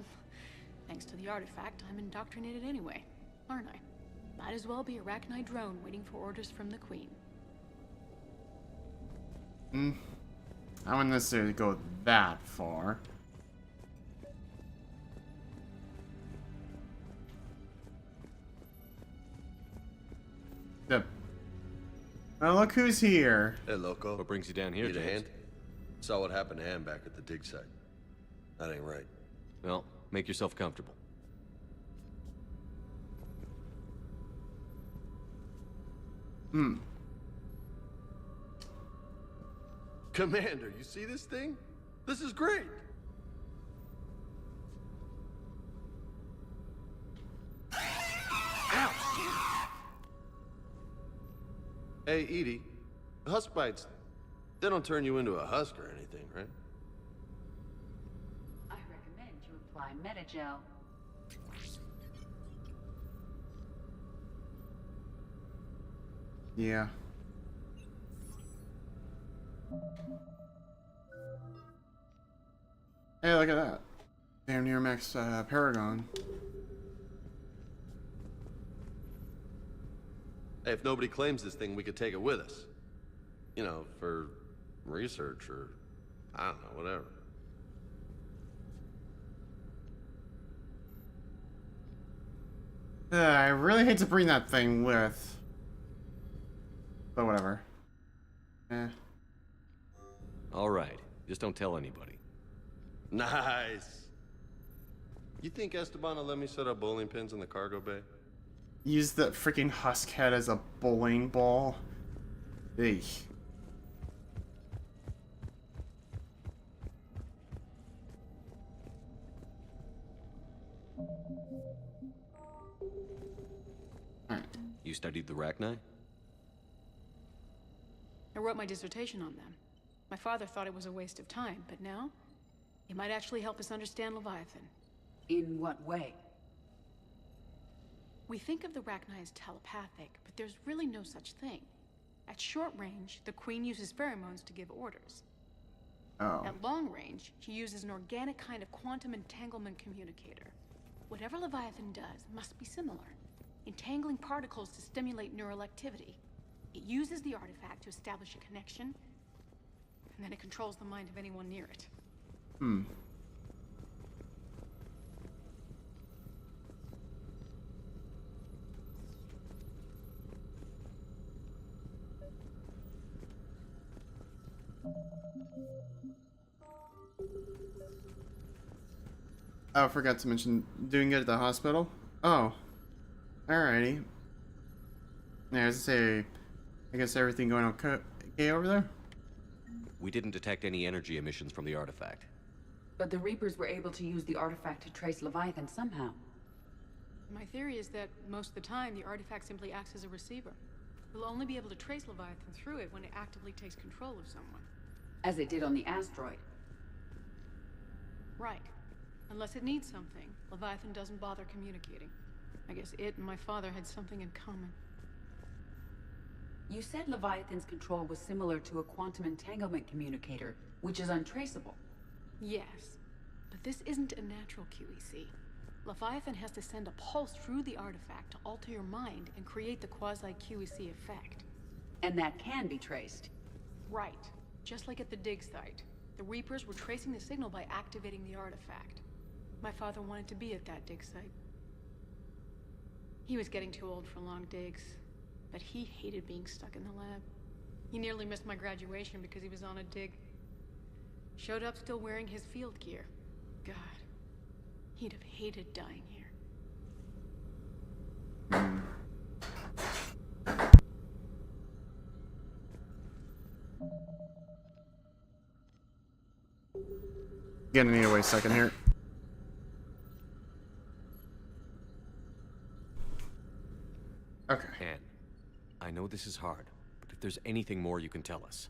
[SPEAKER 1] thanks to the artifact, I'm indoctrinated anyway, aren't I? Might as well be a Arachnite drone waiting for orders from the Queen.
[SPEAKER 2] I wouldn't necessarily go that far. Oh, look who's here.
[SPEAKER 5] Hey, loco.
[SPEAKER 4] What brings you down here,
[SPEAKER 5] Need a
[SPEAKER 4] James?
[SPEAKER 5] hand? Saw what happened to Ann back at the dig site. That ain't right.
[SPEAKER 4] Well, make yourself comfortable.
[SPEAKER 5] Commander, you see this thing? This is great. Ow! Hey, Edie, husk bites, they don't turn you into a husk or anything, right?
[SPEAKER 10] I recommend you apply Metagel.
[SPEAKER 2] Yeah. Hey, look at that. Damn near max Paragon.
[SPEAKER 5] Hey, if nobody claims this thing, we could take it with us. You know, for research or, I don't know, whatever.
[SPEAKER 2] I really hate to bring that thing with. But whatever.
[SPEAKER 4] Alright, just don't tell anybody.
[SPEAKER 5] Nice. You think Esteban will let me set up bowling pins in the cargo bay?
[SPEAKER 2] Use the freaking husk head as a bowling ball. Eek.
[SPEAKER 4] You studied the Rachni?
[SPEAKER 1] I wrote my dissertation on them. My father thought it was a waste of time, but now it might actually help us understand Leviathan.
[SPEAKER 10] In what way?
[SPEAKER 1] We think of the Rachni as telepathic, but there's really no such thing. At short range, the Queen uses pheromones to give orders.
[SPEAKER 2] Oh.
[SPEAKER 1] At long range, she uses an organic kind of quantum entanglement communicator. Whatever Leviathan does must be similar, entangling particles to stimulate neural activity. It uses the artifact to establish a connection, and then it controls the mind of anyone near it.
[SPEAKER 2] Oh, I forgot to mention doing good at the hospital. Oh. Alrighty. Yeah, as I say, I guess everything going okay over there?
[SPEAKER 4] We didn't detect any energy emissions from the artifact.
[SPEAKER 10] But the Reapers were able to use the artifact to trace Leviathan somehow.
[SPEAKER 1] My theory is that most of the time, the artifact simply acts as a receiver. We'll only be able to trace Leviathan through it when it actively takes control of someone.
[SPEAKER 10] As it did on the asteroid.
[SPEAKER 1] Right. Unless it needs something, Leviathan doesn't bother communicating. I guess it and my father had something in common.
[SPEAKER 10] You said Leviathan's control was similar to a quantum entanglement communicator, which is untraceable.
[SPEAKER 1] Yes, but this isn't a natural QEC. Leviathan has to send a pulse through the artifact to alter your mind and create the quasi-QEC effect.
[SPEAKER 10] And that can be traced.
[SPEAKER 1] Right. Just like at the dig site. The Reapers were tracing the signal by activating the artifact. My father wanted to be at that dig site. He was getting too old for long digs, but he hated being stuck in the lab. He nearly missed my graduation because he was on a dig. Showed up still wearing his field gear. God, he'd have hated dying here.
[SPEAKER 2] Gonna need to wait a second here. Okay.
[SPEAKER 4] Anne, I know this is hard, but if there's anything more you can tell us.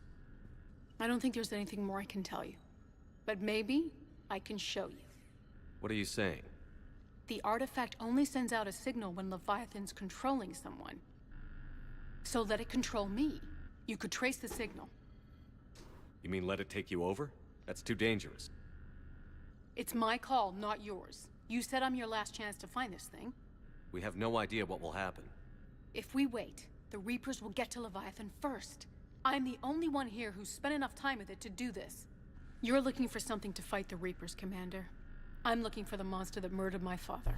[SPEAKER 1] I don't think there's anything more I can tell you. But maybe I can show you.
[SPEAKER 4] What are you saying?
[SPEAKER 1] The artifact only sends out a signal when Leviathan's controlling someone. So let it control me. You could trace the signal.
[SPEAKER 4] You mean let it take you over? That's too dangerous.
[SPEAKER 1] It's my call, not yours. You said I'm your last chance to find this thing.
[SPEAKER 4] We have no idea what will happen.
[SPEAKER 1] If we wait, the Reapers will get to Leviathan first. I'm the only one here who's spent enough time with it to do this. You're looking for something to fight the Reapers, Commander. I'm looking for the monster that murdered my father.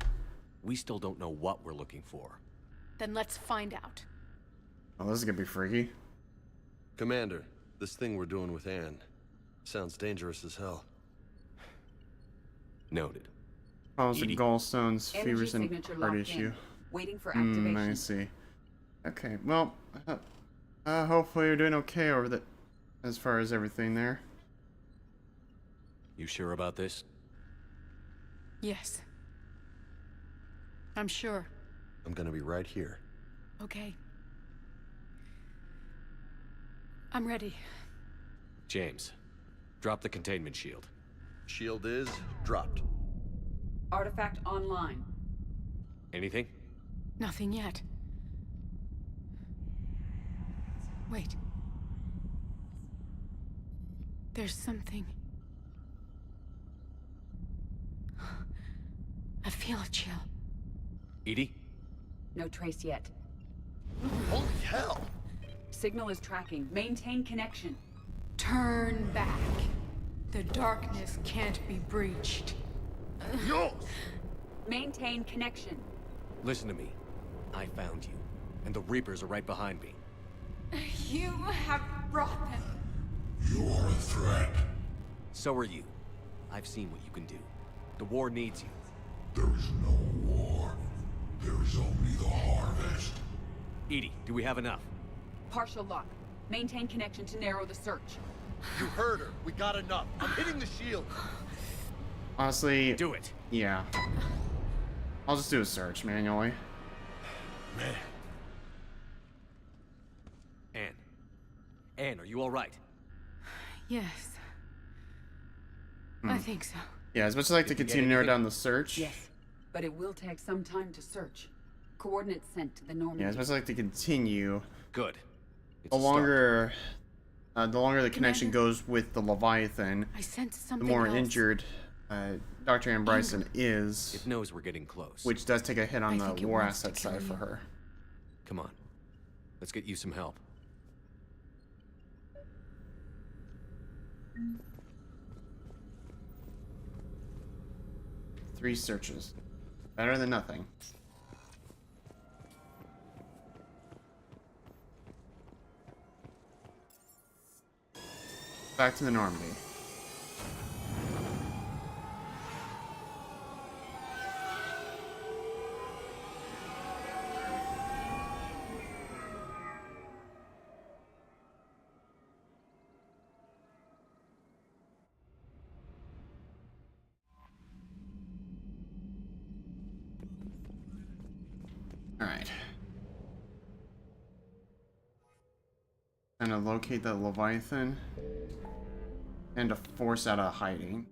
[SPEAKER 4] We still don't know what we're looking for.
[SPEAKER 1] Then let's find out.
[SPEAKER 2] Oh, this is gonna be freaky.
[SPEAKER 5] Commander, this thing we're doing with Anne sounds dangerous as hell.
[SPEAKER 4] Noted.
[SPEAKER 2] Calls the gallstones,
[SPEAKER 10] Energy
[SPEAKER 2] fevers, and
[SPEAKER 10] signature
[SPEAKER 2] heart
[SPEAKER 10] locked in.
[SPEAKER 2] issue.
[SPEAKER 10] Waiting for activation.
[SPEAKER 2] I see. Okay, well, hopefully you're doing okay over the, as far as everything there.
[SPEAKER 4] You sure about this?
[SPEAKER 1] Yes. I'm sure.
[SPEAKER 5] I'm gonna be right here.
[SPEAKER 1] Okay. I'm ready.
[SPEAKER 4] James, drop the containment shield.
[SPEAKER 5] Shield is dropped.
[SPEAKER 10] Artifact online.
[SPEAKER 4] Anything?
[SPEAKER 1] Nothing yet. Wait. There's something. I feel a chill.
[SPEAKER 4] Edie?
[SPEAKER 10] No trace yet.
[SPEAKER 5] Holy hell!
[SPEAKER 10] Signal is tracking. Maintain connection.
[SPEAKER 1] Turn back. The darkness can't be breached.
[SPEAKER 5] Yo!
[SPEAKER 10] Maintain connection.
[SPEAKER 4] Listen to me. I found you, and the Reapers are right behind me.
[SPEAKER 1] You have brought them.
[SPEAKER 13] You are a threat.
[SPEAKER 4] So are you. I've seen what you can do. The war needs you.
[SPEAKER 13] There is no war. There is only the harvest.
[SPEAKER 4] Edie, do we have enough?
[SPEAKER 10] Partial lock. Maintain connection to narrow the search.
[SPEAKER 5] You heard her. We got enough. I'm hitting the shield.
[SPEAKER 2] Honestly,
[SPEAKER 4] do it.
[SPEAKER 2] Yeah. I'll just do a search manually.
[SPEAKER 5] Man.
[SPEAKER 4] Anne, are you all right?
[SPEAKER 1] Yes. I think so.
[SPEAKER 2] Yeah, as much as I like to continue to narrow down the search.
[SPEAKER 10] Yes, but it will take some time to search. Coordinates sent to the normal.
[SPEAKER 2] Yeah, as much as I like to continue.
[SPEAKER 4] Good.
[SPEAKER 2] The longer the connection goes with the Leviathan,
[SPEAKER 1] I sense
[SPEAKER 2] the
[SPEAKER 1] something
[SPEAKER 2] more
[SPEAKER 1] else.
[SPEAKER 2] injured Dr. Ann Bryson is.
[SPEAKER 4] It knows we're getting close.
[SPEAKER 2] Which does take a hit on the war asset
[SPEAKER 1] kill
[SPEAKER 2] side for
[SPEAKER 1] you.
[SPEAKER 2] her.
[SPEAKER 4] Come on. Let's get you some help.
[SPEAKER 2] Three searches. Better than nothing. Back to the Normandy. Alright. And to locate the Leviathan. And to force out of hiding.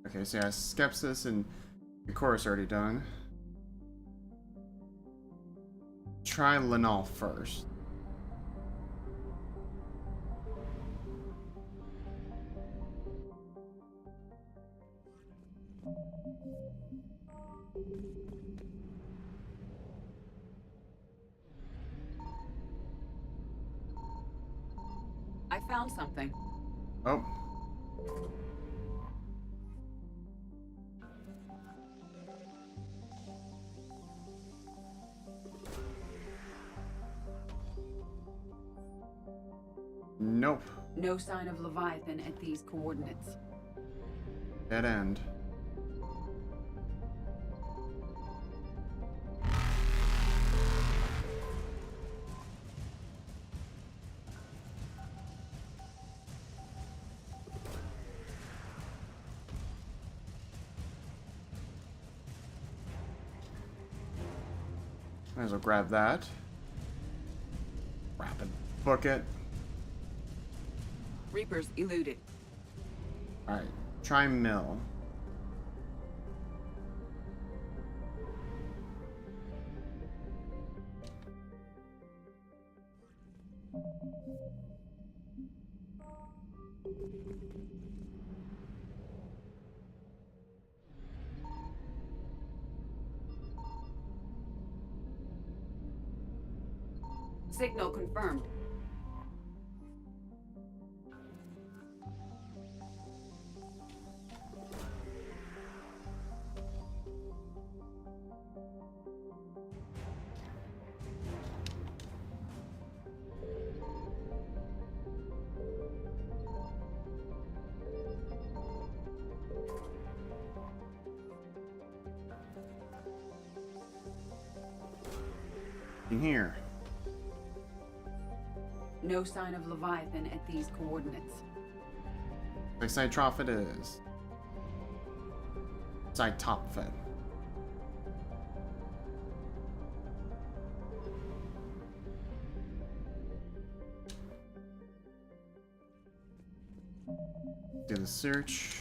[SPEAKER 2] Okay, so yeah, Skepsis and the chorus already done. Try Linol first.
[SPEAKER 10] I found something.
[SPEAKER 2] Oh. Nope.
[SPEAKER 10] No sign of Leviathan at these coordinates.
[SPEAKER 2] Dead end. Might as well grab that. Rapid book it.
[SPEAKER 10] Reapers eluded.
[SPEAKER 2] Alright, try mill.
[SPEAKER 10] Signal confirmed.
[SPEAKER 2] In here.
[SPEAKER 10] No sign of Leviathan at these coordinates.
[SPEAKER 2] Like side trough it is. Side top fed. Do the search.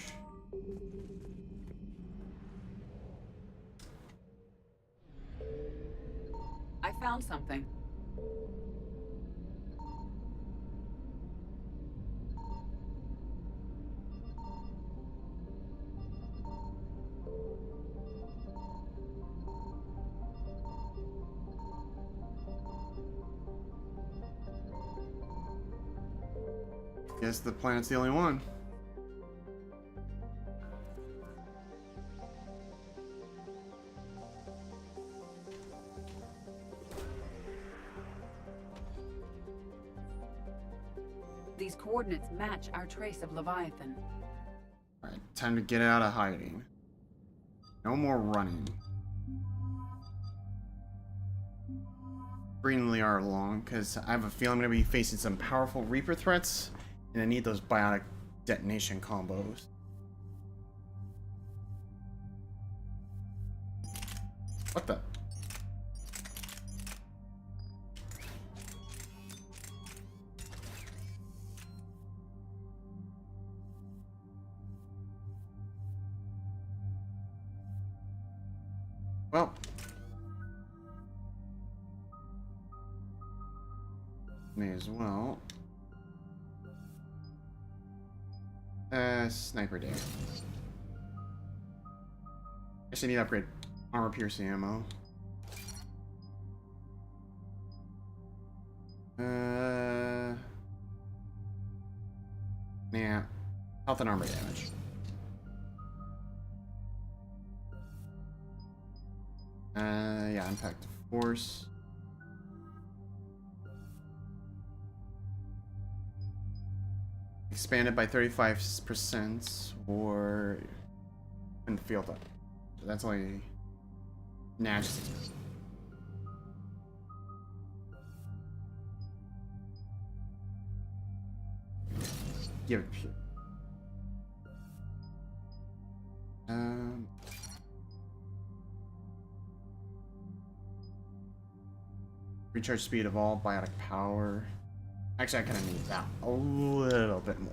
[SPEAKER 10] I found something.
[SPEAKER 2] Guess the planet's the only one.
[SPEAKER 10] These coordinates match our trace of Leviathan.
[SPEAKER 2] Alright, time to get out of hiding. No more running. Bring Liar along, because I have a feeling I'm going to be facing some powerful Reaper threats, and I need those biotic detonation combos. What the? Well. May as well. Sniper day. Guess I need to upgrade armor piercing ammo. Yeah. Health and armor damage. Yeah, impact force. Expanded by 35% or in the field up. So that's only Nash 6%. Give it pure. Recharge speed of all biotic power. Actually, I kind of need that a little bit more.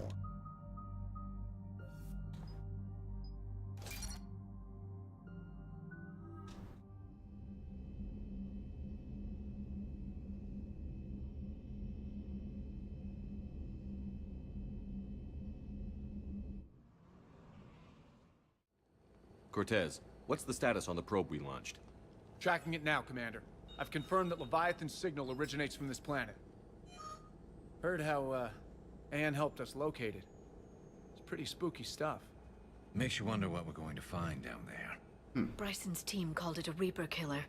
[SPEAKER 4] Cortez, what's the status on the probe we launched?
[SPEAKER 6] Tracking it now, Commander. I've confirmed that Leviathan's signal originates from this planet. Heard how, Anne helped us locate it. It's pretty spooky stuff.
[SPEAKER 16] Makes you wonder what we're going to find down there.
[SPEAKER 8] Bryson's team called it a Reaper killer.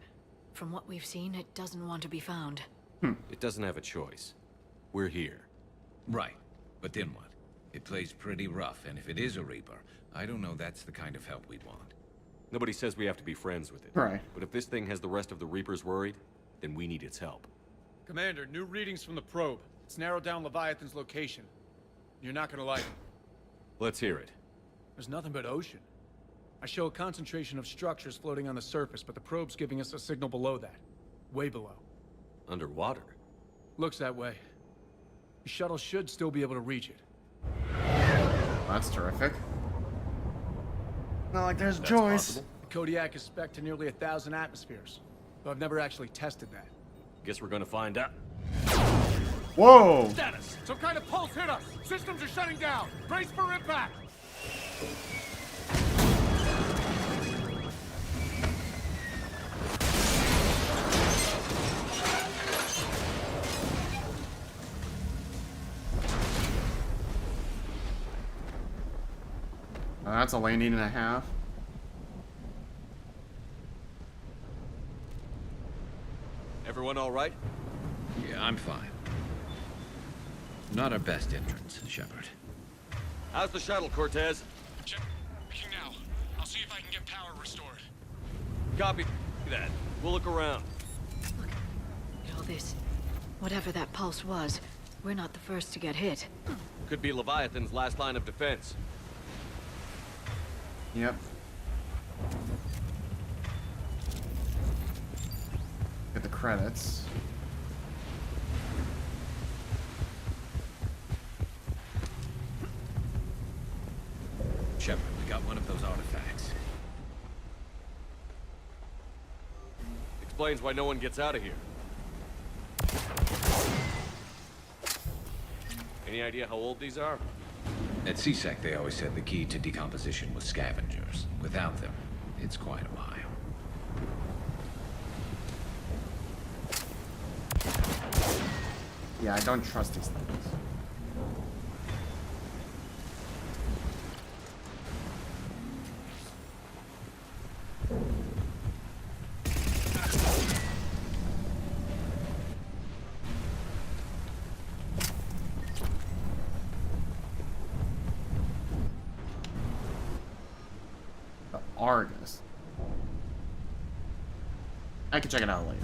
[SPEAKER 8] From what we've seen, it doesn't want to be found.
[SPEAKER 4] It doesn't have a choice. We're here.
[SPEAKER 16] Right. But then what? It plays pretty rough, and if it is a Reaper, I don't know that's the kind of help we'd want.
[SPEAKER 4] Nobody says we have to be friends with it.
[SPEAKER 2] Right.
[SPEAKER 4] But if this thing has the rest of the Reapers worried, then we need its help.
[SPEAKER 6] Commander, new readings from the probe. It's narrowed down Leviathan's location. You're not gonna like it.
[SPEAKER 4] Let's hear it.
[SPEAKER 6] There's nothing but ocean. I show a concentration of structures floating on the surface, but the probe's giving us a signal below that. Way below.
[SPEAKER 4] Underwater?
[SPEAKER 6] Looks that way. The shuttle should still be able to reach it.
[SPEAKER 2] That's terrific. Not like there's
[SPEAKER 6] That's
[SPEAKER 2] choice.
[SPEAKER 6] possible. The Kodiak is spec'd to nearly 1,000 atmospheres, but I've never actually tested that.
[SPEAKER 4] Guess we're gonna find out.
[SPEAKER 2] Whoa!
[SPEAKER 6] Status! Some kind of pulse hit us! Systems are shutting down! Brace for impact!
[SPEAKER 2] that's a landing and a half.
[SPEAKER 4] Everyone all right?
[SPEAKER 16] Yeah, I'm fine. Not our best entrance, Shepard.
[SPEAKER 4] How's the shuttle, Cortez?
[SPEAKER 15] Checking now. I'll see if I can get power restored.
[SPEAKER 4] Copy that. We'll look around.
[SPEAKER 8] Look at all this. Whatever that pulse was, we're not the first to get hit.
[SPEAKER 4] Could be Leviathan's last line of defense.
[SPEAKER 2] Yep. Get the credits.
[SPEAKER 16] Shepard, we got one of those artifacts.
[SPEAKER 4] Explains why no one gets out of here. Any idea how old these are?
[SPEAKER 16] At CSEC, they always said the key to decomposition was scavengers. Without them, it's quite a while.
[SPEAKER 2] Yeah, I don't trust these things. The Argus. I can check it out later.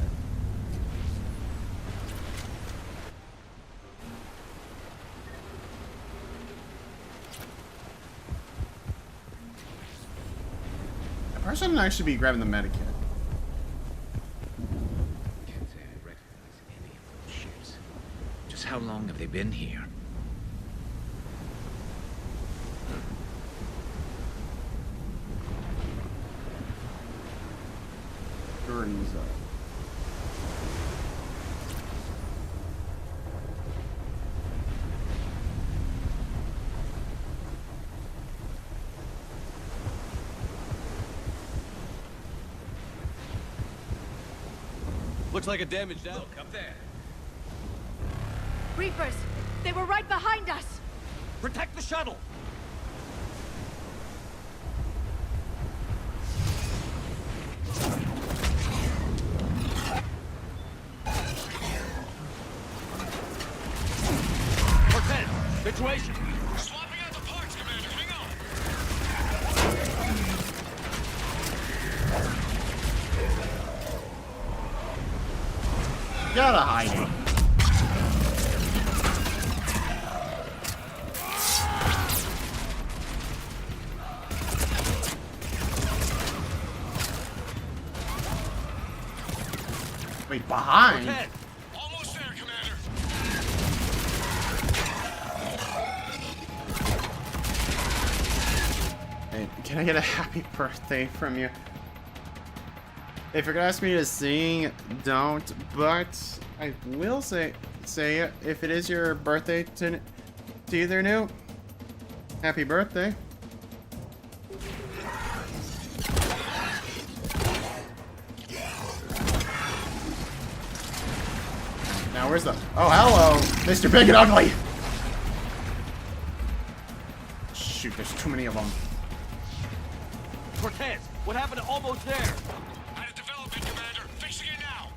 [SPEAKER 2] I shouldn't actually be grabbing the medikit.
[SPEAKER 16] Can't say I recognize any of those ships. Just how long have they been here?
[SPEAKER 2] Gurneys up.
[SPEAKER 4] Looks like a damaged out.
[SPEAKER 16] Look, up there.
[SPEAKER 8] Reapers! They were right behind us!
[SPEAKER 4] Protect the shuttle! Cortez, situation!
[SPEAKER 15] Swapping out the parts, Commander. Hang on.
[SPEAKER 2] Gotta hide it. Wait, behind?
[SPEAKER 15] Cortez. Almost there, Commander.
[SPEAKER 2] Hey, can I get a happy birthday from you? If you're gonna ask me to sing, don't. But I will say it. If it is your birthday to either new, happy birthday. Now where's the? Oh, hello, Mr. Big and Ugly. Shoot, there's too many of them.
[SPEAKER 4] Cortez, what happened to almost there?
[SPEAKER 15] Had a development, Commander. Fixing it now.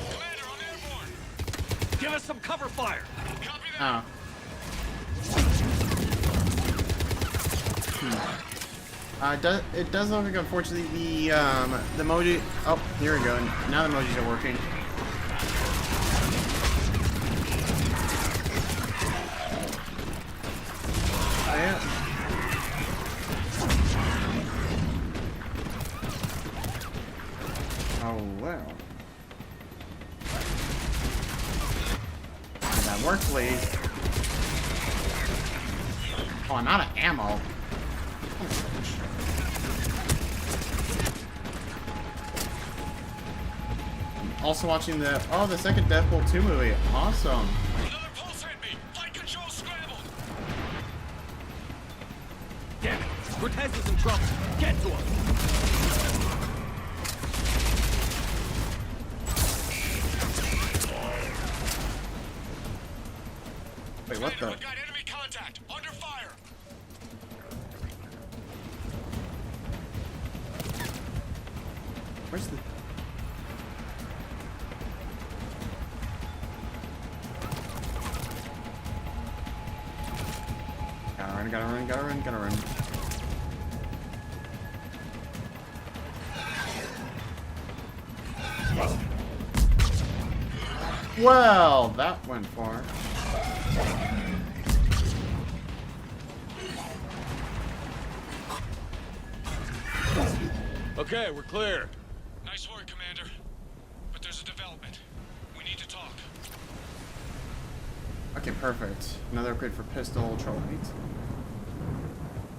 [SPEAKER 15] Commander, I'm airborne.
[SPEAKER 4] Give us some cover fire!
[SPEAKER 15] Copy that.
[SPEAKER 2] Oh. It does look like, unfortunately, the emoji. Oh, here we go. Now the emojis are working. Oh, yeah. Oh well. Did that work, please? Oh, I'm out of ammo. Also watching the second Deadpool 2 movie. Awesome.
[SPEAKER 15] Another pulse hit me. Flight control scrambled.
[SPEAKER 4] Damn it! Cortez is in trouble.
[SPEAKER 6] to him.
[SPEAKER 2] Wait, what the?
[SPEAKER 15] We've got enemy contact. Under fire.
[SPEAKER 2] Where's the? Gotta run. Well, that went far.
[SPEAKER 4] Okay, we're clear.
[SPEAKER 15] Nice work, Commander. But there's a development. We need to talk.
[SPEAKER 2] Okay, perfect. Another upgrade for pistol, ultralight.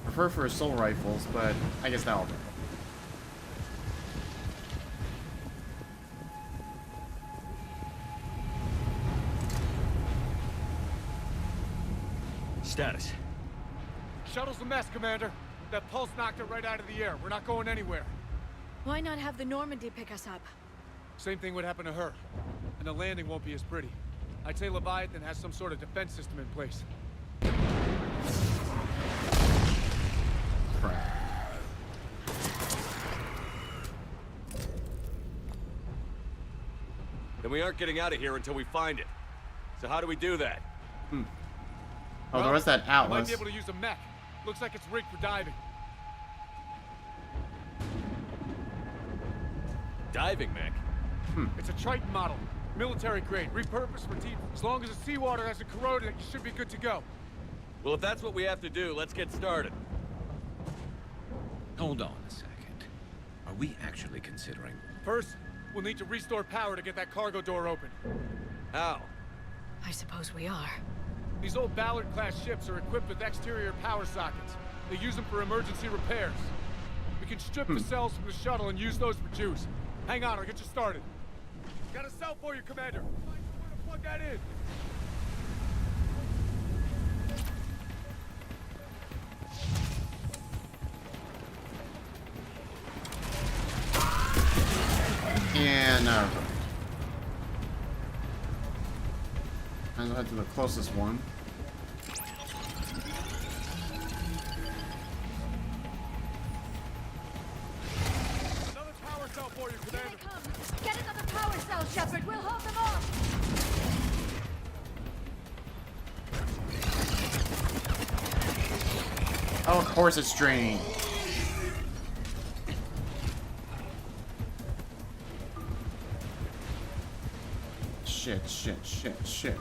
[SPEAKER 2] Prefer for assault rifles, but I guess that'll do.
[SPEAKER 6] Status. Shuttle's a mess, Commander. That pulse knocked it right out of the air. We're not going anywhere.
[SPEAKER 8] Why not have the Normandy pick us up?
[SPEAKER 6] Same thing would happen to her. And the landing won't be as pretty. I'd say Leviathan has some sort of defense system in place.
[SPEAKER 2] Crap.
[SPEAKER 4] Then we aren't getting out of here until we find it. So how do we do that?
[SPEAKER 2] Oh, there was that
[SPEAKER 6] I might
[SPEAKER 2] Atlas.
[SPEAKER 6] be able to use a mech. Looks like it's rigged for diving.
[SPEAKER 4] Diving mech?
[SPEAKER 6] It's a Triton model. Military grade, repurposed for teeth. As long as the seawater hasn't corroded it, you should be good to go.
[SPEAKER 4] Well, if that's what we have to do, let's get started.
[SPEAKER 16] Hold on a second. Are we actually considering...
[SPEAKER 6] First, we'll need to restore power to get that cargo door open.
[SPEAKER 4] How?
[SPEAKER 8] I suppose we are.
[SPEAKER 6] These old Ballard-class ships are equipped with exterior power sockets. They use them for emergency repairs. We can strip the cells from the shuttle and use those for juice. Hang on, I'll get you started. Got a cell for you, Commander. Find somewhere to plug that in.
[SPEAKER 2] And might as well head to the closest one.
[SPEAKER 6] Another power cell for you, Commander.
[SPEAKER 20] Get another power cell, Shepard. We'll hold them off.
[SPEAKER 2] Oh, of course it's draining. Shit.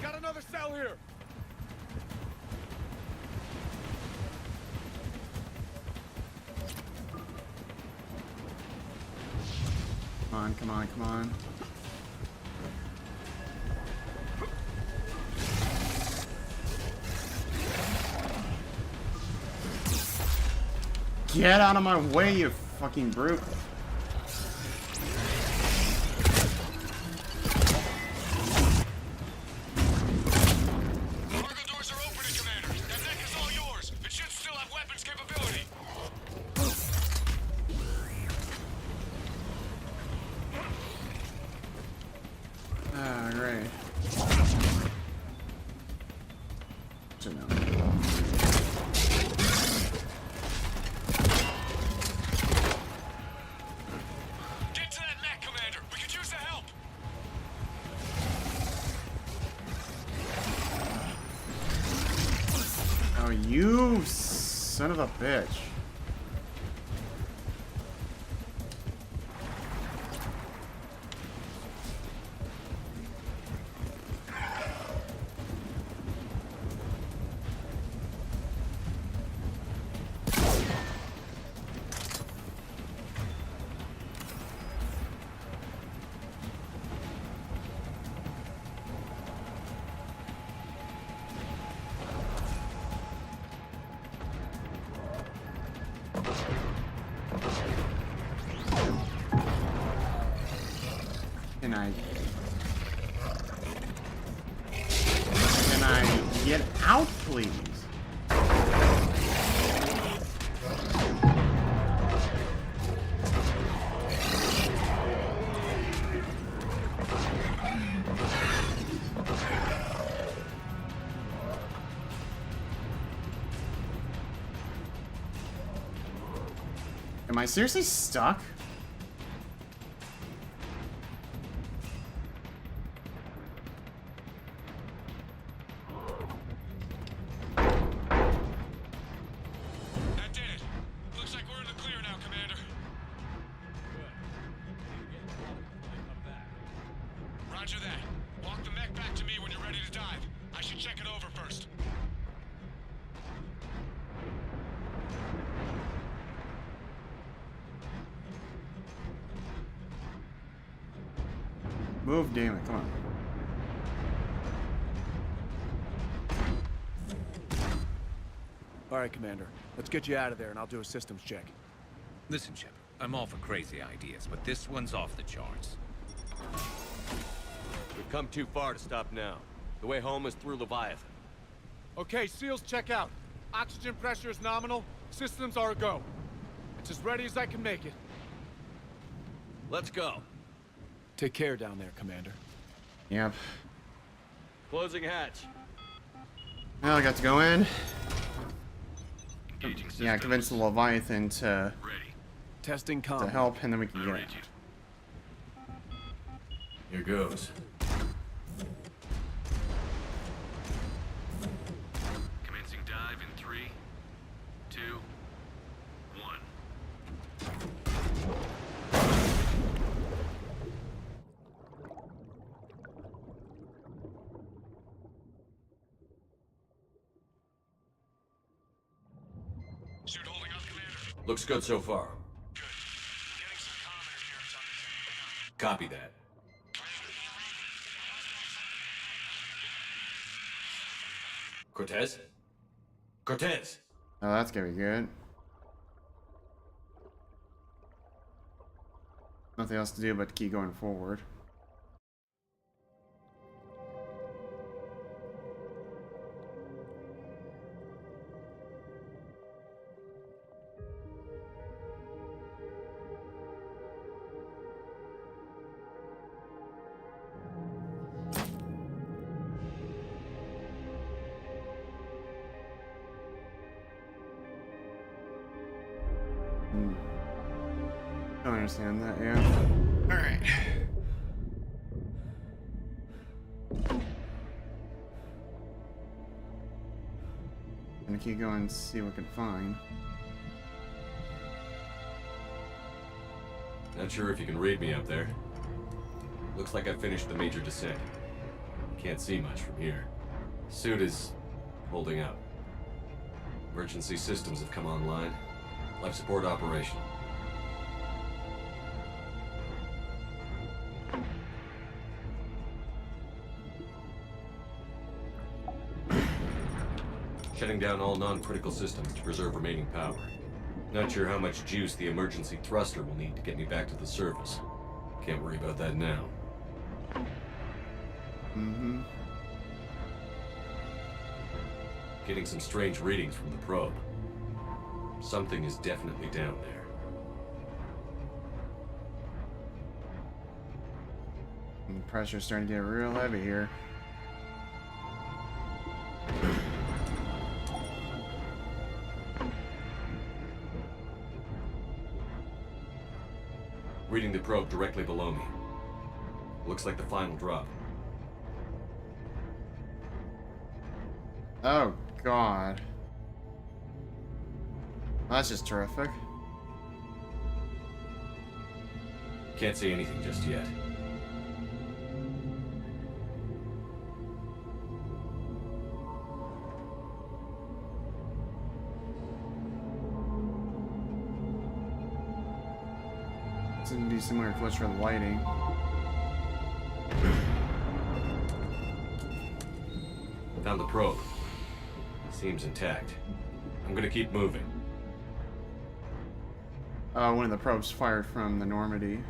[SPEAKER 6] Got another cell here.
[SPEAKER 2] Come on. Get out of my way, you fucking brute.
[SPEAKER 15] Cargo doors are opening, Commander. That mech is all yours. It should still have weapons capability.
[SPEAKER 2] Ah, great. So no.
[SPEAKER 15] Get to that mech, Commander. We could use the help.
[SPEAKER 2] Oh, you son of a bitch. Can I get out, please? Am I seriously stuck?
[SPEAKER 15] That did it. Looks like we're in the clear now, Commander. Roger that. Walk the mech back to me when you're ready to dive. I should check it over first.
[SPEAKER 2] Move, damn it, come on.
[SPEAKER 6] All right, Commander. Let's get you out of there, and I'll do a systems check.
[SPEAKER 16] Listen, Shepard, I'm all for crazy ideas, but this one's off the charts.
[SPEAKER 4] We've come too far to stop now. The way home is through Leviathan.
[SPEAKER 6] Okay, SEALs, check out. Oxygen pressure is nominal. Systems are a go. It's as ready as I can make it.
[SPEAKER 4] Let's go.
[SPEAKER 6] Take care down there, Commander.
[SPEAKER 2] Yep.
[SPEAKER 4] Closing hatch.
[SPEAKER 2] Well, I got to go in. Yeah, convince the Leviathan to
[SPEAKER 6] Testing combat.
[SPEAKER 2] to help, and then we can get it.
[SPEAKER 4] Here goes.
[SPEAKER 17] Commencing dive in 3, 2, 1.
[SPEAKER 15] Suit holding up, Commander.
[SPEAKER 4] Looks good so far.
[SPEAKER 15] Getting some comm interference on this.
[SPEAKER 4] Copy that. Cortez? Cortez!
[SPEAKER 2] Oh, that's gonna be good. Nothing else to do but keep going forward. Don't understand that, yeah. Alright. Gonna keep going and see what we can find.
[SPEAKER 4] Not sure if you can read me up there. Looks like I finished the major descent. Can't see much from here. Suit is holding up. Emergency systems have come online. Life support operational. Shutting down all non-critical systems to preserve remaining power. Not sure how much juice the emergency thruster will need to get me back to the surface. Can't worry about that now.
[SPEAKER 2] Mm-hmm.
[SPEAKER 4] Getting some strange readings from the probe. Something is definitely down there.
[SPEAKER 2] And the pressure's starting to get real heavy here.
[SPEAKER 4] Reading the probe directly below me. Looks like the final drop.
[SPEAKER 2] Oh, God. That's just terrific.
[SPEAKER 4] Can't see anything just yet.
[SPEAKER 2] It's gonna be similar glitch for the lighting.
[SPEAKER 4] Found the probe. Seems intact. I'm gonna keep moving.
[SPEAKER 2] One of the probes fired from the Normandy.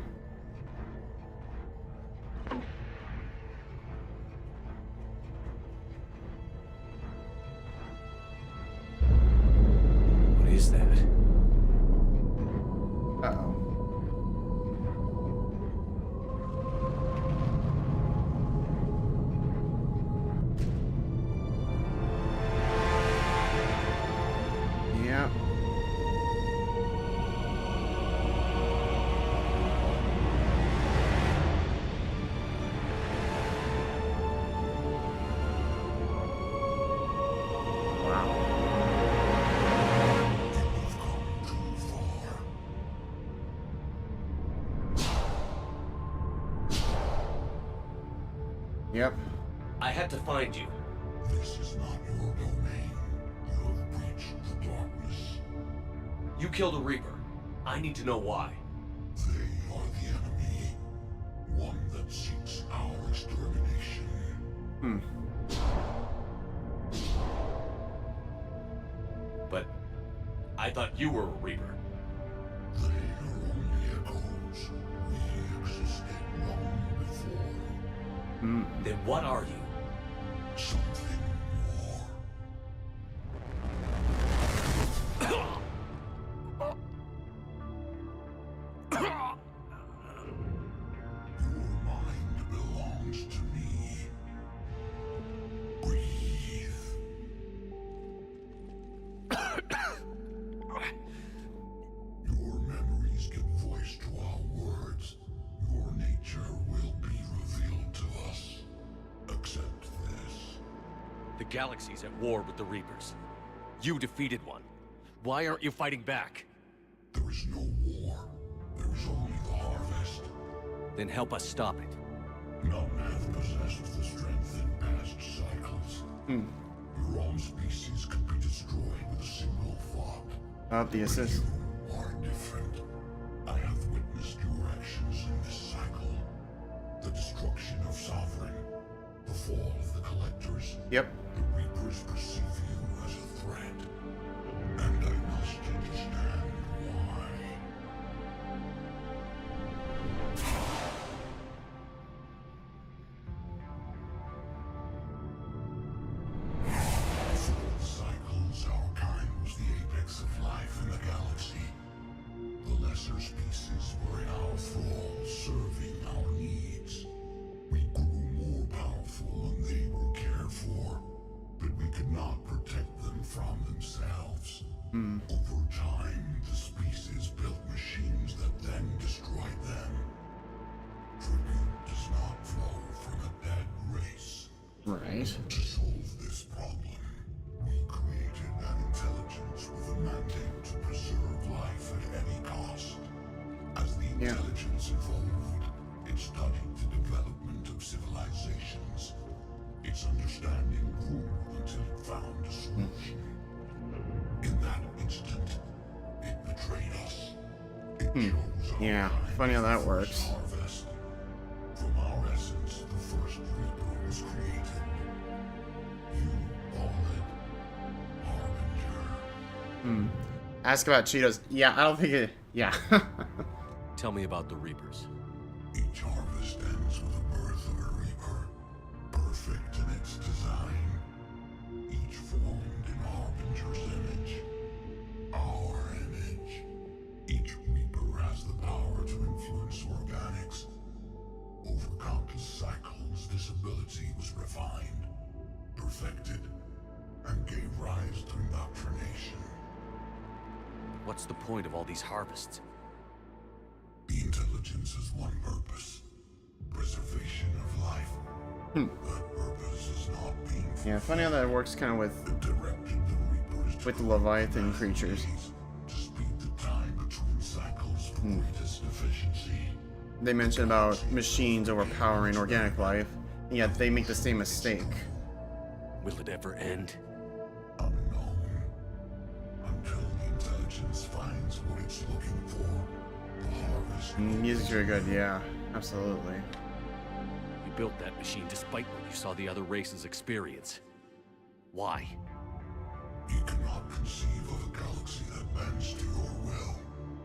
[SPEAKER 2] Yep.
[SPEAKER 4] I had to find you.
[SPEAKER 13] This is not your domain. You have breached the darkness.
[SPEAKER 4] You killed a Reaper. I need to know why.
[SPEAKER 13] They are the enemy. One that seeks our extermination.
[SPEAKER 4] But I thought you were a Reaper.
[SPEAKER 13] They are only echoes. We existed long before.
[SPEAKER 4] Then what are you?
[SPEAKER 13] Something more. Your mind belongs to me. Breathe. Your memories give voice to our words. Your nature will be revealed to us. Accept this.
[SPEAKER 4] The galaxy's at war with the Reapers. You defeated one. Why aren't you fighting back?
[SPEAKER 13] There is no war. There is only the harvest.
[SPEAKER 4] Then help us stop it.
[SPEAKER 13] None have possessed the strength in past cycles. Your own species could be destroyed with a single thought.
[SPEAKER 2] The assist.
[SPEAKER 13] You are different. I have witnessed your actions in this cycle. The destruction of Sovereign. The fall of the Collectors.
[SPEAKER 2] Yep.
[SPEAKER 13] The Reapers perceive you as a threat. And I must understand why. For cycles, our kind was the apex of life in the galaxy. The lesser species were in our thrall, serving our needs. We grew more powerful and they were cared for, but we could not protect them from themselves. Over time, the species built machines that then destroyed them. Tribute does not flow from a dead race.
[SPEAKER 2] Right.
[SPEAKER 13] To solve this problem, we created an intelligence with a mandate to preserve life at any cost. As the intelligence evolved, it studied the development of civilizations. Its understanding grew until it found a solution. In that instant, it betrayed us. It chose our
[SPEAKER 2] Yeah,
[SPEAKER 13] kind
[SPEAKER 2] funny how that
[SPEAKER 13] for
[SPEAKER 2] works.
[SPEAKER 13] its harvest. From our essence, the first Reaper was created. You call it Harbinger.
[SPEAKER 2] Ask about Cheetos. Yeah, I don't think it. Yeah.
[SPEAKER 4] Tell me about the Reapers.
[SPEAKER 13] Each harvest ends with the birth of a Reaper, perfect in its design. Each formed in Harbinger's image. Our image. Each Reaper has the power to influence organics. Over countless cycles, this ability was refined, perfected, and gave rise to indoctrination.
[SPEAKER 4] What's the point of all these harvests?
[SPEAKER 13] The intelligence has one purpose. Preservation of life. That purpose is not being fulfilled.
[SPEAKER 2] Yeah, funny how that works kind of with the Leviathan creatures.
[SPEAKER 13] To speed the time between cycles for greatest efficiency.
[SPEAKER 2] They mentioned about machines overpowering organic life, and yet they make the same mistake.
[SPEAKER 4] Will it ever end?
[SPEAKER 13] Unknown. Until the intelligence finds what it's looking for. The harvest.
[SPEAKER 2] Music's very good, yeah, absolutely.
[SPEAKER 4] You built that machine despite what you saw the other races experience. Why?
[SPEAKER 13] You cannot conceive of a galaxy that bends to your will.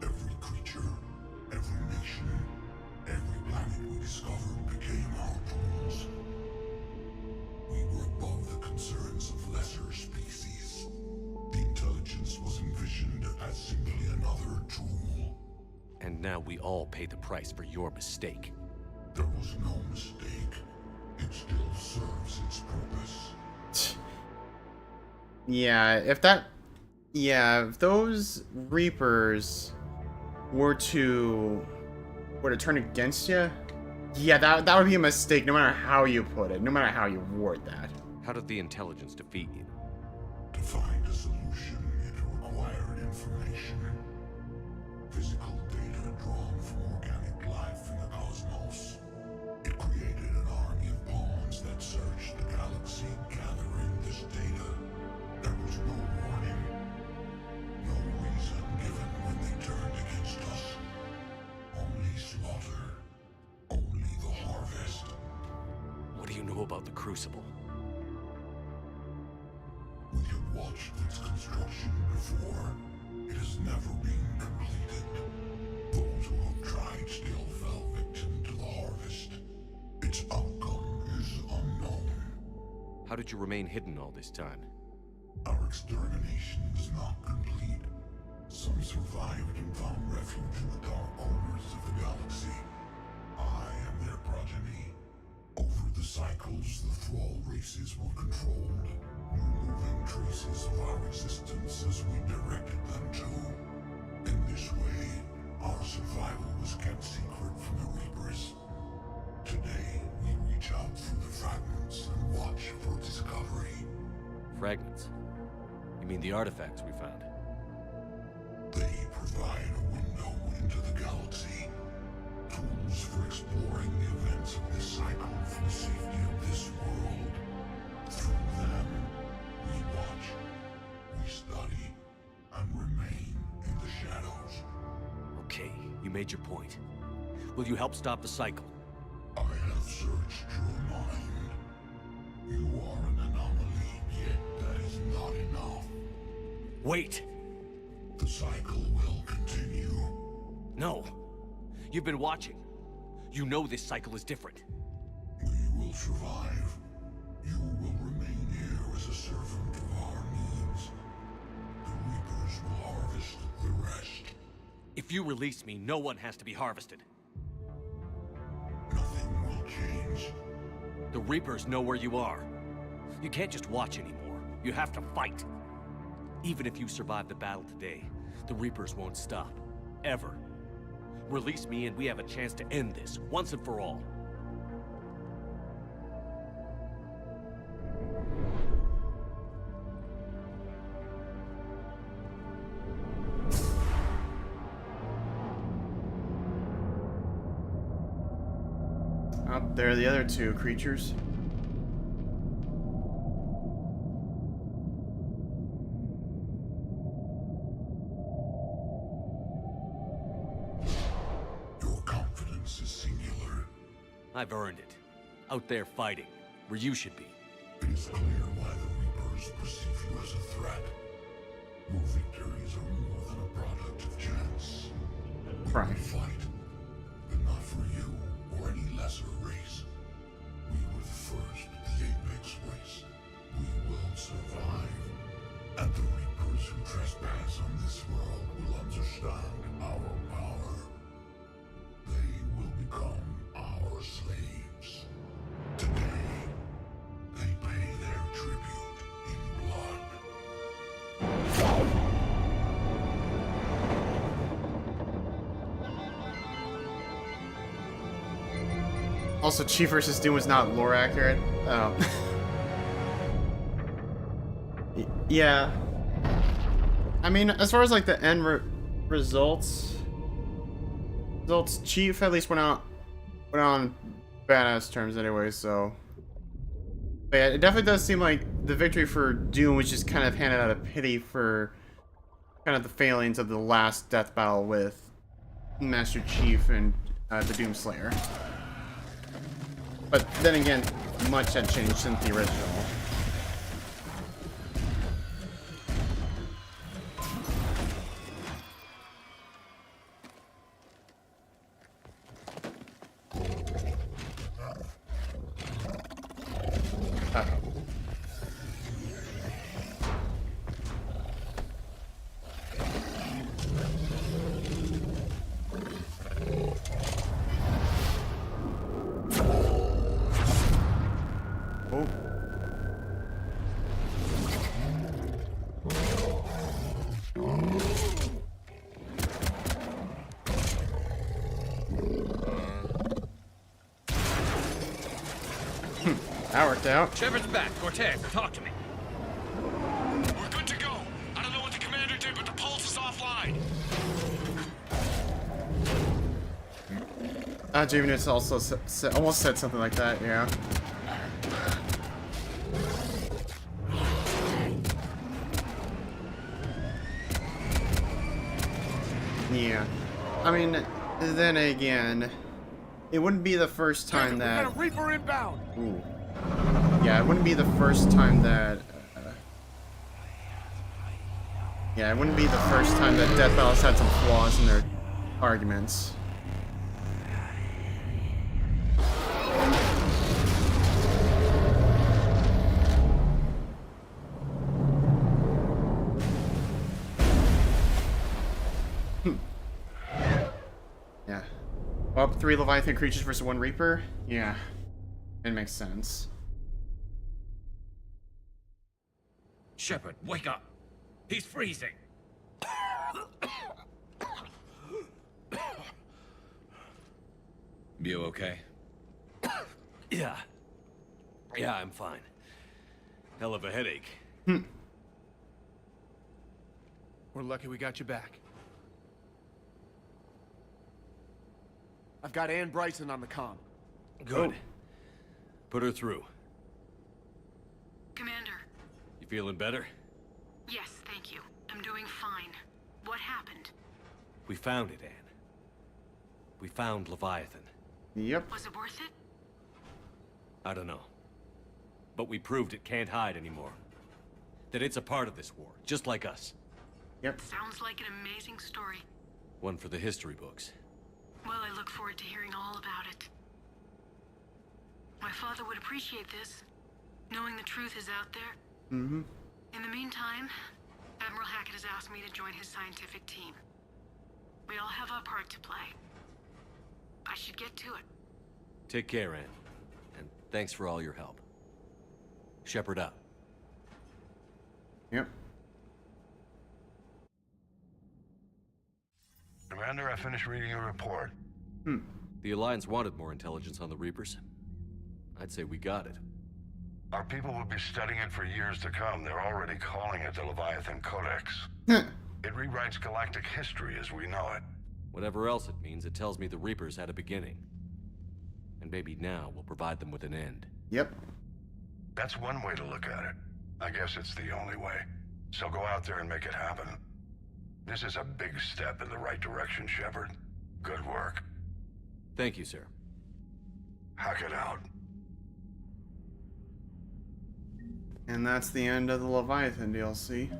[SPEAKER 13] Every creature, every nation, every planet we discovered became our tools. We were above the concerns of lesser species. The intelligence was envisioned as simply another tool.
[SPEAKER 4] And now we all pay the price for your mistake.
[SPEAKER 13] There was no mistake. It still serves its purpose.
[SPEAKER 2] Yeah, if those Reapers were to turn against you, yeah, that would be a mistake no matter how you put it, no matter how you word that.
[SPEAKER 4] How did the intelligence defeat you?
[SPEAKER 13] To find a solution, it required information. Physical data drawn from organic life in the cosmos. It created an army of pawns
[SPEAKER 4] know about the Crucible?
[SPEAKER 13] We have watched its construction before. It has never been completed. Those who have tried still fell victim to the harvest. Its outcome is unknown.
[SPEAKER 4] How did you remain hidden all this time?
[SPEAKER 13] Our extermination is not complete. Some survived and found refuge in the dark corners of the galaxy. I am their progeny. Over the cycles, the Thrall races were controlled, removing traces of our existence as we directed them to. In this way, our survival was kept secret from the Reapers. Today, we reach out through the fragments and watch for discovery.
[SPEAKER 4] Fragments? You mean the artifacts we found?
[SPEAKER 13] They provide a window into the galaxy. Tools for exploring the events of this cycle for the safety of this world. Through them, we watch, we study, and remain in the shadows.
[SPEAKER 4] Okay, you made your point. Will you help stop the cycle?
[SPEAKER 13] I have searched your mind. You are an anomaly, yet that is not enough.
[SPEAKER 4] Wait!
[SPEAKER 13] The cycle will continue.
[SPEAKER 4] No. You've been watching. You know this cycle is different.
[SPEAKER 13] We will survive. You will remain here as a servant of our needs. The Reapers will harvest the rest.
[SPEAKER 4] If you release me, no one has to be harvested.
[SPEAKER 13] Nothing will change.
[SPEAKER 4] The Reapers know where you are. You can't just watch anymore. You have to fight. Even if you survive the battle today, the Reapers won't stop. Ever. Release me and we have a chance to end this, once and for all.
[SPEAKER 2] Oh, there are the other two creatures.
[SPEAKER 4] I've earned it. Out there fighting, where you should be.
[SPEAKER 13] It is clear why the Reapers perceive you as a threat. Your victories are more than a product of chance. We will fight, but not for you or any lesser race. We were the first, the Apex race. We will survive. And the Reapers who trespass on this world will understand our power. They will become our slaves. Today, they pay their tribute in blood.
[SPEAKER 2] Also, Chief vs. Doom was not lore accurate. Oh. Yeah. I mean, as far as like the end results, Chief at least went on badass terms anyway, so. But yeah, it definitely does seem like the victory for Doom was just kind of handed out of pity for kind of the failings of the last death battle with Master Chief and the Doom Slayer. But then again, much had changed since the original. That worked out.
[SPEAKER 15] Shepard's back. Cortez, talk to me. We're good to go. I don't know what the commander did, but the pulse is offline.
[SPEAKER 2] Juvenus also almost said something like that, yeah. Yeah. I mean, then again, it wouldn't be the first time that...
[SPEAKER 6] We got a Reaper inbound!
[SPEAKER 2] Ooh. Yeah, it wouldn't be the first time that... yeah, it wouldn't be the first time that Death Alice had some flaws in their arguments. Yeah. Well, 3 Leviathan creatures versus 1 Reaper? Yeah. It makes sense.
[SPEAKER 16] Shepard, wake up! He's freezing! You okay?
[SPEAKER 4] Yeah. Yeah, I'm fine. Hell of a headache.
[SPEAKER 6] We're lucky we got you back. I've got Ann Bryson on the comm.
[SPEAKER 4] Good. Put her through.
[SPEAKER 3] Commander.
[SPEAKER 4] You feeling better?
[SPEAKER 3] Yes, thank you. I'm doing fine. What happened?
[SPEAKER 4] We found it, Ann. We found Leviathan.
[SPEAKER 2] Yep.
[SPEAKER 3] Was it worth it?
[SPEAKER 4] I don't know. But we proved it can't hide anymore. That it's a part of this war, just like us.
[SPEAKER 2] Yep.
[SPEAKER 3] Sounds like an amazing story.
[SPEAKER 4] One for the history books.
[SPEAKER 3] Well, I look forward to hearing all about it. My father would appreciate this, knowing the truth is out there.
[SPEAKER 2] Mm-hmm.
[SPEAKER 3] In the meantime, Admiral Hackett has asked me to join his scientific team. We all have our part to play. I should get to it.
[SPEAKER 4] Take care, Ann. And thanks for all your help. Shepard out.
[SPEAKER 2] Yep.
[SPEAKER 13] Commander, I finished reading your report.
[SPEAKER 4] The Alliance wanted more intelligence on the Reapers. I'd say we got it.
[SPEAKER 13] Our people will be studying it for years to come. They're already calling it the Leviathan Codex. It rewrites galactic history as we know it.
[SPEAKER 4] Whatever else it means, it tells me the Reapers had a beginning. And maybe now we'll provide them with an end.
[SPEAKER 2] Yep.
[SPEAKER 13] That's one way to look at it. I guess it's the only way. So go out there and make it happen. This is a big step in the right direction, Shepard. Good work.
[SPEAKER 4] Thank you, sir.
[SPEAKER 13] Hack it out.
[SPEAKER 2] And that's the end of the Leviathan DLC.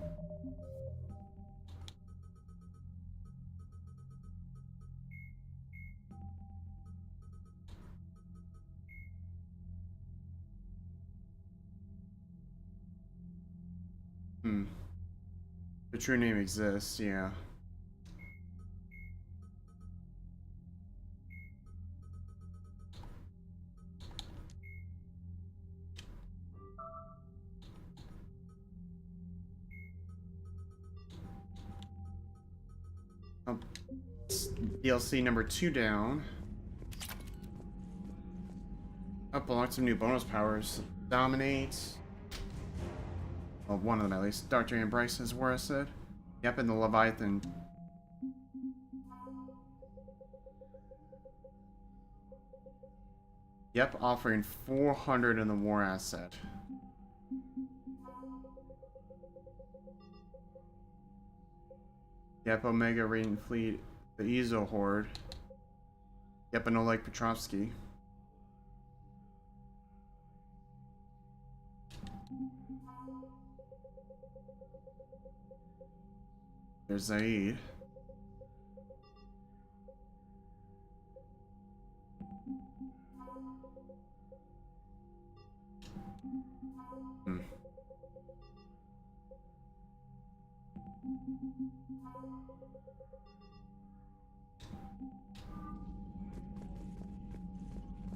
[SPEAKER 2] The true name exists, yeah. DLC number 2 down. Unlock some new bonus powers. Dominate. Well, one of them at least. Dr. Ann Bryson is where I said. Yep, and the Leviathan. Yep, offering 400 in the war asset. Yep, Omega Radiant Fleet, the Ezo Horde. Yep, and Oleg Petrovsky. There's Zaid.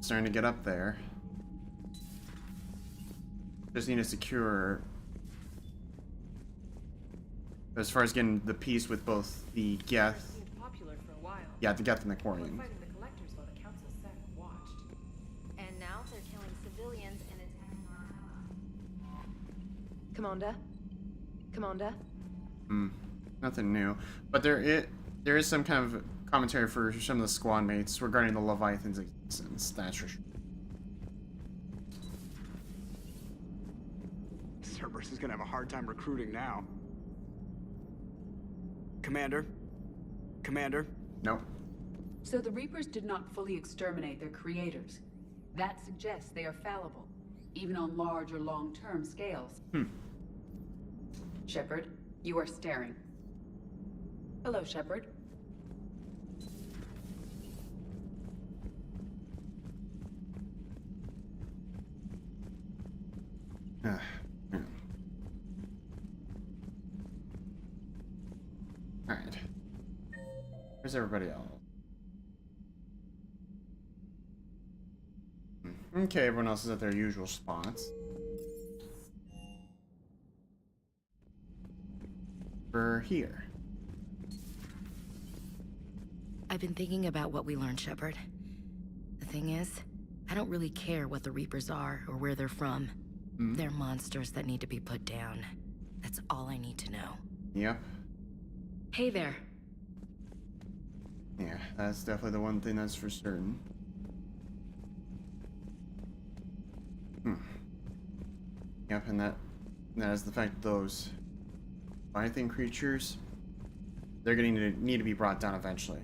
[SPEAKER 2] Starting to get up there. Just need to secure. As far as getting the peace with both the Geth.
[SPEAKER 12] Popular for a while.
[SPEAKER 2] Yeah, the Geth and the Quarian.
[SPEAKER 12] Fighting the collectors while the council sat and watched. And now they're killing civilians and attacking our Commander? Commander?
[SPEAKER 2] Nothing new. But there is some kind of commentary for some of the squad mates regarding the Leviathan's existence. That's for sure.
[SPEAKER 7] Cerberus is gonna have a hard time recruiting now. Commander? Commander?
[SPEAKER 2] No.
[SPEAKER 10] So the Reapers did not fully exterminate their creators. That suggests they are fallible. even on large or long-term scales. Shepard, you are staring. Hello, Shepard.
[SPEAKER 2] Alright. Where's everybody else? Okay, everyone else is at their usual spots. We're here.
[SPEAKER 9] I've been thinking about what we learned, Shepard. The thing is, I don't really care what the Reapers are or where they're from. They're monsters that need to be put down. That's all I need to know.
[SPEAKER 2] Yep.
[SPEAKER 9] Hey there.
[SPEAKER 2] Yeah, that's definitely the one thing that's for certain. Yep, and that is the fact that those Leviathan creatures, they're going to need to be brought down eventually.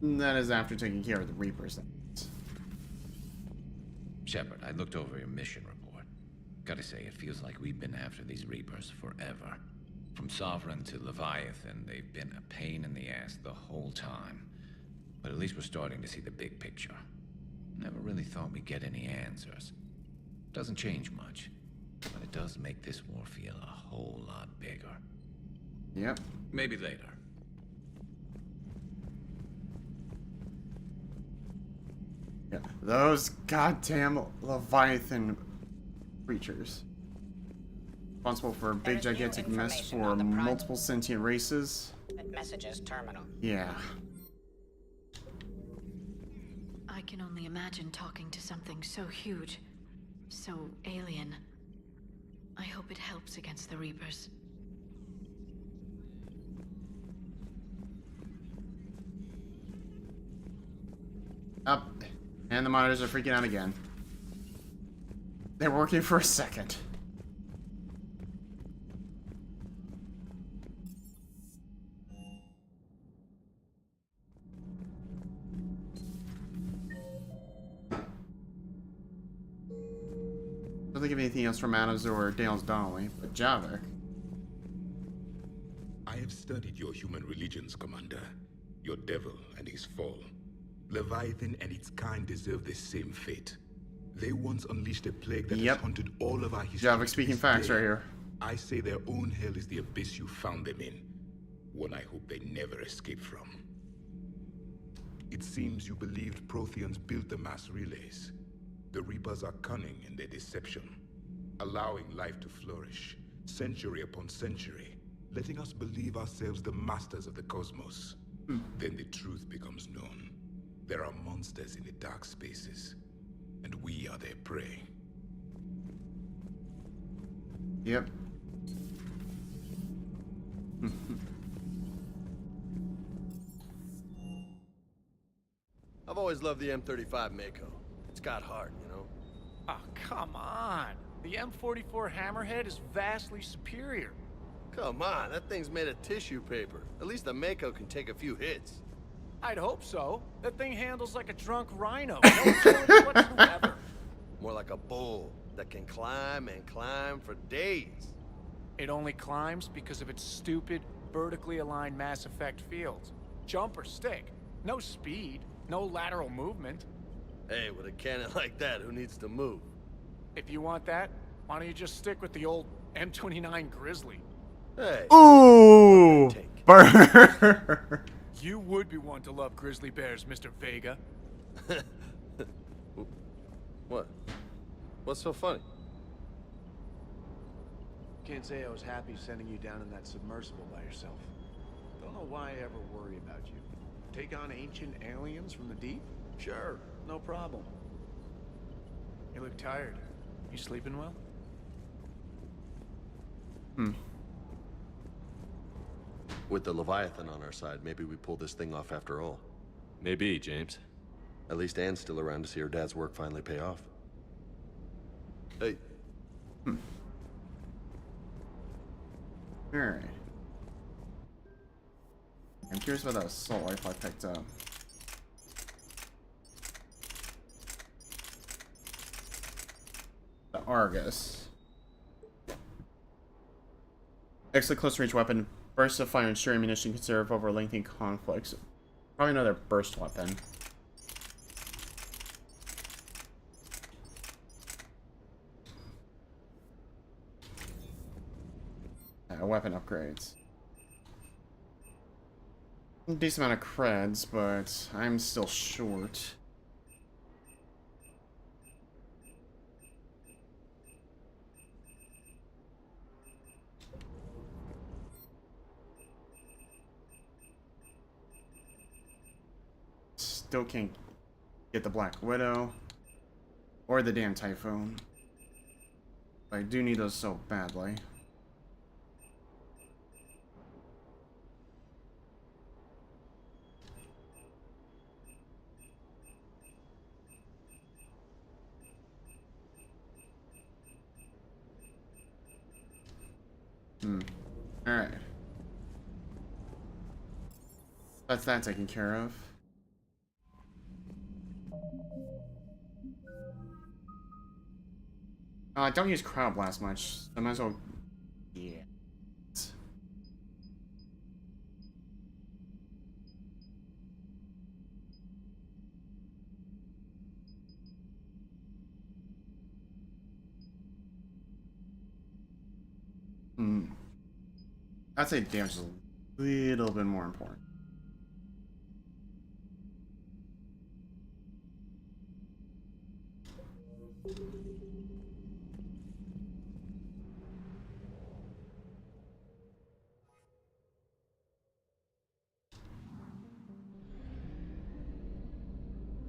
[SPEAKER 2] And that is after taking care of the Reapers.
[SPEAKER 16] Shepard, I looked over your mission report. Gotta say, it feels like we've been after these Reapers forever. From Sovereign to Leviathan, they've been a pain in the ass the whole time. But at least we're starting to see the big picture. Never really thought we'd get any answers. Doesn't change much, but it does make this war feel a whole lot bigger.
[SPEAKER 2] Yep.
[SPEAKER 16] Maybe later.
[SPEAKER 2] Yeah, those goddamn Leviathan creatures. Responsible for a big gigantic mess for multiple sentient races.
[SPEAKER 11] Messages terminal.
[SPEAKER 2] Yeah.
[SPEAKER 8] I can only imagine talking to something so huge, so alien. I hope it helps against the Reapers.
[SPEAKER 2] Up. And the monitors are freaking out again. They're working for a second. Don't think of anything else from Adams or Dale's Donnelly, but Javik.
[SPEAKER 13] I have studied your human religions, Commander. Your devil and his fall. Leviathan and its kind deserve the same fate. They once unleashed a plague that has haunted all of our history.
[SPEAKER 2] Javik speaking facts right here.
[SPEAKER 13] I say their own hell is the abyss you found them in. One I hope they never escape from. It seems you believed Protheans built the mass relays. The Reapers are cunning in their deception, allowing life to flourish, century upon century, letting us believe ourselves the masters of the cosmos. Then the truth becomes known. There are monsters in the dark spaces, and we are their prey.
[SPEAKER 2] Yep.
[SPEAKER 5] I've always loved the M35 Mako. It's got heart, you know?
[SPEAKER 6] Oh, come on. The M44 Hammerhead is vastly superior.
[SPEAKER 5] Come on, that thing's made of tissue paper. At least the Mako can take a few hits.
[SPEAKER 6] I'd hope so. That thing handles like a drunk rhino. No agility whatsoever.
[SPEAKER 5] More like a bull that can climb and climb for days.
[SPEAKER 6] It only climbs because of its stupid, vertically aligned Mass Effect fields. Jump or stick. No speed. No lateral movement.
[SPEAKER 5] Hey, with a cannon like that, who needs to move?
[SPEAKER 6] If you want that, why don't you just stick with the old M29 Grizzly?
[SPEAKER 5] Hey.
[SPEAKER 2] Ooh! Burr!
[SPEAKER 6] You would be one to love grizzly bears, Mr. Vega.
[SPEAKER 5] What? What's so funny?
[SPEAKER 19] Can't say I was happy sending you down in that submersible by yourself. Don't know why I ever worry about you. Take on ancient aliens from the deep? Sure, no problem.
[SPEAKER 6] You look tired. You sleeping well?
[SPEAKER 5] With the Leviathan on our side, maybe we pull this thing off after all.
[SPEAKER 4] Maybe, James.
[SPEAKER 5] At least Anne's still around to see her dad's work finally pay off. Hey.
[SPEAKER 2] Alright. I'm curious about that assault rifle I picked up. Argus. Excellent close-range weapon. Burst of fire and sure ammunition can serve over lengthy conflicts. Probably another burst weapon. Weapon upgrades. Decent amount of creds, but I'm still short. Still can't get the Black Widow or the damn Typhoon. But I do need those so badly. Alright. That's that taken care of. I don't use Crowd Blast much. I might as well. Yeah. I'd say damage is a little bit more important.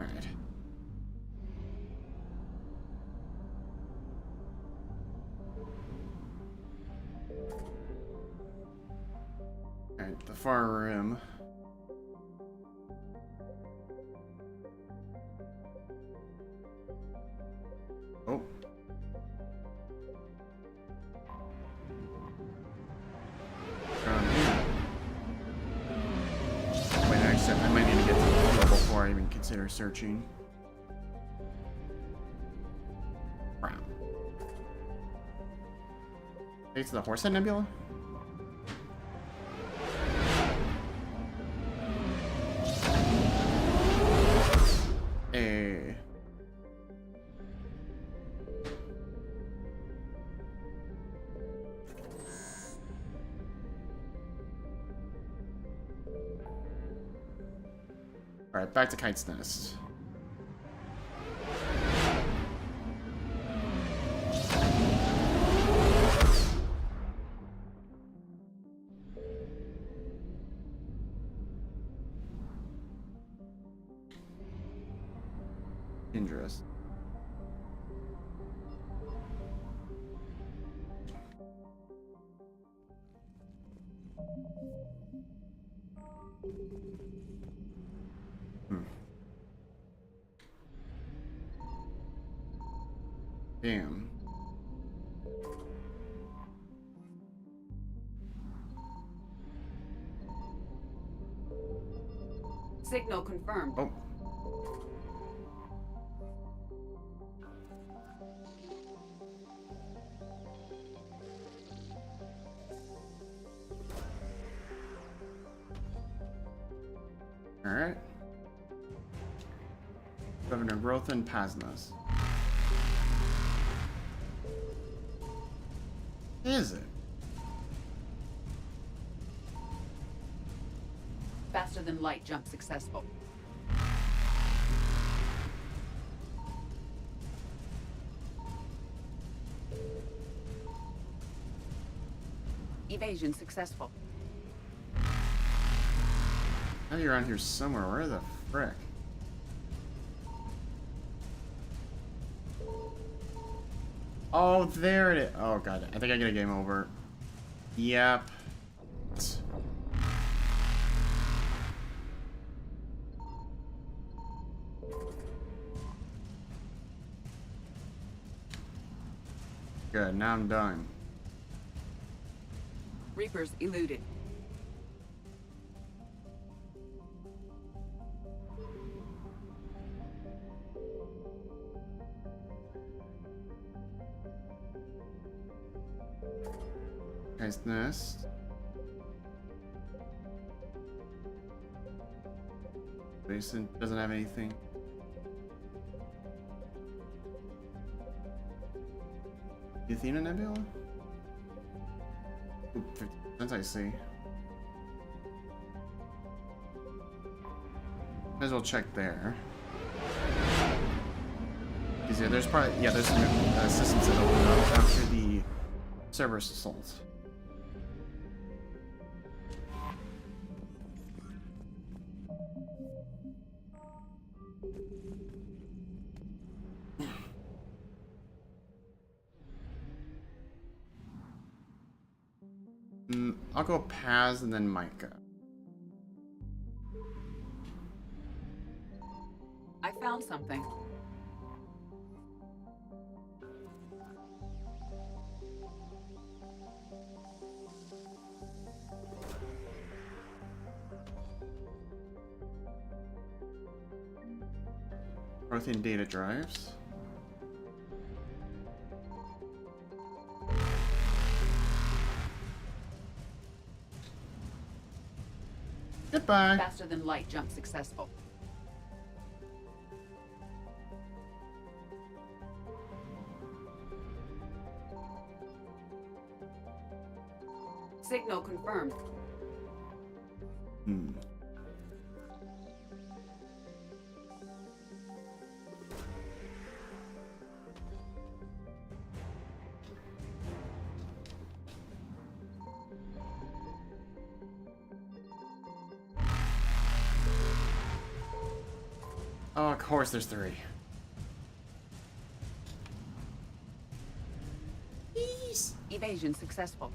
[SPEAKER 2] Alright. Alright, the far rim. Oh. Wait, actually, I might need to get to the floor before I even consider searching. Brown. It's the Horsehead Nebula? Hey. Alright, back to Kite's Nest. Dangerous. Damn.
[SPEAKER 10] Signal confirmed.
[SPEAKER 2] Oh. Alright. Governor Growth and Paznas. Is it?
[SPEAKER 10] Faster than light jump successful. Evasion successful.
[SPEAKER 2] Now you're around here somewhere. Where the frick? Oh, there it is. Oh god, I think I get a game over. Yep. Good, now I'm done.
[SPEAKER 10] Reapers eluded.
[SPEAKER 2] Guy's nest. Bryson doesn't have anything. The Athena Nebula? Ooh, 50% I see. Might as well check there. Because yeah, there's probably there's some systems that open up after the Cerberus assault. I'll go Paz and then Micah.
[SPEAKER 10] I found something.
[SPEAKER 2] Protein data drives. Goodbye.
[SPEAKER 10] Faster than light jump successful. Signal confirmed.
[SPEAKER 2] Oh, of course there's 3.
[SPEAKER 10] Evasion successful.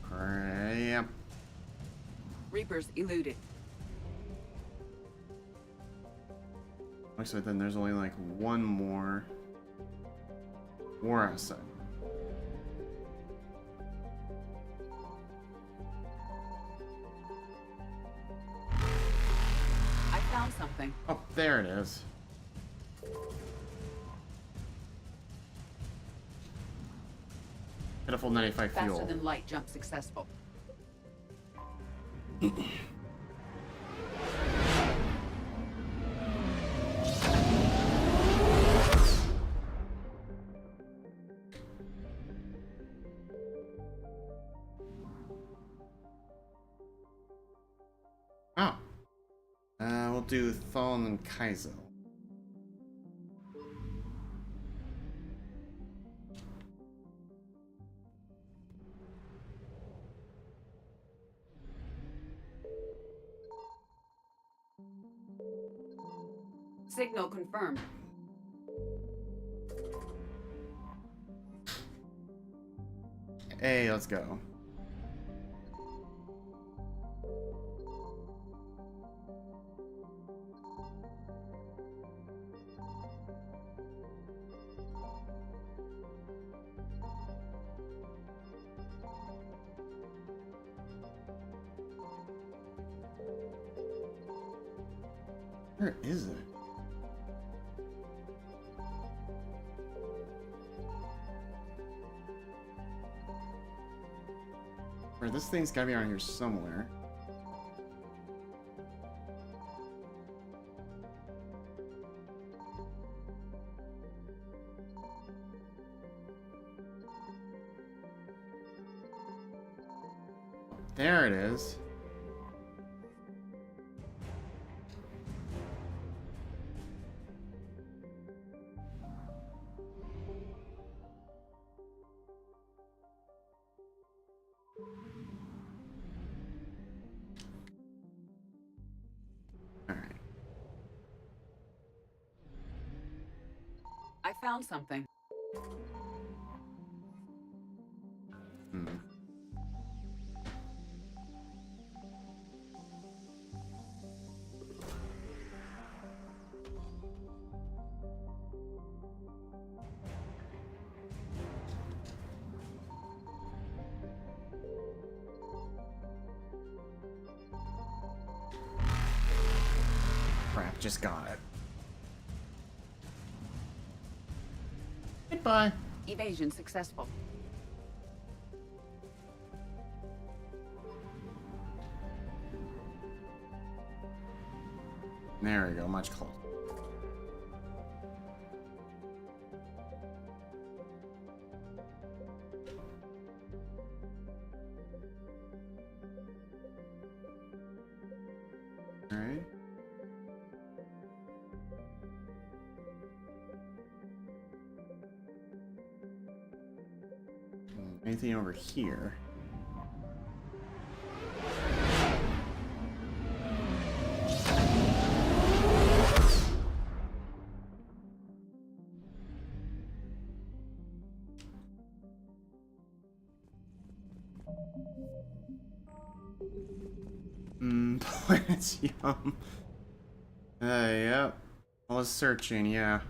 [SPEAKER 2] Crap.
[SPEAKER 10] Reapers eluded.
[SPEAKER 2] Looks like then there's only like one more war asset.
[SPEAKER 10] I found something.
[SPEAKER 2] Oh, there it is. Pitiful 95 fuel.
[SPEAKER 10] Faster than light jump successful.
[SPEAKER 2] Oh. We'll do Thal and then Kaizo.
[SPEAKER 10] Signal confirmed.
[SPEAKER 2] Hey, let's go. Where is it? Where this thing's gotta be around here somewhere. There it is.
[SPEAKER 10] I found something.
[SPEAKER 2] just got it. Goodbye.
[SPEAKER 10] Evasion successful.
[SPEAKER 2] There we go, much closer. Alright. Anything over here? Planets, yum. Yep. All this searching, yeah.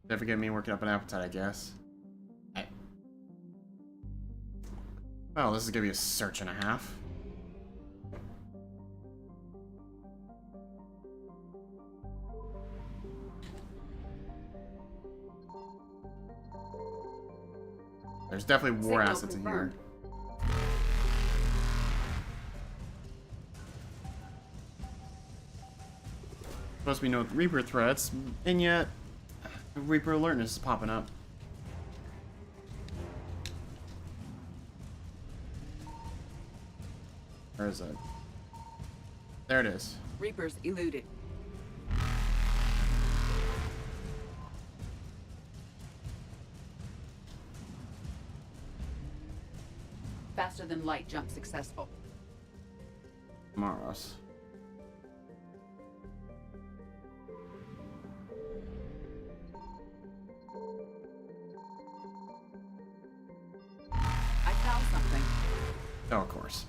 [SPEAKER 2] Definitely get me working up an appetite, I guess. Well, this is gonna be a search and a half. There's definitely war assets in here. Supposed to be no Reaper threats, and yet Reaper alertness is popping up. Where is it? There it is.
[SPEAKER 10] Reapers eluded. Faster than light jump successful.
[SPEAKER 2] Maros.
[SPEAKER 10] I found something.
[SPEAKER 2] Oh, of course.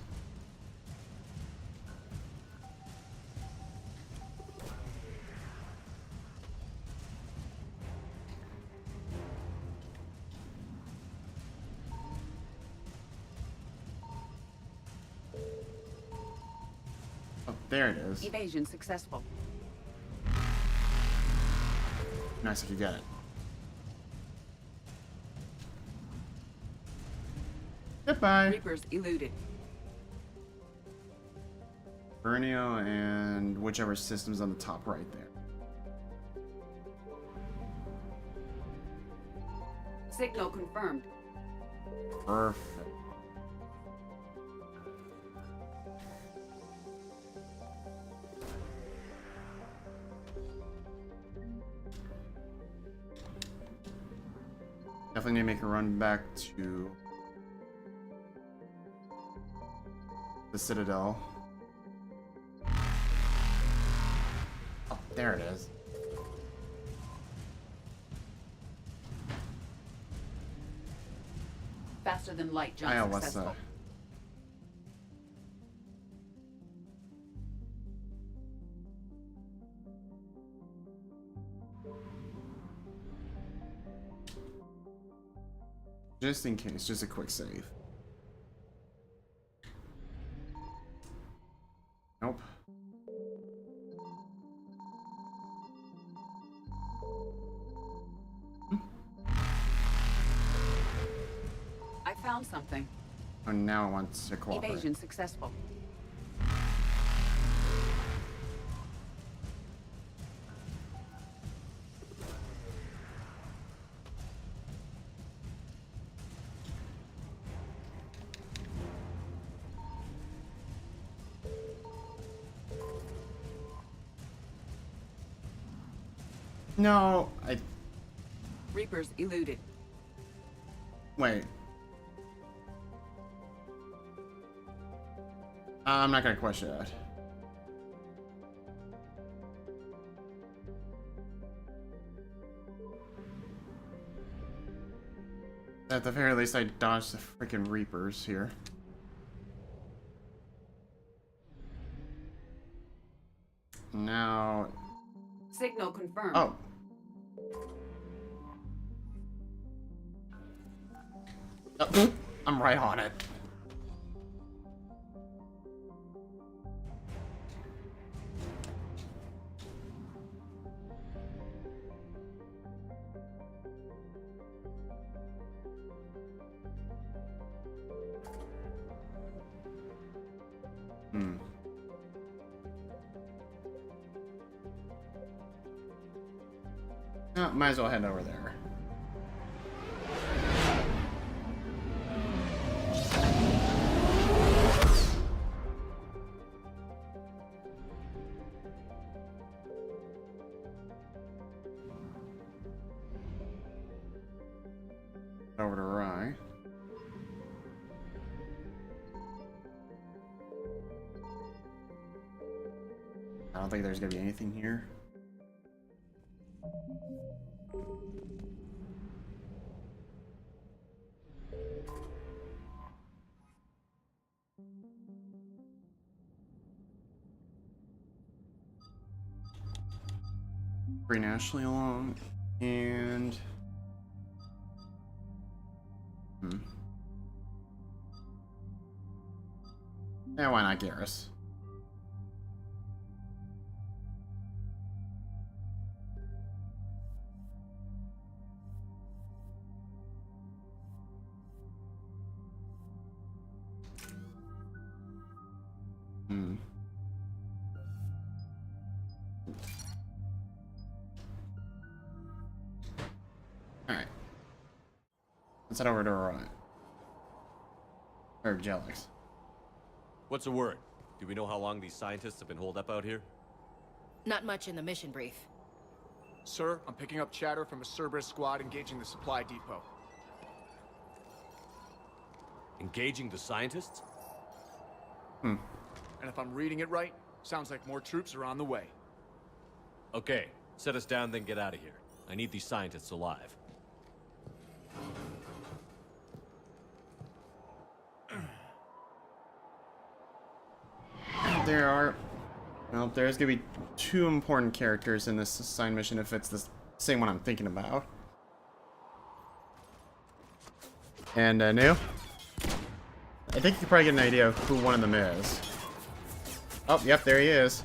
[SPEAKER 2] Oh, there it is.
[SPEAKER 10] Evasion successful.
[SPEAKER 2] Nice if you get it. Goodbye.
[SPEAKER 10] Reapers eluded.
[SPEAKER 2] Bernio and whichever system's on the top right there.
[SPEAKER 10] Signal confirmed.
[SPEAKER 2] Perfect. Definitely need to make a run back to the Citadel. Oh, there it is.
[SPEAKER 10] Faster than light jump successful.
[SPEAKER 2] Just in case, just a quick save. Nope.
[SPEAKER 10] I found something.
[SPEAKER 2] Oh, now it wants to cooperate.
[SPEAKER 10] Evasion successful.
[SPEAKER 2] No,
[SPEAKER 10] Reapers eluded.
[SPEAKER 2] Wait. I'm not gonna question that. At the very least, I dodged the freaking Reapers here. Now...
[SPEAKER 10] Signal confirmed.
[SPEAKER 2] Oh. I'm right on it. Oh, might as well head over there. Over to Rye. I don't think there's gonna be anything here. Bring Ashley along and yeah, why not Garrus? Alright. Let's head over to Rye. Or Jelix.
[SPEAKER 4] What's the word? Do we know how long these scientists have been holed up out here?
[SPEAKER 9] Not much in the mission brief.
[SPEAKER 7] Sir, I'm picking up chatter from a Cerberus squad engaging the supply depot.
[SPEAKER 4] Engaging the scientists?
[SPEAKER 7] And if I'm reading it right, sounds like more troops are on the way.
[SPEAKER 4] Okay, set us down, then get out of here. I need these scientists alive.
[SPEAKER 2] There are... Well, there's gonna be two important characters in this assigned mission if it's the same one I'm thinking about. And, New? I think you can probably get an idea of who one of them is. Oh, yep, there he is.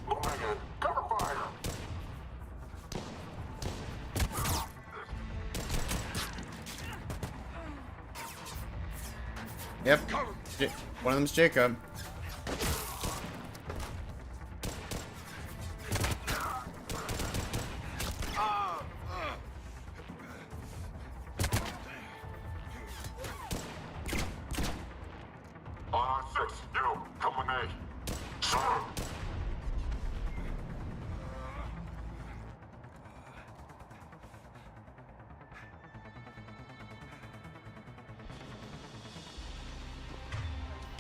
[SPEAKER 2] Yep, one of them's Jacob.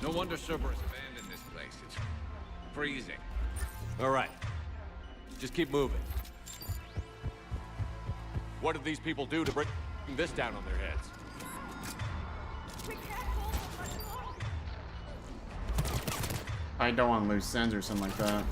[SPEAKER 16] No wonder Cerberus abandoned this place. It's freezing.
[SPEAKER 4] All right. Just keep moving. What did these people do to bring this down on their heads?
[SPEAKER 2] I don't want to lose sends or something like that.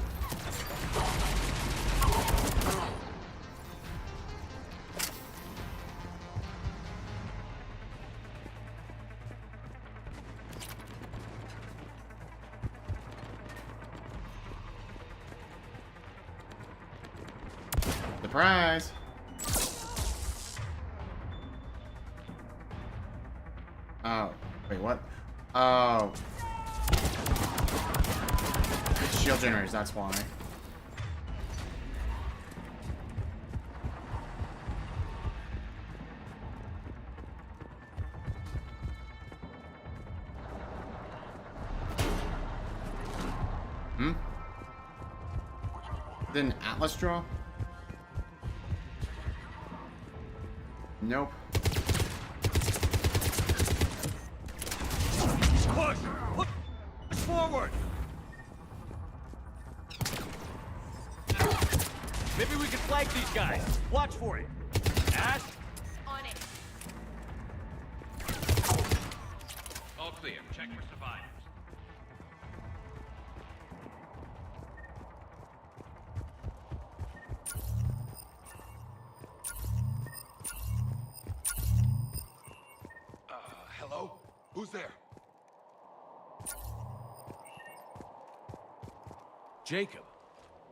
[SPEAKER 2] Surprise! Oh, wait, what? Oh. It's shield generators, that's why. Didn't Atlas draw? Nope.
[SPEAKER 15] Push! Push forward!
[SPEAKER 4] Maybe we can flank these guys. Watch for it. Ash?
[SPEAKER 12] On it.
[SPEAKER 16] All clear. Check for survivors.
[SPEAKER 15] Hello? Who's there?
[SPEAKER 4] Jacob.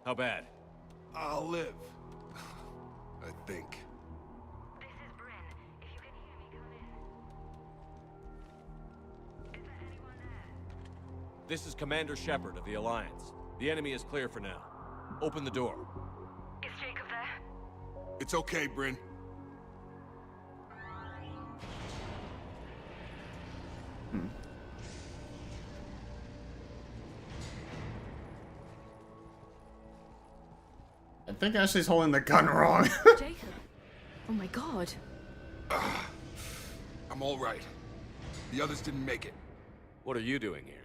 [SPEAKER 4] How bad?
[SPEAKER 15] I'll live. I think.
[SPEAKER 4] This is Commander Shepard of the Alliance. The enemy is clear for now. Open the door.
[SPEAKER 3] Is Jacob there?
[SPEAKER 15] It's okay, Bryn.
[SPEAKER 2] I think Ashley's holding the gun wrong.
[SPEAKER 8] Jacob. Oh my god.
[SPEAKER 15] I'm all right. The others didn't make it.
[SPEAKER 4] What are you doing here?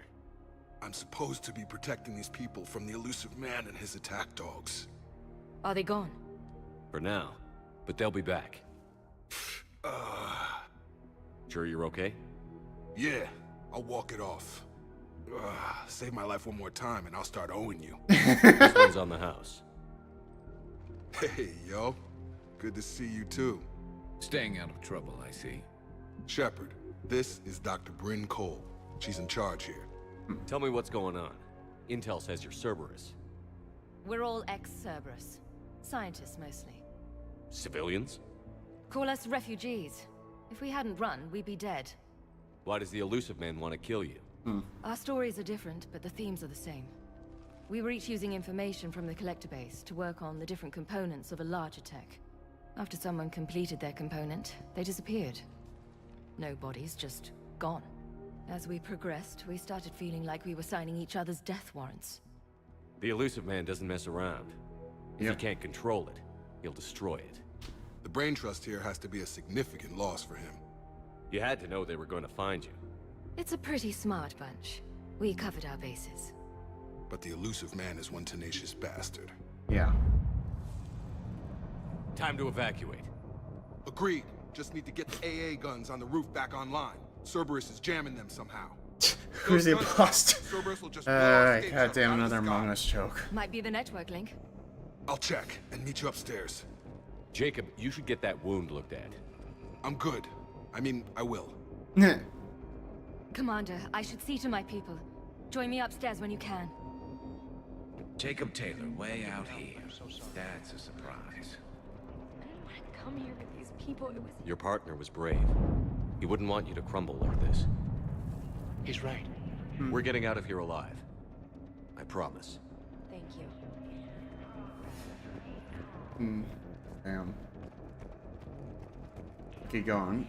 [SPEAKER 15] I'm supposed to be protecting these people from the elusive man and his attack dogs.
[SPEAKER 8] Are they gone?
[SPEAKER 4] For now. But they'll be back. Sure you're okay?
[SPEAKER 15] Yeah, I'll walk it off. Save my life one more time and I'll start owing you.
[SPEAKER 4] This one's on the house.
[SPEAKER 15] Hey, yo. Good to see you too.
[SPEAKER 16] Staying out of trouble, I see.
[SPEAKER 15] Shepard, this is Dr. Bryn Cole. She's in charge here.
[SPEAKER 4] Tell me what's going on. Intel says you're Cerberus.
[SPEAKER 22] We're all ex-Cerberus. Scientists, mostly.
[SPEAKER 4] Civilians?
[SPEAKER 22] Call us refugees. If we hadn't run, we'd be dead.
[SPEAKER 4] Why does the elusive man want to kill you?
[SPEAKER 22] Our stories are different, but the themes are the same. We were each using information from the collector base to work on the different components of a larger tech. After someone completed their component, they disappeared. No bodies, just gone. As we progressed, we started feeling like we were signing each other's death warrants.
[SPEAKER 4] The elusive man doesn't mess around. If he can't control it, he'll destroy it.
[SPEAKER 15] The brain trust here has to be a significant loss for him.
[SPEAKER 4] You had to know they were going to find you.
[SPEAKER 22] It's a pretty smart bunch. We covered our bases.
[SPEAKER 15] But the elusive man is one tenacious bastard.
[SPEAKER 2] Yeah.
[SPEAKER 4] Time to evacuate.
[SPEAKER 15] Agreed. Just need to get the AA guns on the roof back online. Cerberus is jamming them somehow.
[SPEAKER 2] Who's the imposter?
[SPEAKER 15] Cerberus will just blow our escape
[SPEAKER 2] God damn,
[SPEAKER 15] out of the
[SPEAKER 2] another
[SPEAKER 15] sky.
[SPEAKER 2] Among Us joke.
[SPEAKER 22] Might be the network link.
[SPEAKER 15] I'll check and meet you upstairs.
[SPEAKER 4] Jacob, you should get that wound looked at.
[SPEAKER 15] I'm good. I mean, I will.
[SPEAKER 22] Commander, I should see to my people. Join me upstairs when you can.
[SPEAKER 16] Jacob Taylor, way out here. That's a surprise.
[SPEAKER 8] I didn't want to come here with these people. It was...
[SPEAKER 4] Your partner was brave. He wouldn't want you to crumble like this.
[SPEAKER 11] He's right.
[SPEAKER 4] We're getting out of here alive. I promise.
[SPEAKER 22] Thank you.
[SPEAKER 2] Damn. Keep going.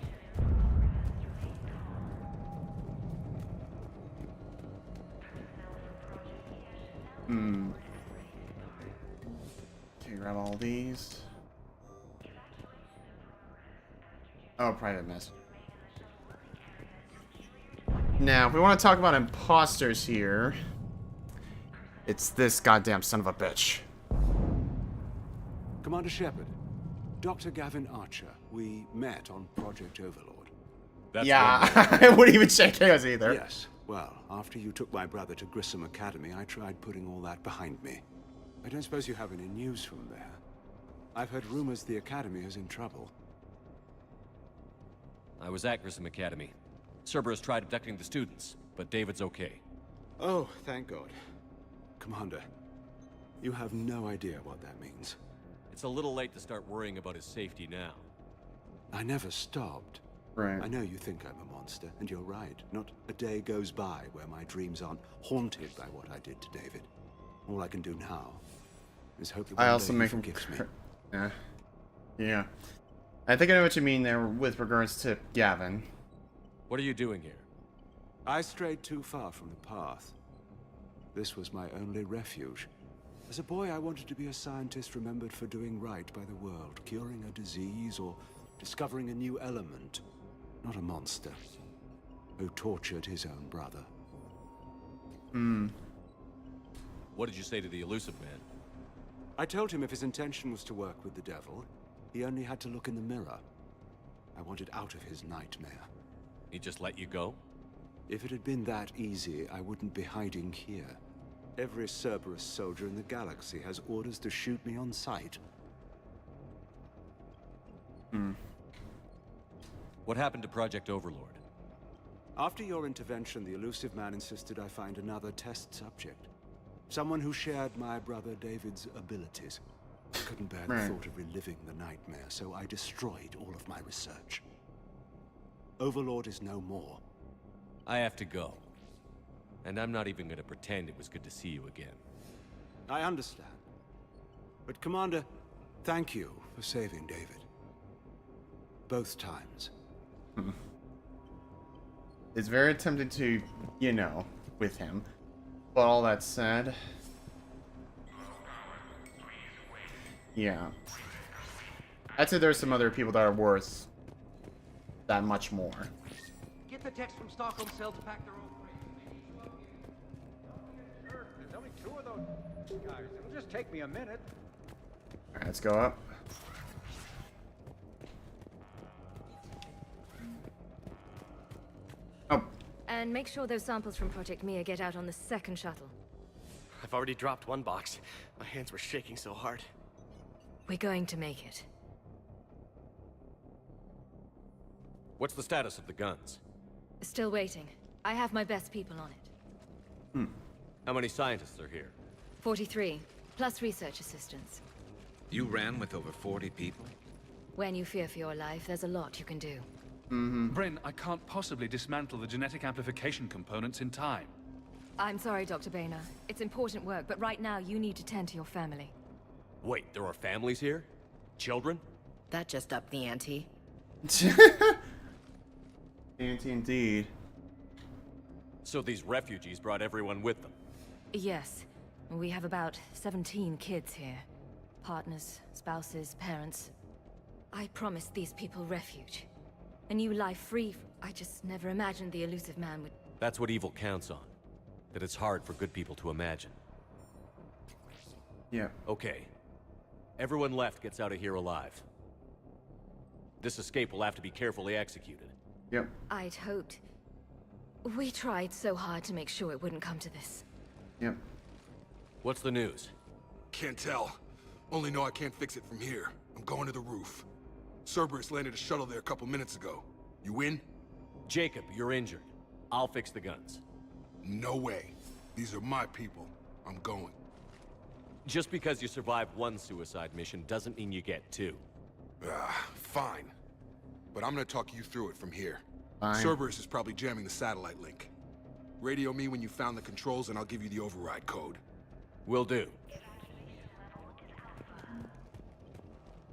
[SPEAKER 2] Okay, grab all these. Oh, private message. Now, if we want to talk about imposters here, it's this goddamn son of a bitch.
[SPEAKER 19] Commander Shepard, Dr. Gavin Archer, we met on Project Overlord.
[SPEAKER 2] That's yeah, I wouldn't even check chaos either.
[SPEAKER 19] Yes. Well, after you took my brother to Grissom Academy, I tried putting all that behind me. I don't suppose you have any news from there. I've heard rumors the Academy is in trouble.
[SPEAKER 4] I was at Grissom Academy. Cerberus tried abducting the students, but David's okay.
[SPEAKER 19] Oh, thank God. Commander, you have no idea what that means.
[SPEAKER 4] It's a little late to start worrying about his safety now.
[SPEAKER 19] I never stopped.
[SPEAKER 2] Right.
[SPEAKER 19] I know you think I'm a monster, and you're right. Not a day goes by where my dreams aren't haunted by what I did to David. All I can do now is hope that one day he forgives me.
[SPEAKER 2] Yeah. Yeah. I think I know what you mean there with regards to Gavin.
[SPEAKER 4] What are you doing here?
[SPEAKER 19] I strayed too far from the path. This was my only refuge. As a boy, I wanted to be a scientist remembered for doing right by the world, curing a disease or discovering a new element. Not a monster who tortured his own brother.
[SPEAKER 4] What did you say to the elusive man?
[SPEAKER 19] I told him if his intention was to work with the devil, he only had to look in the mirror. I wanted out of his nightmare.
[SPEAKER 4] He just let you go?
[SPEAKER 19] If it had been that easy, I wouldn't be hiding here. Every Cerberus soldier in the galaxy has orders to shoot me on sight.
[SPEAKER 4] What happened to Project Overlord?
[SPEAKER 19] After your intervention, the elusive man insisted I find another test subject. Someone who shared my brother David's abilities. I couldn't bear the thought of reliving the nightmare, so I destroyed all of my research. Overlord is no more.
[SPEAKER 4] I have to go. And I'm not even gonna pretend it was good to see you again.
[SPEAKER 19] I understand. But Commander, thank you for saving David. Both times.
[SPEAKER 2] It's very tempting to, you know, with him. But all that said... Yeah. I'd say there's some other people that are worth that much more.
[SPEAKER 14] Get the text from Stockholm Cell to pack their own.
[SPEAKER 18] There's only 2 of those guys. It'll just take me a minute.
[SPEAKER 2] Alright, let's go up. Oh.
[SPEAKER 22] And make sure those samples from Project Mia get out on the second shuttle.
[SPEAKER 14] I've already dropped 1 box. My hands were shaking so hard.
[SPEAKER 22] We're going to make it.
[SPEAKER 4] What's the status of the guns?
[SPEAKER 22] Still waiting. I have my best people on it.
[SPEAKER 4] How many scientists are here?
[SPEAKER 22] 43, plus research assistants.
[SPEAKER 16] You ran with over 40 people?
[SPEAKER 22] When you fear for your life, there's a lot you can do.
[SPEAKER 11] Bryn, I can't possibly dismantle the genetic amplification components in time.
[SPEAKER 22] I'm sorry, Dr. Boehner. It's important work, but right now you need to tend to your family.
[SPEAKER 4] Wait, there are families here? Children?
[SPEAKER 9] That just upped the ante.
[SPEAKER 2] Ante indeed.
[SPEAKER 4] So these refugees brought everyone with them?
[SPEAKER 22] Yes. We have about 17 kids here. Partners, spouses, parents. I promised these people refuge. A new life free. I just never imagined the elusive man would...
[SPEAKER 4] That's what evil counts on. That it's hard for good people to imagine.
[SPEAKER 2] Yeah.
[SPEAKER 4] Okay. Everyone left gets out of here alive. This escape will have to be carefully executed.
[SPEAKER 2] Yep.
[SPEAKER 22] I'd hoped. We tried so hard to make sure it wouldn't come to this.
[SPEAKER 2] Yep.
[SPEAKER 4] What's the news?
[SPEAKER 23] Can't tell. Only know I can't fix it from here. I'm going to the roof. Cerberus landed a shuttle there a couple minutes ago. You in?
[SPEAKER 4] Jacob, you're injured. I'll fix the guns.
[SPEAKER 23] No way. These are my people. I'm going.
[SPEAKER 4] Just because you survived 1 suicide mission doesn't mean you get 2.
[SPEAKER 23] Fine. But I'm gonna talk you through it from here.
[SPEAKER 2] Fine.
[SPEAKER 23] Cerberus is probably jamming the satellite link. Radio me when you found the controls and I'll give you the override code.
[SPEAKER 4] Will do.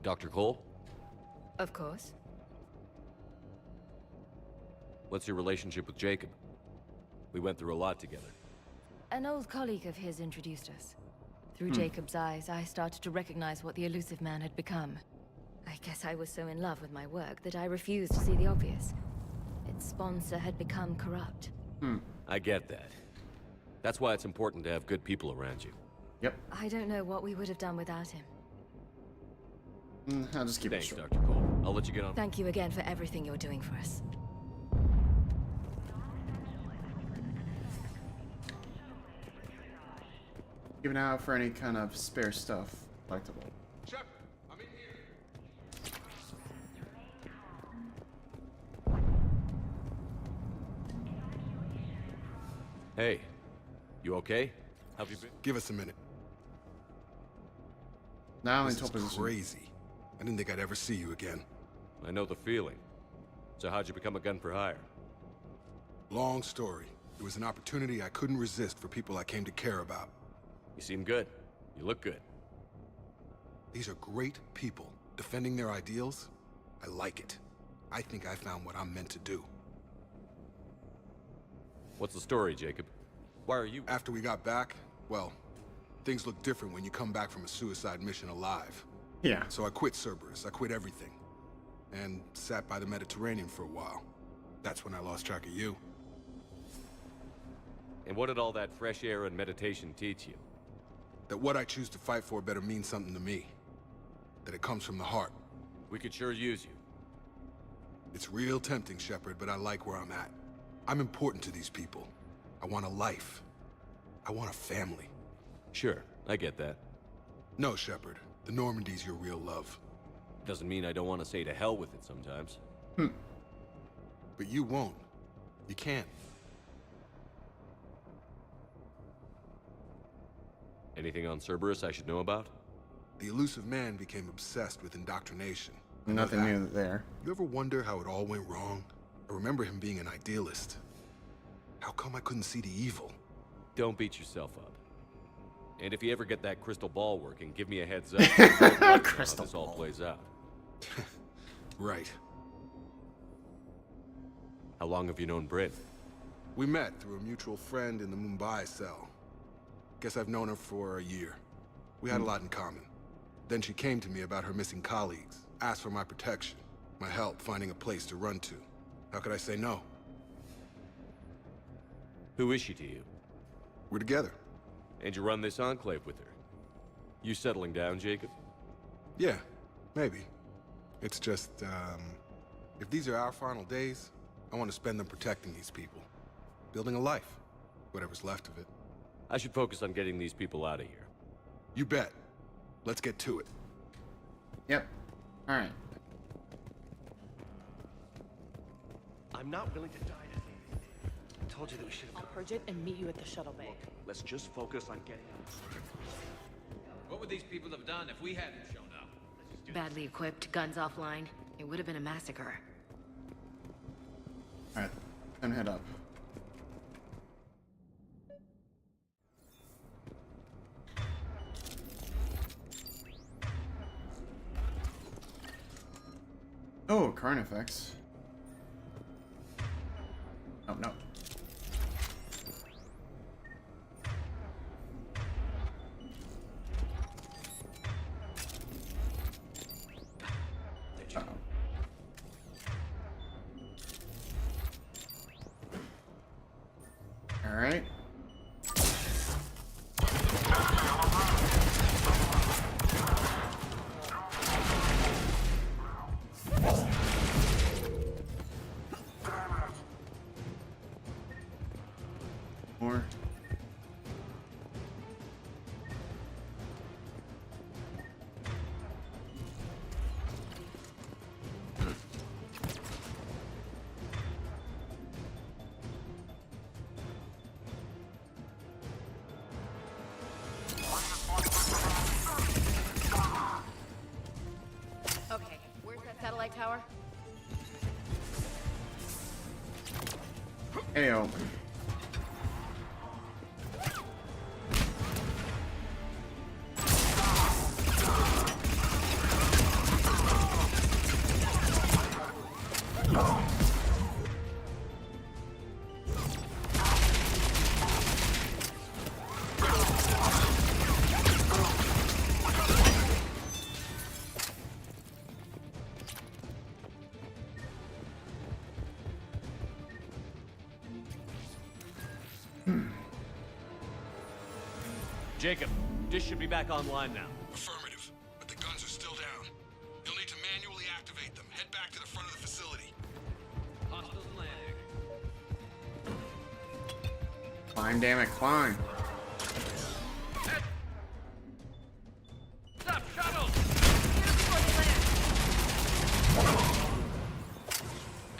[SPEAKER 4] Dr. Cole?
[SPEAKER 22] Of course.
[SPEAKER 4] What's your relationship with Jacob? We went through a lot together.
[SPEAKER 22] An old colleague of his introduced us. Through Jacob's eyes, I started to recognize what the elusive man had become. I guess I was so in love with my work that I refused to see the obvious. Its sponsor had become corrupt.
[SPEAKER 4] I get that. That's why it's important to have good people around you.
[SPEAKER 2] Yep.
[SPEAKER 22] I don't know what we would have done without him.
[SPEAKER 2] I'll just keep
[SPEAKER 4] Thanks,
[SPEAKER 2] it short.
[SPEAKER 4] Dr. Cole. I'll let you get on.
[SPEAKER 22] Thank you again for everything you're doing for us.
[SPEAKER 2] Keep an eye out for any kind of spare stuff collectible.
[SPEAKER 23] Shepard, I'm in here.
[SPEAKER 4] Hey, you okay? How've you been?
[SPEAKER 23] Give us a minute.
[SPEAKER 2] Now I'm in
[SPEAKER 23] This
[SPEAKER 2] top
[SPEAKER 23] is
[SPEAKER 2] position.
[SPEAKER 23] crazy. I didn't think I'd ever see you again.
[SPEAKER 4] I know the feeling. So how'd you become a gun for hire?
[SPEAKER 23] Long story. It was an opportunity I couldn't resist for people I came to care about.
[SPEAKER 4] You seem good. You look good.
[SPEAKER 23] These are great people, defending their ideals. I like it. I think I found what I'm meant to do.
[SPEAKER 4] What's the story, Jacob? Why are you...
[SPEAKER 23] After we got back, well, things look different when you come back from a suicide mission alive.
[SPEAKER 2] Yeah.
[SPEAKER 23] So I quit Cerberus, I quit everything. And sat by the Mediterranean for a while. That's when I lost track of you.
[SPEAKER 4] And what did all that fresh air and meditation teach you?
[SPEAKER 23] That what I choose to fight for better mean something to me. That it comes from the heart.
[SPEAKER 4] We could sure use you.
[SPEAKER 23] It's real tempting, Shepard, but I like where I'm at. I'm important to these people. I want a life. I want a family.
[SPEAKER 4] Sure, I get that.
[SPEAKER 23] No, Shepard. The Normandy's your real love.
[SPEAKER 4] Doesn't mean I don't want to say to hell with it sometimes.
[SPEAKER 23] But you won't. You can't.
[SPEAKER 4] Anything on Cerberus I should know about?
[SPEAKER 23] The elusive man became obsessed with indoctrination.
[SPEAKER 2] Nothing new there.
[SPEAKER 23] You ever wonder how it all went wrong? I remember him being an idealist. How come I couldn't see the evil?
[SPEAKER 4] Don't beat yourself up. And if you ever get that crystal ball working, give me a heads up.
[SPEAKER 2] Crystal
[SPEAKER 4] how this all plays out.
[SPEAKER 23] Right.
[SPEAKER 4] How long have you known Brit?
[SPEAKER 23] We met through a mutual friend in the Mumbai cell. Guess I've known her for a year. We had a lot in common. Then she came to me about her missing colleagues, asked for my protection, my help finding a place to run to. How could I say no?
[SPEAKER 4] Who is she to you?
[SPEAKER 23] We're together.
[SPEAKER 4] And you run this enclave with her? You settling down, Jacob?
[SPEAKER 23] Yeah, maybe. It's just, if these are our final days, I want to spend them protecting these people. Building a life. Whatever's left of it.
[SPEAKER 4] I should focus on getting these people out of here.
[SPEAKER 23] You bet. Let's get to it.
[SPEAKER 2] Yep. Alright.
[SPEAKER 14] I'm not willing to die today. I told you that we should have...
[SPEAKER 12] I'll purge it and meet you at the shuttle bay.
[SPEAKER 14] Let's just focus on getting out.
[SPEAKER 16] What would these people have done if we hadn't shown up?
[SPEAKER 9] Badly equipped, guns offline. It would have been a massacre.
[SPEAKER 2] Alright. Time to head up. Oh, Carnifex. Oh, no. All right. More.
[SPEAKER 12] Okay, where's that satellite tower?
[SPEAKER 2] Ayo.
[SPEAKER 4] Jacob, dish should be back online now.
[SPEAKER 23] Affirmative, but the guns are still down. You'll need to manually activate them. Head back to the front of the facility.
[SPEAKER 16] Hostiles landing.
[SPEAKER 2] Climb, damn it, climb.
[SPEAKER 16] Stop, shuttle!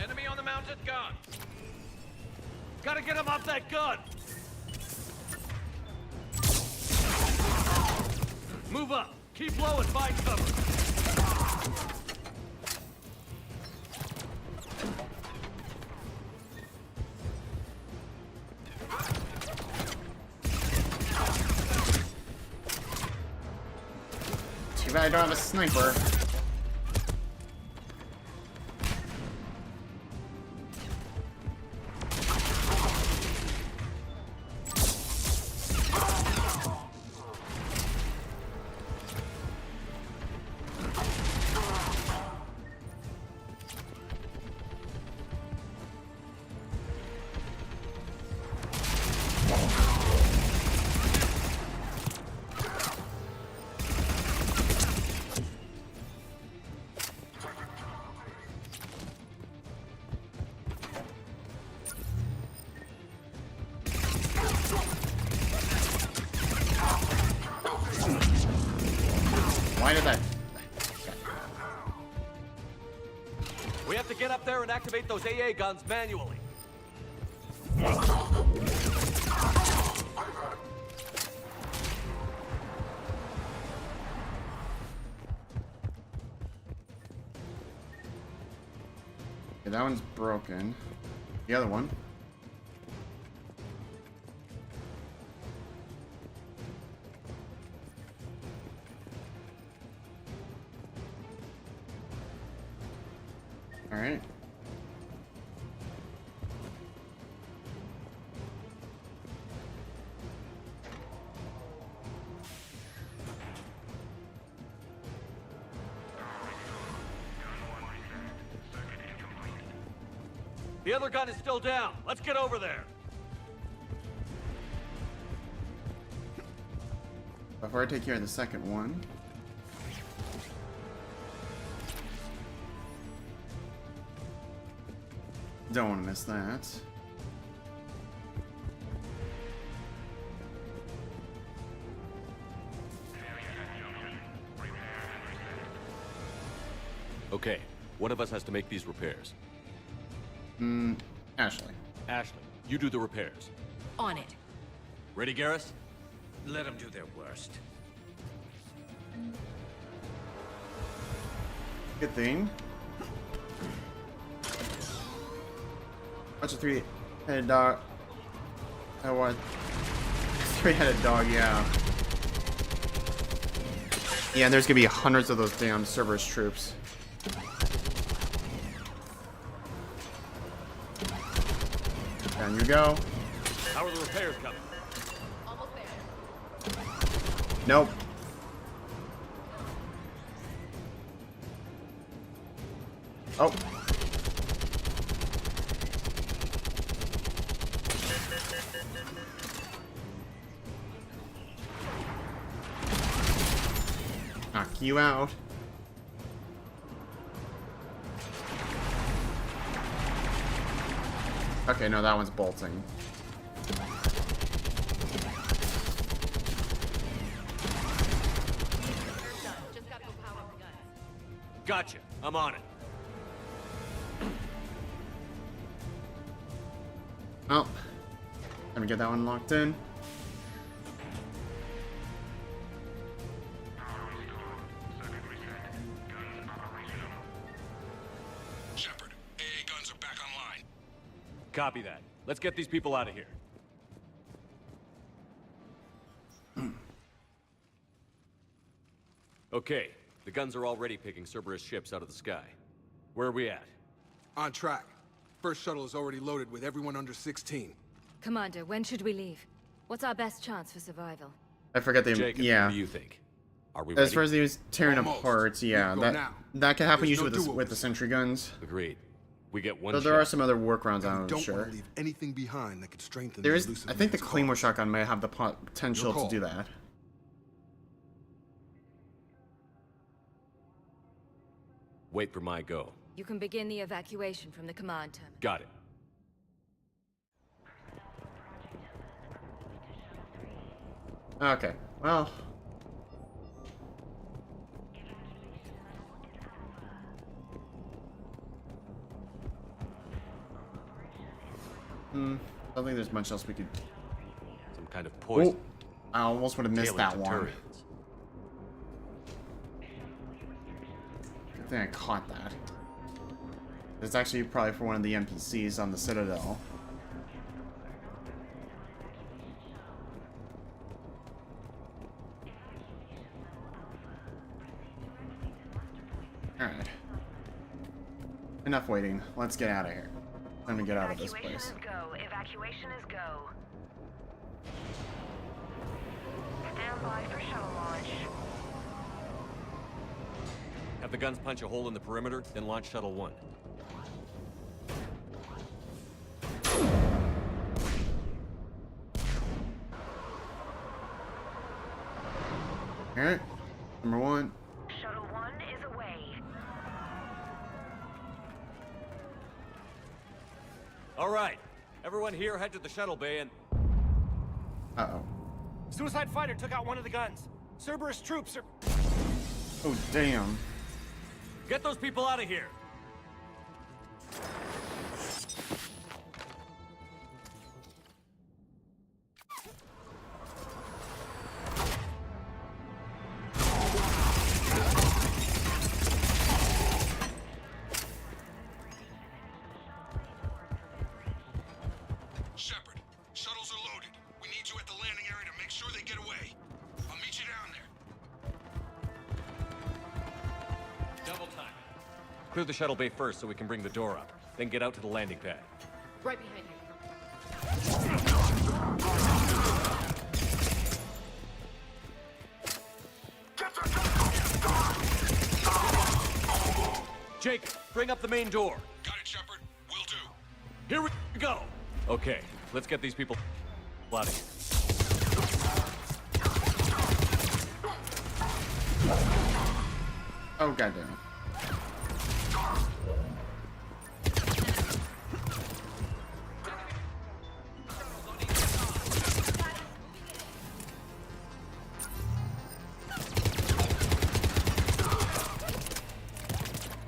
[SPEAKER 16] Enemy on the mounted gun.
[SPEAKER 4] Gotta get him off that gun! Move up! Keep low and find cover!
[SPEAKER 2] Too bad I don't have a sniper. Why did that?
[SPEAKER 4] We have to get up there and activate those AA guns manually.
[SPEAKER 2] Okay, that one's broken. The other one. All right.
[SPEAKER 4] The other gun is still down. Let's get over there.
[SPEAKER 2] Before I take care of the second one. Don't want to miss that.
[SPEAKER 4] Okay, one of us has to make these repairs.
[SPEAKER 2] Ashley.
[SPEAKER 4] Ashley, you do the repairs.
[SPEAKER 12] On it.
[SPEAKER 4] Ready, Garrus?
[SPEAKER 16] Let them do their worst.
[SPEAKER 2] Good thing. Watch a three-headed dog. Oh, what? Three-headed dog, yeah. Yeah, and there's gonna be hundreds of those damn Cerberus troops. Down you go.
[SPEAKER 4] How are the repairs coming?
[SPEAKER 12] Almost there.
[SPEAKER 2] Nope. Oh. Knock you out. Okay, no, that one's bolting.
[SPEAKER 12] Just gotta go power up the guns.
[SPEAKER 4] Gotcha. I'm on it.
[SPEAKER 2] Oh. Let me get that one locked in.
[SPEAKER 15] Shepard, AA guns are back online.
[SPEAKER 4] Copy that. Let's get these people out of here. Okay, the guns are already picking Cerberus ships out of the sky. Where are we at?
[SPEAKER 23] On track. First shuttle is already loaded with everyone under 16.
[SPEAKER 22] Commander, when should we leave? What's our best chance for survival?
[SPEAKER 2] I forget the
[SPEAKER 4] Jacob,
[SPEAKER 2] yeah.
[SPEAKER 4] what do you think? Are we
[SPEAKER 2] As
[SPEAKER 4] ready?
[SPEAKER 2] far as he was tearing
[SPEAKER 23] Almost.
[SPEAKER 2] apart, yeah,
[SPEAKER 23] We can go
[SPEAKER 2] that
[SPEAKER 23] now.
[SPEAKER 2] can happen
[SPEAKER 23] There's
[SPEAKER 2] usually
[SPEAKER 23] no
[SPEAKER 2] with the
[SPEAKER 23] do-overs.
[SPEAKER 2] sentry guns.
[SPEAKER 4] Agreed. We get one
[SPEAKER 2] So there
[SPEAKER 4] shot.
[SPEAKER 2] are some other workarounds,
[SPEAKER 23] And we
[SPEAKER 2] I'm
[SPEAKER 23] don't
[SPEAKER 2] sure.
[SPEAKER 23] want to leave anything behind that could strengthen
[SPEAKER 2] There
[SPEAKER 23] the
[SPEAKER 2] is,
[SPEAKER 23] elusive
[SPEAKER 2] I think the
[SPEAKER 23] man's
[SPEAKER 2] Claymore
[SPEAKER 23] cause.
[SPEAKER 2] shotgun may have the potential
[SPEAKER 23] Your
[SPEAKER 2] to
[SPEAKER 23] call.
[SPEAKER 2] do that.
[SPEAKER 4] Wait for my go.
[SPEAKER 22] You can begin the evacuation from the command terminal.
[SPEAKER 4] Got it.
[SPEAKER 2] Okay, well. I don't think there's much else we could.
[SPEAKER 4] Some kind of poison.
[SPEAKER 2] Oh, I almost would have missed
[SPEAKER 4] Tailored
[SPEAKER 2] that
[SPEAKER 4] to
[SPEAKER 2] one.
[SPEAKER 4] Turians.
[SPEAKER 2] Good thing I caught that. It's actually probably for one of the NPCs on the Citadel. Alright. Enough waiting. Let's get out of here. Time to get out of this place.
[SPEAKER 1] Go. Evacuation is go. Stand by for shuttle launch.
[SPEAKER 4] Have the guns punch a hole in the perimeter, then launch Shuttle 1.
[SPEAKER 2] Alright. Number one.
[SPEAKER 1] Shuttle 1 is away.
[SPEAKER 4] All right. Everyone here, head to the shuttle bay and...
[SPEAKER 2] Uh-oh.
[SPEAKER 18] Suicide fighter took out one of the guns. Cerberus troops are...
[SPEAKER 2] Oh, damn.
[SPEAKER 4] Get those people out of here.
[SPEAKER 15] Shepard, shuttles are loaded. We need you at the landing area to make sure they get away. I'll meet you down there.
[SPEAKER 4] Double time. Clear the shuttle bay first so we can bring the door up. Then get out to the landing pad.
[SPEAKER 12] Right behind you.
[SPEAKER 4] Jake, bring up the main door.
[SPEAKER 15] Got it, Shepard. Will do.
[SPEAKER 4] Here we go. Okay, let's get these people out of here.
[SPEAKER 2] Oh, goddamn.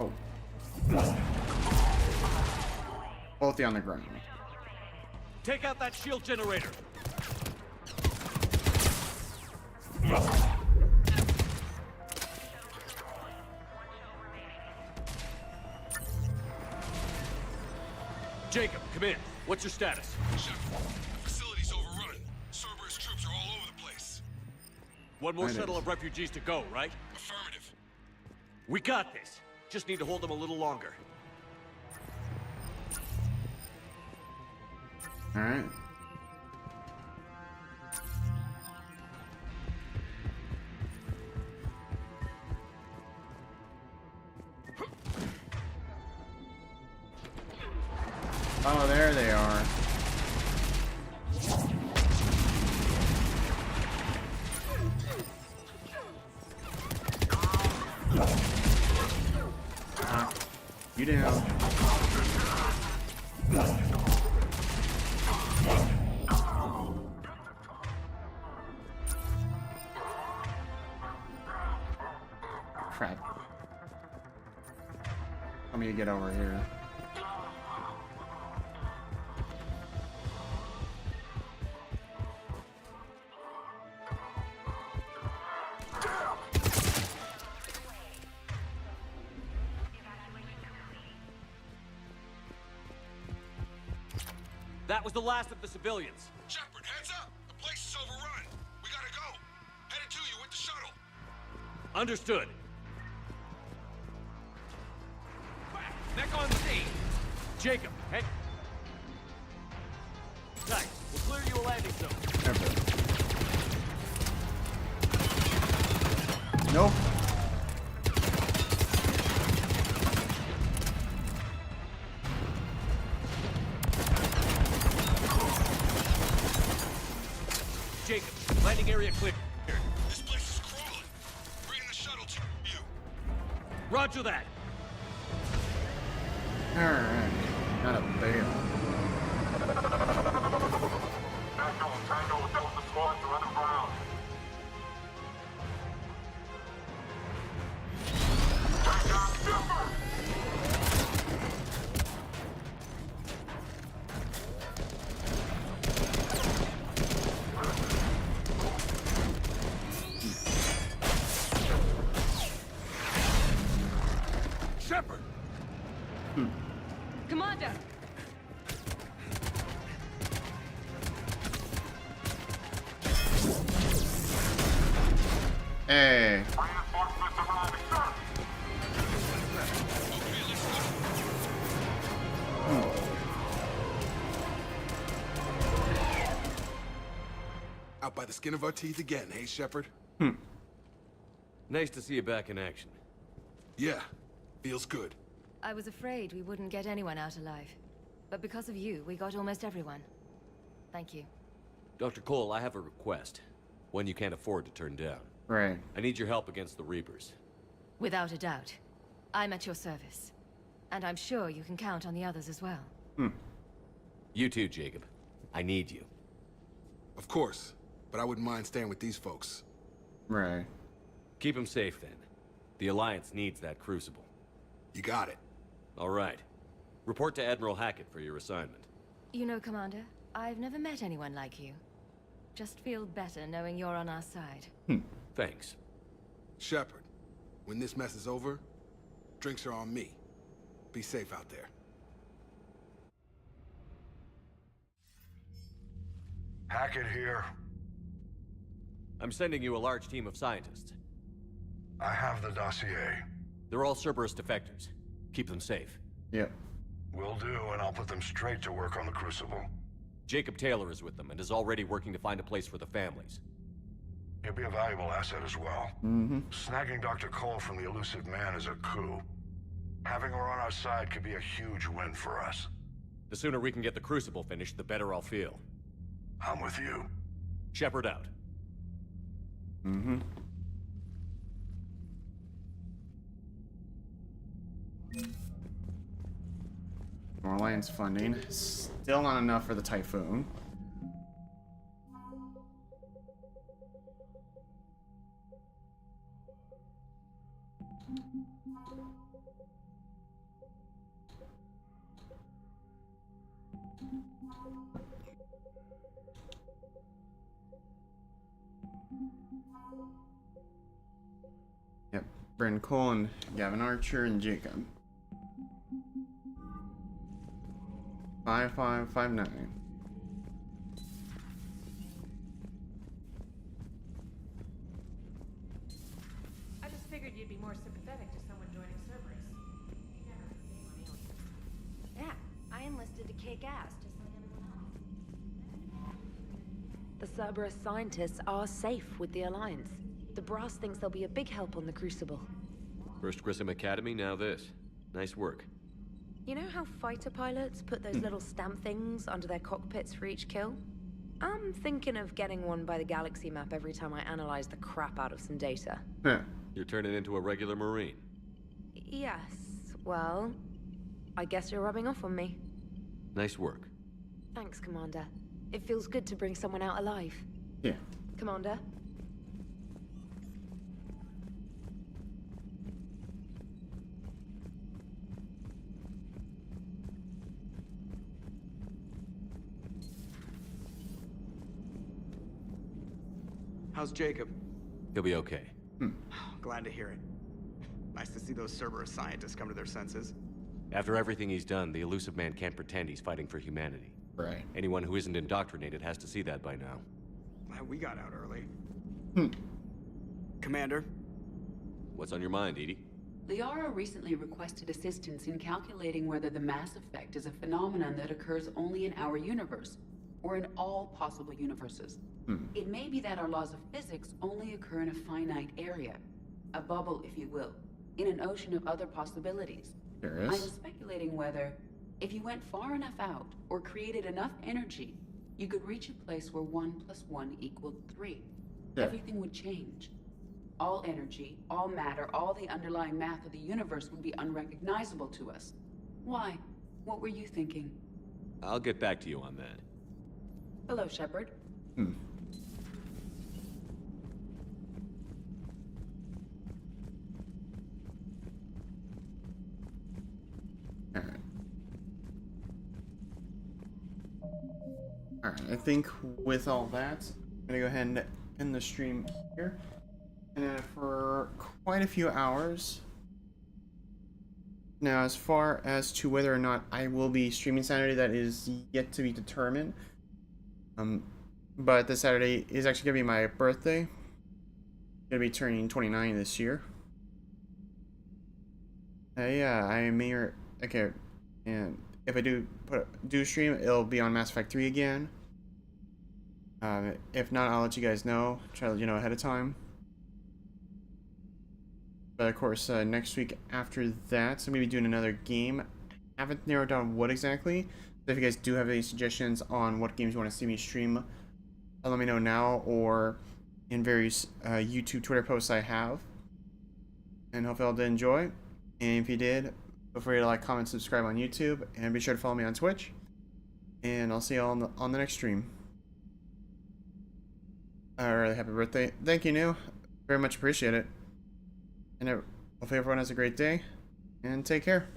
[SPEAKER 2] Oh. Both on the ground.
[SPEAKER 4] Take out that shield generator. Jacob, come in. What's your status?
[SPEAKER 15] Shepard, the facility's overrun. Cerberus troops are all over the place.
[SPEAKER 4] One more shuttle of refugees to go, right?
[SPEAKER 15] Affirmative.
[SPEAKER 4] We got this. Just need to hold them a little longer.
[SPEAKER 2] All right. Oh, there they are. You down. Crap. Let me get over here.
[SPEAKER 4] That was the last of the civilians.
[SPEAKER 15] Shepard, heads up! The place is overrun. We gotta go. Headed to you with the shuttle.
[SPEAKER 4] Understood.
[SPEAKER 15] Back on scene.
[SPEAKER 4] Jacob, head. Nice. We'll clear you a landing zone.
[SPEAKER 2] Nope.
[SPEAKER 4] Jacob, landing area clear.
[SPEAKER 15] This place is crawling. Bring the shuttle to you.
[SPEAKER 4] Roger that.
[SPEAKER 2] Alright. Not a bail.
[SPEAKER 15] Tango, Delta Squad to run around.
[SPEAKER 6] Shepard!
[SPEAKER 12] Commander!
[SPEAKER 2] Hey.
[SPEAKER 23] Out by the skin of our teeth again, hey, Shepard?
[SPEAKER 4] Nice to see you back in action.
[SPEAKER 23] Yeah, feels good.
[SPEAKER 22] I was afraid we wouldn't get anyone out alive. But because of you, we got almost everyone. Thank you.
[SPEAKER 4] Dr. Cole, I have a request. One you can't afford to turn down.
[SPEAKER 2] Right.
[SPEAKER 4] I need your help against the Reapers.
[SPEAKER 22] Without a doubt. I'm at your service. And I'm sure you can count on the others as well.
[SPEAKER 4] You too, Jacob. I need you.
[SPEAKER 23] Of course, but I wouldn't mind staying with these folks.
[SPEAKER 2] Right.
[SPEAKER 4] Keep them safe, then. The Alliance needs that crucible.
[SPEAKER 23] You got it.
[SPEAKER 4] All right. Report to Admiral Hackett for your assignment.
[SPEAKER 22] You know, Commander, I've never met anyone like you. Just feel better knowing you're on our side.
[SPEAKER 4] Thanks.
[SPEAKER 23] Shepard, when this mess is over, drinks are on me. Be safe out there.
[SPEAKER 13] Hackett here.
[SPEAKER 4] I'm sending you a large team of scientists.
[SPEAKER 13] I have the dossier.
[SPEAKER 4] They're all Cerberus defectors. Keep them safe.
[SPEAKER 2] Yep.
[SPEAKER 13] Will do, and I'll put them straight to work on the Crucible.
[SPEAKER 4] Jacob Taylor is with them and is already working to find a place for the families.
[SPEAKER 13] He'll be a valuable asset as well.
[SPEAKER 2] Mm-hmm.
[SPEAKER 13] Snagging Dr. Cole from the elusive man is a coup. Having her on our side could be a huge win for us.
[SPEAKER 4] The sooner we can get the Crucible finished, the better I'll feel.
[SPEAKER 13] I'm with you.
[SPEAKER 4] Shepard out.
[SPEAKER 2] Mm-hmm. More Alliance funding. Still not enough for the Typhoon. Yep, Brandon Cole and Gavin Archer and Jacob. 5559.
[SPEAKER 17] I just figured you'd be more sympathetic to someone joining Cerberus. You never came on aliens.
[SPEAKER 12] Yeah, I enlisted to kick ass, just like everyone else. The Cerberus scientists are safe with the Alliance. The Brass thinks they'll be a big help on the Crucible.
[SPEAKER 4] First Grissom Academy, now this. Nice work.
[SPEAKER 12] You know how fighter pilots put those little stamp things under their cockpits for each kill? I'm thinking of getting one by the galaxy map every time I analyze the crap out of some data.
[SPEAKER 4] You're turning into a regular Marine.
[SPEAKER 12] Yes, well, I guess you're rubbing off on me.
[SPEAKER 4] Nice work.
[SPEAKER 12] Thanks, Commander. It feels good to bring someone out alive.
[SPEAKER 2] Yeah.
[SPEAKER 12] Commander?
[SPEAKER 7] How's Jacob?
[SPEAKER 4] He'll be okay.
[SPEAKER 7] Glad to hear it. Nice to see those Cerberus scientists come to their senses.
[SPEAKER 4] After everything he's done, the elusive man can't pretend he's fighting for humanity.
[SPEAKER 2] Right.
[SPEAKER 4] Anyone who isn't indoctrinated has to see that by now.
[SPEAKER 7] We got out early. Commander?
[SPEAKER 4] What's on your mind, Edie?
[SPEAKER 10] Liara recently requested assistance in calculating whether the mass effect is a phenomenon that occurs only in our universe, or in all possible universes. It may be that our laws of physics only occur in a finite area, a bubble, if you will, in an ocean of other possibilities.
[SPEAKER 2] There is.
[SPEAKER 10] I'm speculating whether, if you went far enough out, or created enough energy, you could reach a place where 1 + 1 = 3.
[SPEAKER 2] Yeah.
[SPEAKER 10] Everything would change. All energy, all matter, all the underlying math of the universe would be unrecognizable to us. Why? What were you thinking?
[SPEAKER 4] I'll get back to you on that.
[SPEAKER 10] Hello, Shepard.
[SPEAKER 2] Alright, I think with all that, I'm gonna go ahead and end the stream here. And for quite a few hours. Now, as far as to whether or not I will be streaming Saturday, that is yet to be determined. But this Saturday is actually gonna be my birthday. I'm gonna be turning 29 this year. Yeah, I may okay, and if I do stream, it'll be on Mass Effect 3 again. If not, I'll let you guys know. Try to let you know ahead of time. But of course, next week after that, so I'm gonna be doing another game. I haven't narrowed down what exactly. So if you guys do have any suggestions on what games you want to see me stream, let me know now or in various YouTube, Twitter posts I have. And hope you all did enjoy. And if you did, feel free to like, comment, subscribe on YouTube, and be sure to follow me on Twitch. And I'll see you all on the next stream. Alright, happy birthday. Thank you, New. Very much appreciate it. And hopefully everyone has a great day. And take care.